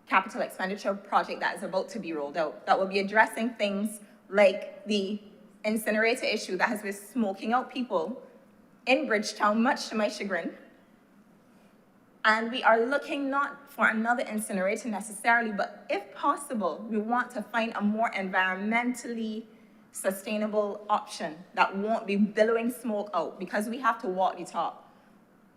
capital expenditure project that is about to be rolled out that will be addressing things like the incinerator issue that has been smoking out people in Bridgetown, much to my chagrin. And we are looking not for another incinerator necessarily, but if possible, we want to find a more environmentally sustainable option that won't be billowing smoke out, because we have to walk the talk.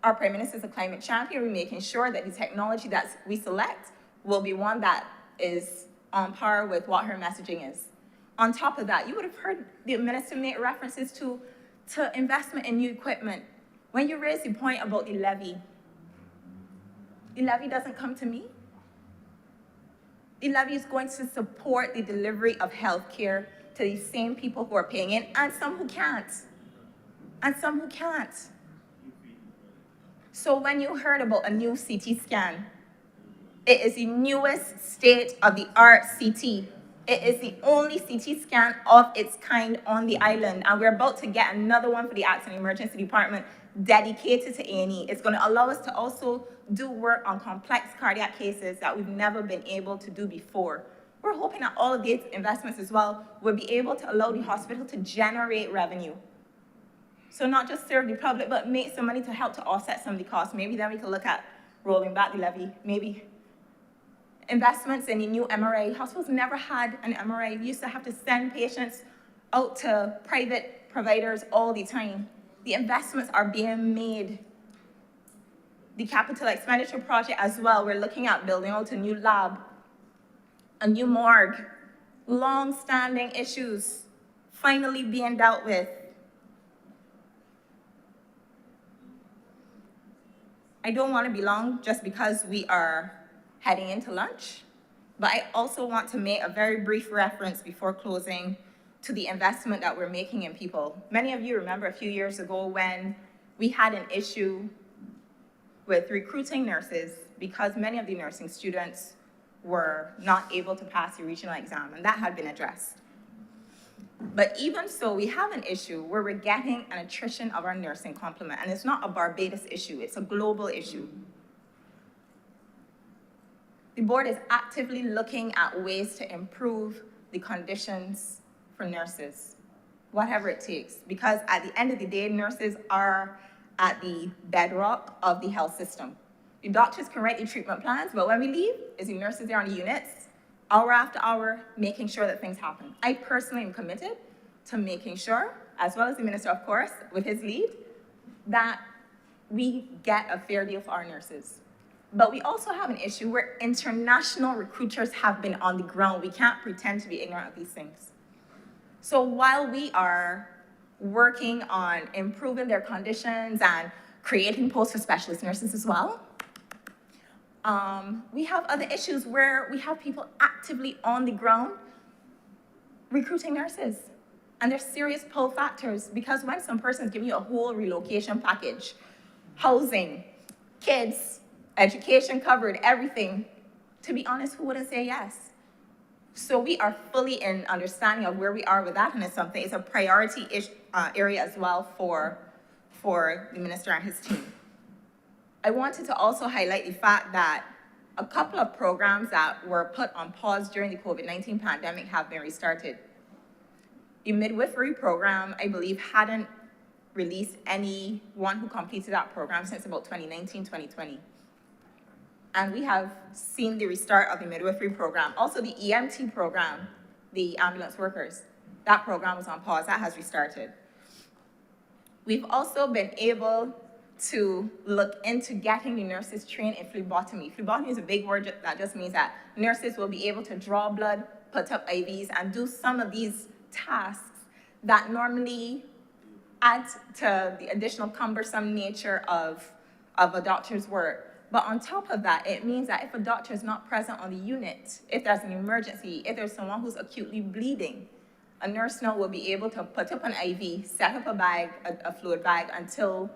Our Prime Minister is a climate champion. We're making sure that the technology that we select will be one that is on par with what her messaging is. On top of that, you would have heard the minister make references to investment in new equipment. When you raise the point about the levy doesn't come to me. The levy is going to support the delivery of health care to the same people who are paying in, and some who can't. So when you heard about a new CT scan, it is the newest state-of-the-art CT. It is the only CT scan of its kind on the island, and we're about to get another one for the Accident Emergency Department dedicated to A&E. It's going to allow us to also do work on complex cardiac cases that we've never been able to do before. We're hoping that all of these investments as well will be able to allow the hospital to generate revenue. So not just serve the public, but make some money to help to offset some of the costs. Maybe then we can look at rolling back the levy, maybe. Investments in the new MRI. Hospitals never had an MRI. We used to have to send patients out to private providers all the time. The investments are being made. The capital expenditure project as well, we're looking at building out a new lab, a new morgue, long-standing issues finally being dealt with. I don't want to be long just because we are heading into lunch, but I also want to make a very brief reference before closing to the investment that we're making in people. Many of you remember a few years ago when we had an issue with recruiting nurses because many of the nursing students were not able to pass the regional exam, and that had been addressed. But even so, we have an issue where we're getting an attrition of our nursing complement, and it's not a Barbados issue, it's a global issue. The board is actively looking at ways to improve the conditions for nurses, whatever it takes, because at the end of the day, nurses are at the bedrock of the health system. The doctors can write the treatment plans, but when we leave, it's the nurses there on the units, hour after hour, making sure that things happen. I personally am committed to making sure, as well as the minister, of course, with his lead, that we get a fair deal for our nurses. But we also have an issue where international recruiters have been on the ground. We can't pretend to be ignorant of these things. So while we are working on improving their conditions and creating posts for specialist nurses as well, we have other issues where we have people actively on the ground recruiting nurses. And there's serious pull factors because when some person is giving you a whole relocation package, housing, kids, education covered, everything, to be honest, who wouldn't say yes? So we are fully in understanding of where we are with that, and it's a priority area as well for the minister and his team. I wanted to also highlight the fact that a couple of programs that were put on pause during the COVID-19 pandemic have been restarted. The midwifery program, I believe, hadn't released anyone who completed that program since about 2019, 2020. And we have seen the restart of the midwifery program. Also the EMT program, the ambulance workers, that program was on pause, that has restarted. We've also been able to look into getting the nurses trained in phlebotomy. Phlebotomy is a big word that just means that nurses will be able to draw blood, put up IVs, and do some of these tasks that normally add to the additional cumbersome nature of a doctor's work. But on top of that, it means that if a doctor is not present on the unit, if there's an emergency, if there's someone who's acutely bleeding, a nurse now will be able to put up an IV, set up a bag, a fluid bag, until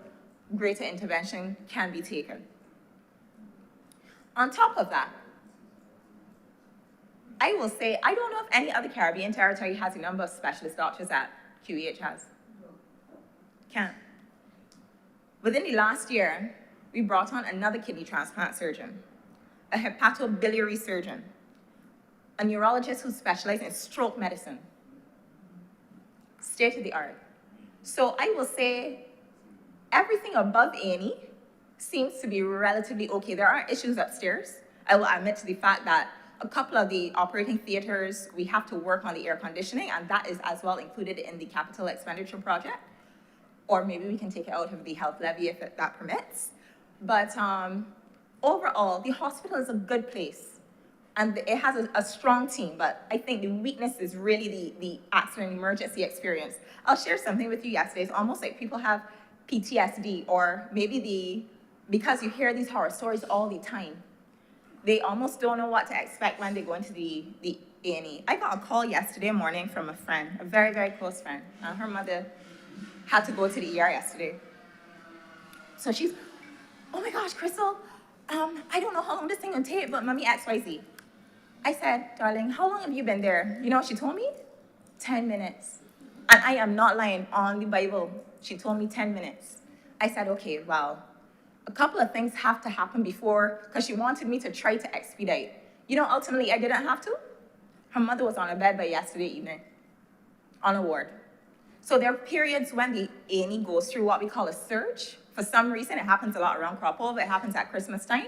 greater intervention can be taken. On top of that, I will say, I don't know if any other Caribbean territory has the number of specialist doctors that QEH has. Can't. Within the last year, we brought on another kidney transplant surgeon, a hepatobiliary surgeon, a neurologist who specializes in stroke medicine. State of the art. So I will say everything above A&E seems to be relatively okay. There are issues upstairs. I will admit to the fact that a couple of the operating theaters, we have to work on the air conditioning, and that is as well included in the capital expenditure project. Or maybe we can take it out of the health levy if that permits. But overall, the hospital is a good place. And it has a strong team, but I think the weakness is really the accident emergency experience. I'll share something with you yesterday. It's almost like people have PTSD, or maybe because you hear these horror stories all the time, they almost don't know what to expect when they go into the A&E. I got a call yesterday morning from a friend, a very, very close friend. Her mother had to go to the ER yesterday. So she's, oh my gosh, Crystal, I don't know how long this thing will take, but mommy XYZ. I said, darling, how long have you been there? You know what she told me? 10 minutes. And I am not lying on the Bible. She told me 10 minutes. I said, okay, well, a couple of things have to happen before, because she wanted me to try to expedite. You know, ultimately, I didn't have to. Her mother was on a bed by yesterday evening, on a ward. So there are periods when the A&E goes through what we call a surge. For some reason, it happens a lot around crop over. It happens at Christmas time.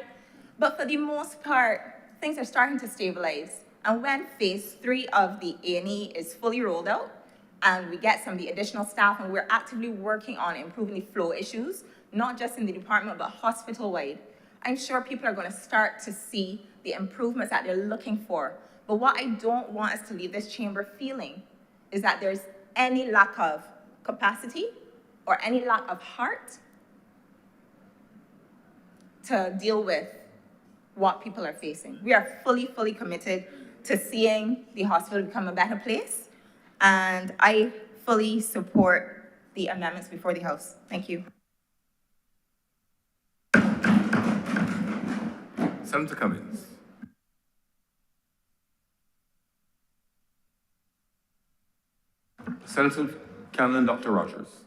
But for the most part, things are starting to stabilize. And when phase 3 of the A&E is fully rolled out, and we get some of the additional staff, and we're actively working on improving the flow issues, not just in the department, but hospital-wide, I'm sure people are going to start to see the improvements that they're looking for. But what I don't want us to leave this chamber feeling is that there's any lack of capacity or any lack of heart to deal with what people are facing. We are fully, fully committed to seeing the hospital become a better place, and I fully support the amendments before the House. Thank you. Senator Cummings. Senator Cameron, Dr. Rogers.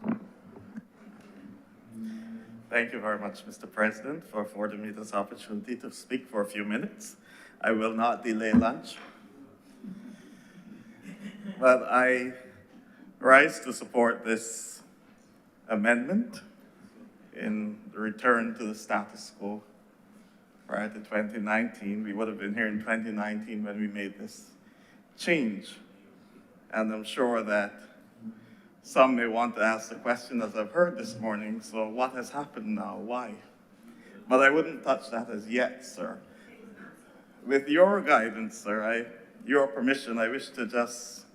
Thank you very much, Mr. President, for affording me this opportunity to speak for a few minutes. I will not delay lunch. But I rise to support this amendment in the return to the status quo. Prior to 2019, we would have been here in 2019 when we made this change. And I'm sure that some may want to ask the question, as I've heard this morning, so what has happened now? Why? But I wouldn't touch that as yet, sir. With your guidance, sir, your permission, I wish to just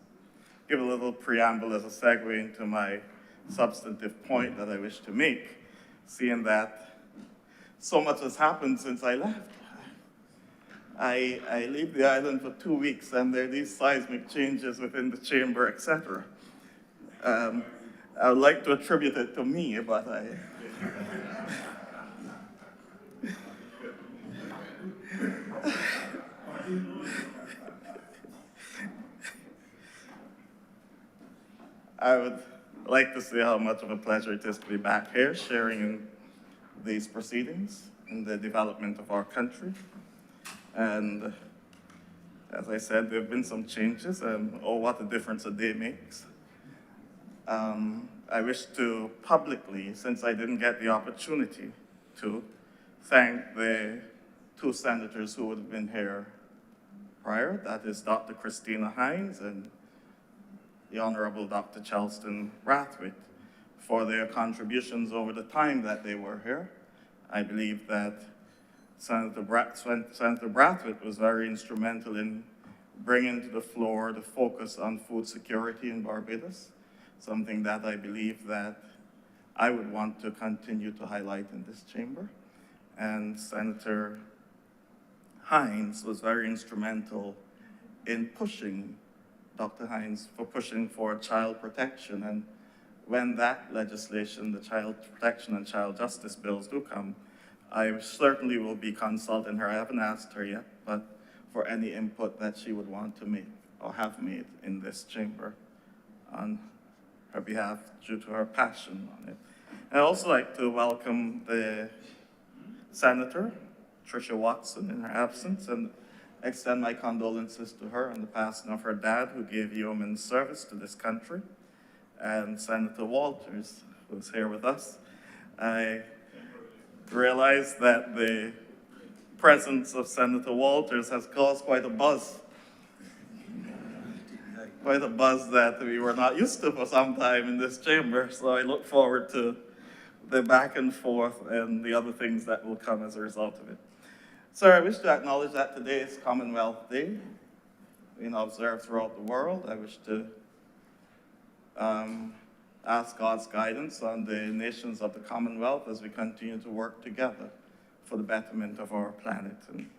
give a little preamble as a segue into my substantive point that I wish to make, seeing that so much has happened since I left. I leave the island for 2 weeks, and there are these seismic changes within the chamber, etc. I would like to attribute it to me, but I would like to say how much of a pleasure it is to be back here sharing in these proceedings in the development of our country. And as I said, there have been some changes, and oh, what a difference a day makes. I wish to publicly, since I didn't get the opportunity to, thank the two senators who would have been here prior. That is Dr. Christina Hines and the Honorable Dr. Charleston Brathwaite, for their contributions over the time that they were here. I believe that Senator Brathwaite was very instrumental in bringing to the floor the focus on food security in Barbados, something that I believe that I would want to continue to highlight in this chamber. And Senator Hines was very instrumental in pushing, Dr. Hines, for pushing for child protection. And when that legislation, the child protection and child justice bills do come, I certainly will be consulting her. I haven't asked her yet, but for any input that she would want to make or have made in this chamber on her behalf due to her passion on it. I'd also like to welcome the Senator, Tricia Watson, in her absence, and extend my condolences to her on the passing of her dad, who gave yeoman's service to this country, and Senator Walters, who's here with us. I realize that the presence of Senator Walters has caused quite a buzz that we were not used to for some time in this chamber. So I look forward to the back and forth and the other things that will come as a result of it. Sir, I wish to acknowledge that today is Commonwealth Day, being observed throughout the world. I wish to ask God's guidance on the nations of the Commonwealth as we continue to work together for the betterment of our planet. And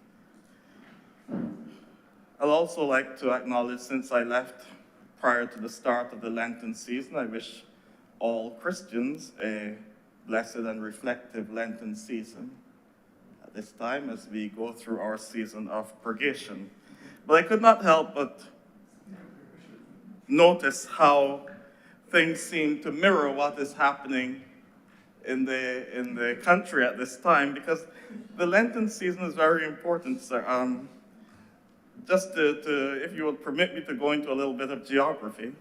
I'd also like to acknowledge, since I left prior to the start of the Lenten season, I wish all Christians a blessed and reflective Lenten season at this time as we go through our season of purgation. But I could not help but notice how things seem to mirror what is happening in the country at this time, because the Lenten season is very important, sir. Just if you would permit me to go into a little bit of geography,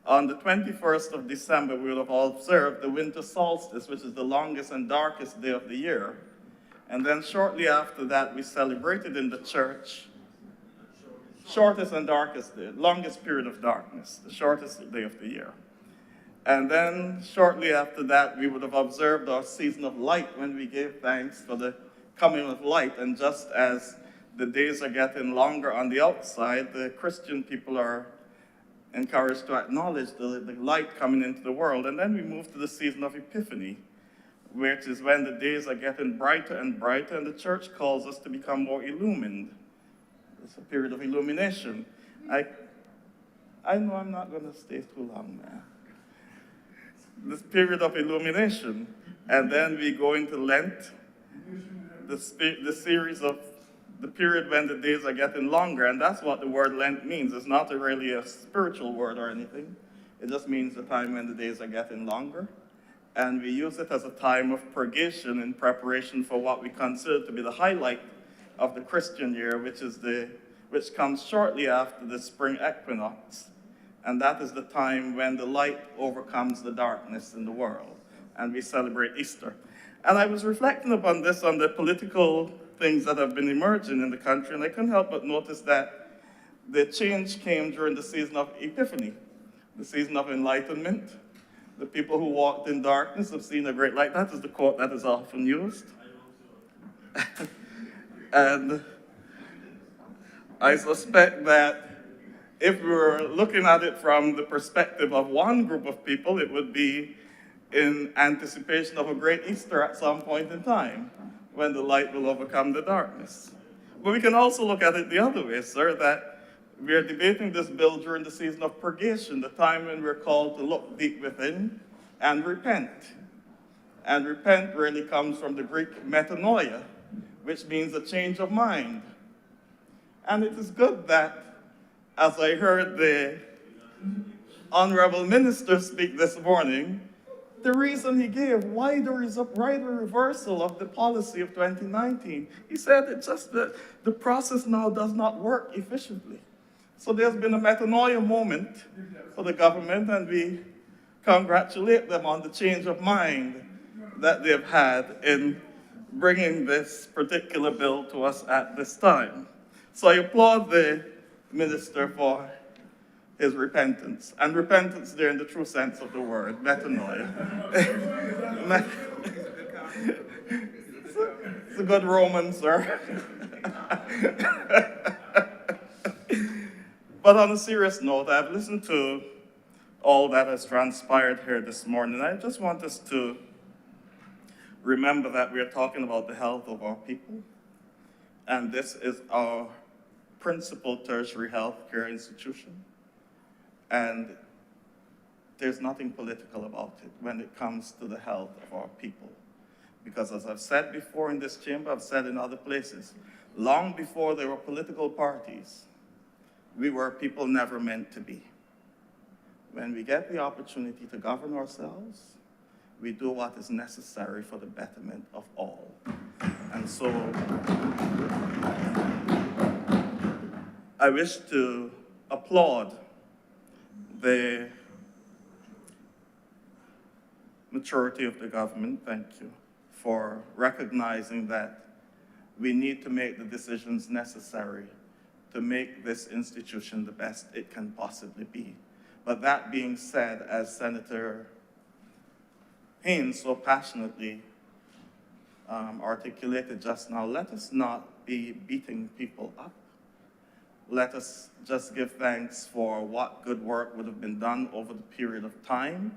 on the 21st of December, we would have observed the winter solstice, which is the longest and darkest day of the year. And then shortly after that, we celebrated in the church shortest and darkest day, longest period of darkness, the shortest day of the year. And then shortly after that, we would have observed our season of light when we gave thanks for the coming of light. And just as the days are getting longer on the outside, the Christian people are encouraged to acknowledge the light coming into the world. And then we move to the season of Epiphany, which is when the days are getting brighter and brighter, and the church calls us to become more illumined. It's a period of illumination. I know I'm not going to stay too long, man. This period of illumination, and then we go into Lent, the series of the period when the days are getting longer, and that's what the word Lent means. It's not really a spiritual word or anything. It just means the time when the days are getting longer. And we use it as a time of purgation in preparation for what we consider to be the highlight of the Christian year, which comes shortly after the spring equinox. And that is the time when the light overcomes the darkness in the world, and we celebrate Easter. And I was reflecting upon this, on the political things that have been emerging in the country, and I couldn't help but notice that the change came during the season of Epiphany, the season of enlightenment. The people who walked in darkness have seen a great light. That is the quote that is often used. And I suspect that if we were looking at it from the perspective of one group of people, it would be in anticipation of a great Easter at some point in time, when the light will overcome the darkness. But we can also look at it the other way, sir, that we are debating this bill during the season of purgation, the time when we're called to look deep within and repent. And repent really comes from the Greek metanoia, which means a change of mind. And it is good that, as I heard the honorable minister speak this morning, the reason he gave why the reversal of the policy of 2019, he said it's just that the process now does not work efficiently. So there's been a metanoia moment for the government, and we congratulate them on the change of mind that they've had in bringing this particular bill to us at this time. So I applaud the minister for his repentance, and repentance there in the true sense of the word, metanoia. It's a good Roman, sir. But on a serious note, I've listened to all that has transpired here this morning. I just want us to remember that we are talking about the health of our people, and this is our principal tertiary health care institution. And there's nothing political about it when it comes to the health of our people. Because as I've said before in this chamber, I've said in other places, long before there were political parties, we were people never meant to be. When we get the opportunity to govern ourselves, we do what is necessary for the betterment of all. And so I wish to applaud the maturity of the government, thank you, for recognizing that we need to make the decisions necessary to make this institution the best it can possibly be. But that being said, as Senator Haynes so passionately articulated just now, let us not be beating people up. Let us just give thanks for what good work would have been done over the period of time,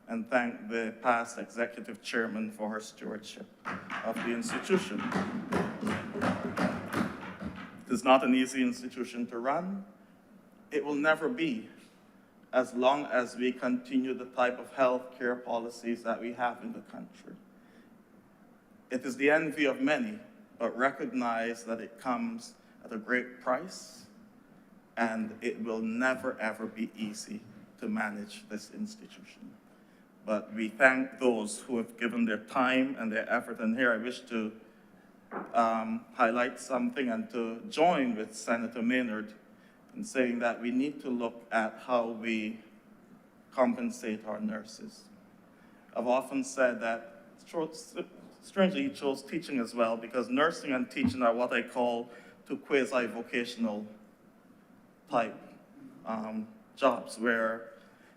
and thank the past executive chairman for her stewardship of the institution. It is not an easy institution to run. It will never be, as long as we continue the type of health care policies that we have in the country. It is the envy of many, but recognize that it comes at a great price, and it will never, ever be easy to manage this institution. But we thank those who have given their time and their effort, and here I wish to highlight something and to join with Senator Maynard in saying that we need to look at how we compensate our nurses. I've often said that, strangely, he chose teaching as well, because nursing and teaching are what I call two quasi-vocational type jobs, where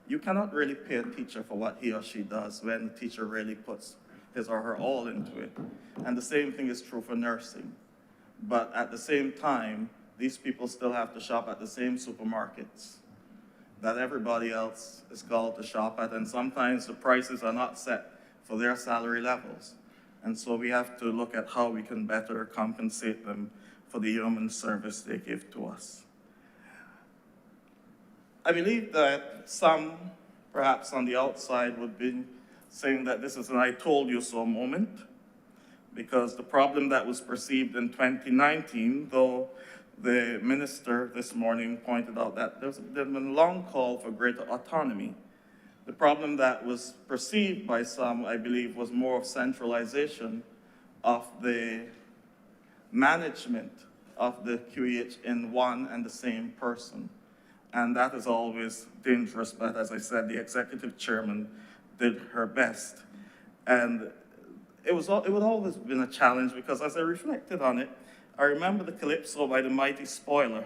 you cannot really pay a teacher for what he or she does when the teacher really puts his or her all into it. And the same thing is true for nursing. But at the same time, these people still have to shop at the same supermarkets that everybody else is called to shop at, and sometimes the prices are not set for their salary levels. And so we have to look at how we can better compensate them for the human service they give to us. I believe that some, perhaps on the outside, would be saying that this is an I told you so moment, because the problem that was perceived in 2019, though the minister this morning pointed out that there's been a long call for greater autonomy. The problem that was perceived by some, I believe, was more of centralization of the management of the QEH in one and the same person. And that is always dangerous, but as I said, the executive chairman did her best. And it would always been a challenge, because as I reflected on it, I remember the calypso by the Mighty Spoiler.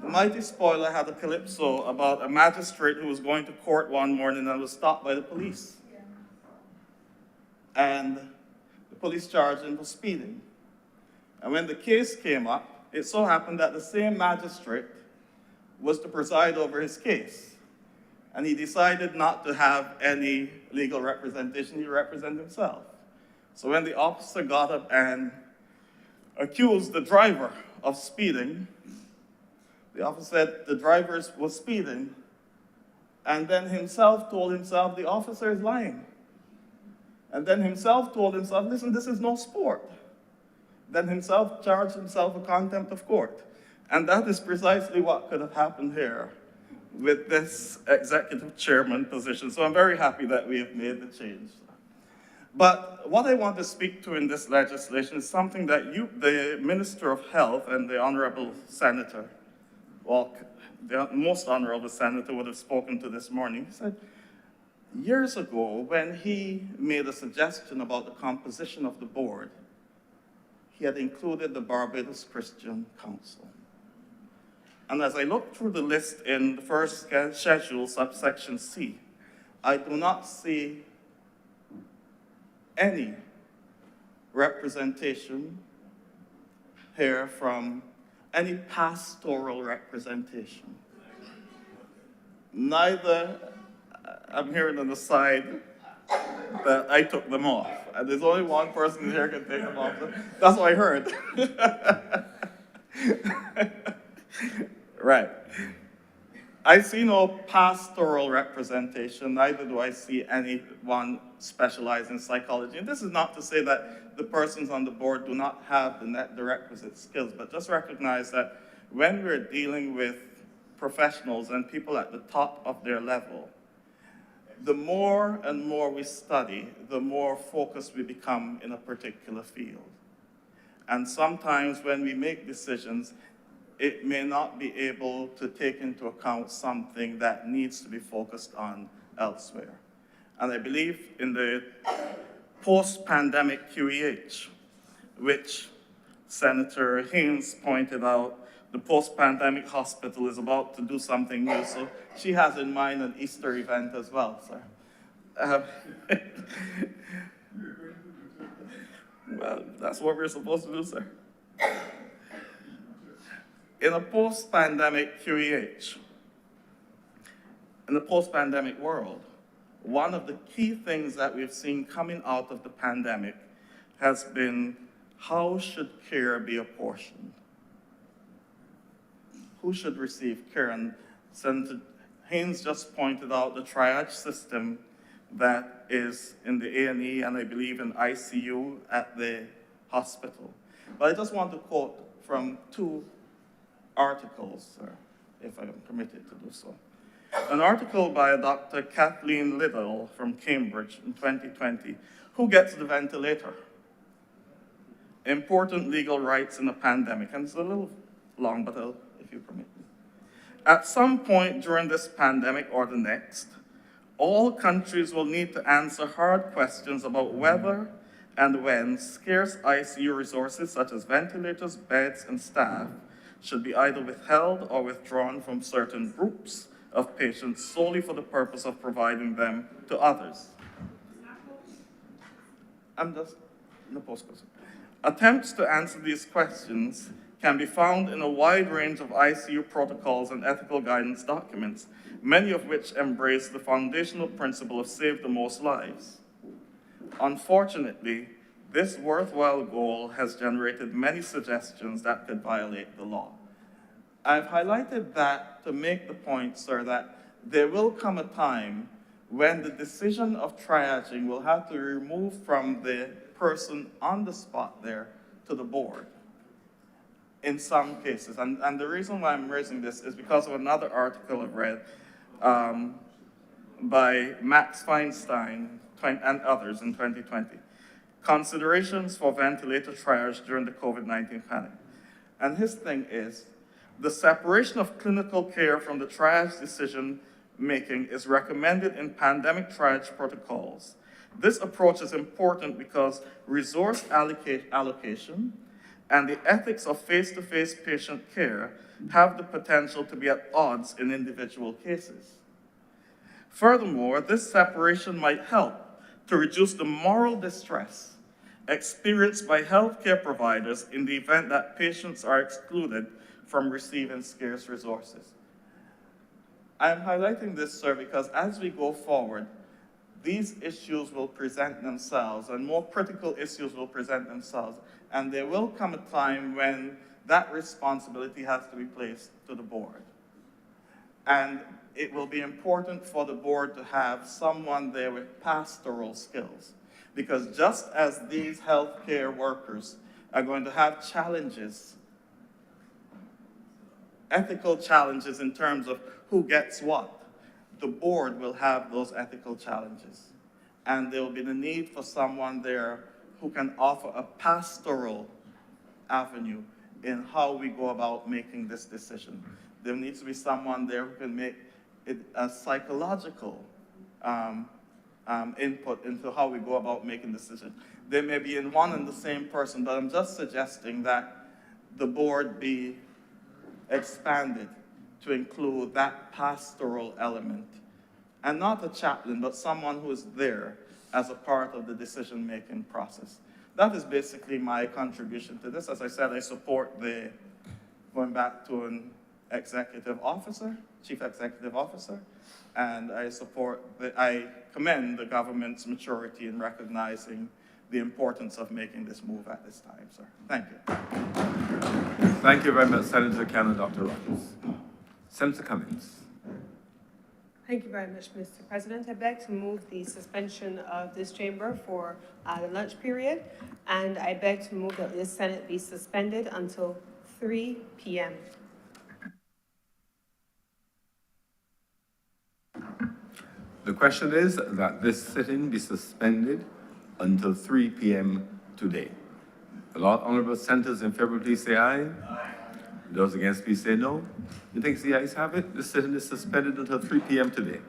The Mighty Spoiler had a calypso about a magistrate who was going to court one morning and was stopped by the police. And the police charged him for speeding. And when the case came up, it so happened that the same magistrate was to preside over his case. And he decided not to have any legal representation, he represented himself. So when the officer got up and accused the driver of speeding, the officer said the driver was speeding, and then himself told himself the officer is lying. And then himself told himself, listen, this is no sport. Then himself charged himself with contempt of court. And that is precisely what could have happened here with this executive chairman position. So I'm very happy that we have made the change. But what I want to speak to in this legislation is something that the Minister of Health and the Honorable Senator, well, the most Honorable Senator would have spoken to this morning. He said, years ago, when he made a suggestion about the composition of the board, he had included the Barbados Christian Council. And as I look through the list in the first schedule, subsection C, I do not see any representation here from any pastoral representation. Neither, I'm hearing on the side that I took them off. And there's only one person here who can take them off. That's what I heard. Right. I see no pastoral representation, neither do I see anyone specialized in psychology. And this is not to say that the persons on the board do not have the requisite skills, but just recognize that when we're dealing with professionals and people at the top of their level, the more and more we study, the more focused we become in a particular field. And sometimes when we make decisions, it may not be able to take into account something that needs to be focused on elsewhere. And I believe in the post-pandemic QEH, which Senator Haynes pointed out, the post-pandemic hospital is about to do something new, so she has in mind an Easter event as well, sir. Well, that's what we're supposed to do, sir. In a post-pandemic QEH, in the post-pandemic world, one of the key things that we've seen coming out of the pandemic has been, how should care be apportioned? Who should receive care? And Senator Haynes just pointed out the triage system that is in the A&E and I believe in ICU at the hospital. But I just want to quote from two articles, if I am permitted to do so. An article by Dr. Kathleen Liddell from Cambridge in 2020, Who Gets the Ventilator? Important Legal Rights in a Pandemic. And it's a little long, but if you permit me. At some point during this pandemic or the next, all countries will need to answer hard questions about whether and when scarce ICU resources such as ventilators, beds, and staff should be either withheld or withdrawn from certain groups of patients solely for the purpose of providing them to others. I'm just in the post-question. Attempts to answer these questions can be found in a wide range of ICU protocols and ethical guidance documents, many of which embrace the foundational principle of save the most lives. Unfortunately, this worthwhile goal has generated many suggestions that could violate the law. I've highlighted that to make the point, sir, that there will come a time when the decision of triaging will have to be removed from the person on the spot there to the board in some cases. And the reason why I'm raising this is because of another article I've read by Max Feinstein and others in 2020. Considerations for ventilator triage during the COVID-19 panic. And his thing is, the separation of clinical care from the triage decision making is recommended in pandemic triage protocols. This approach is important because resource allocation and the ethics of face-to-face patient care have the potential to be at odds in individual cases. Furthermore, this separation might help to reduce the moral distress experienced by healthcare providers in the event that patients are excluded from receiving scarce resources. I am highlighting this, sir, because as we go forward, these issues will present themselves and more critical issues will present themselves. And there will come a time when that responsibility has to be placed to the board. And it will be important for the board to have someone there with pastoral skills. Because just as these healthcare workers are going to have challenges, ethical challenges in terms of who gets what, the board will have those ethical challenges. And there will be the need for someone there who can offer a pastoral avenue in how we go about making this decision. There needs to be someone there who can make it a psychological input into how we go about making decisions. They may be in one and the same person, but I'm just suggesting that the board be expanded to include that pastoral element. And not a chaplain, but someone who is there as a part of the decision-making process. That is basically my contribution to this. As I said, I support the going back to an executive officer, chief executive officer, and I commend the government's maturity in recognizing the importance of making this move at this time, sir. Thank you. Thank you very much, Senator Cannon, Dr. Rogers. Senator Cummings. Thank you very much, Mr. President. I beg to move the suspension of this chamber for the lunch period, and I beg to move that this Senate be suspended until 3 p.m. The question is that this sitting be suspended until 3 p.m. today. The honorable senators in favor, please say aye. Aye. Those against, please say no. You think the ayes have it? This sitting is suspended until 3 p.m. today.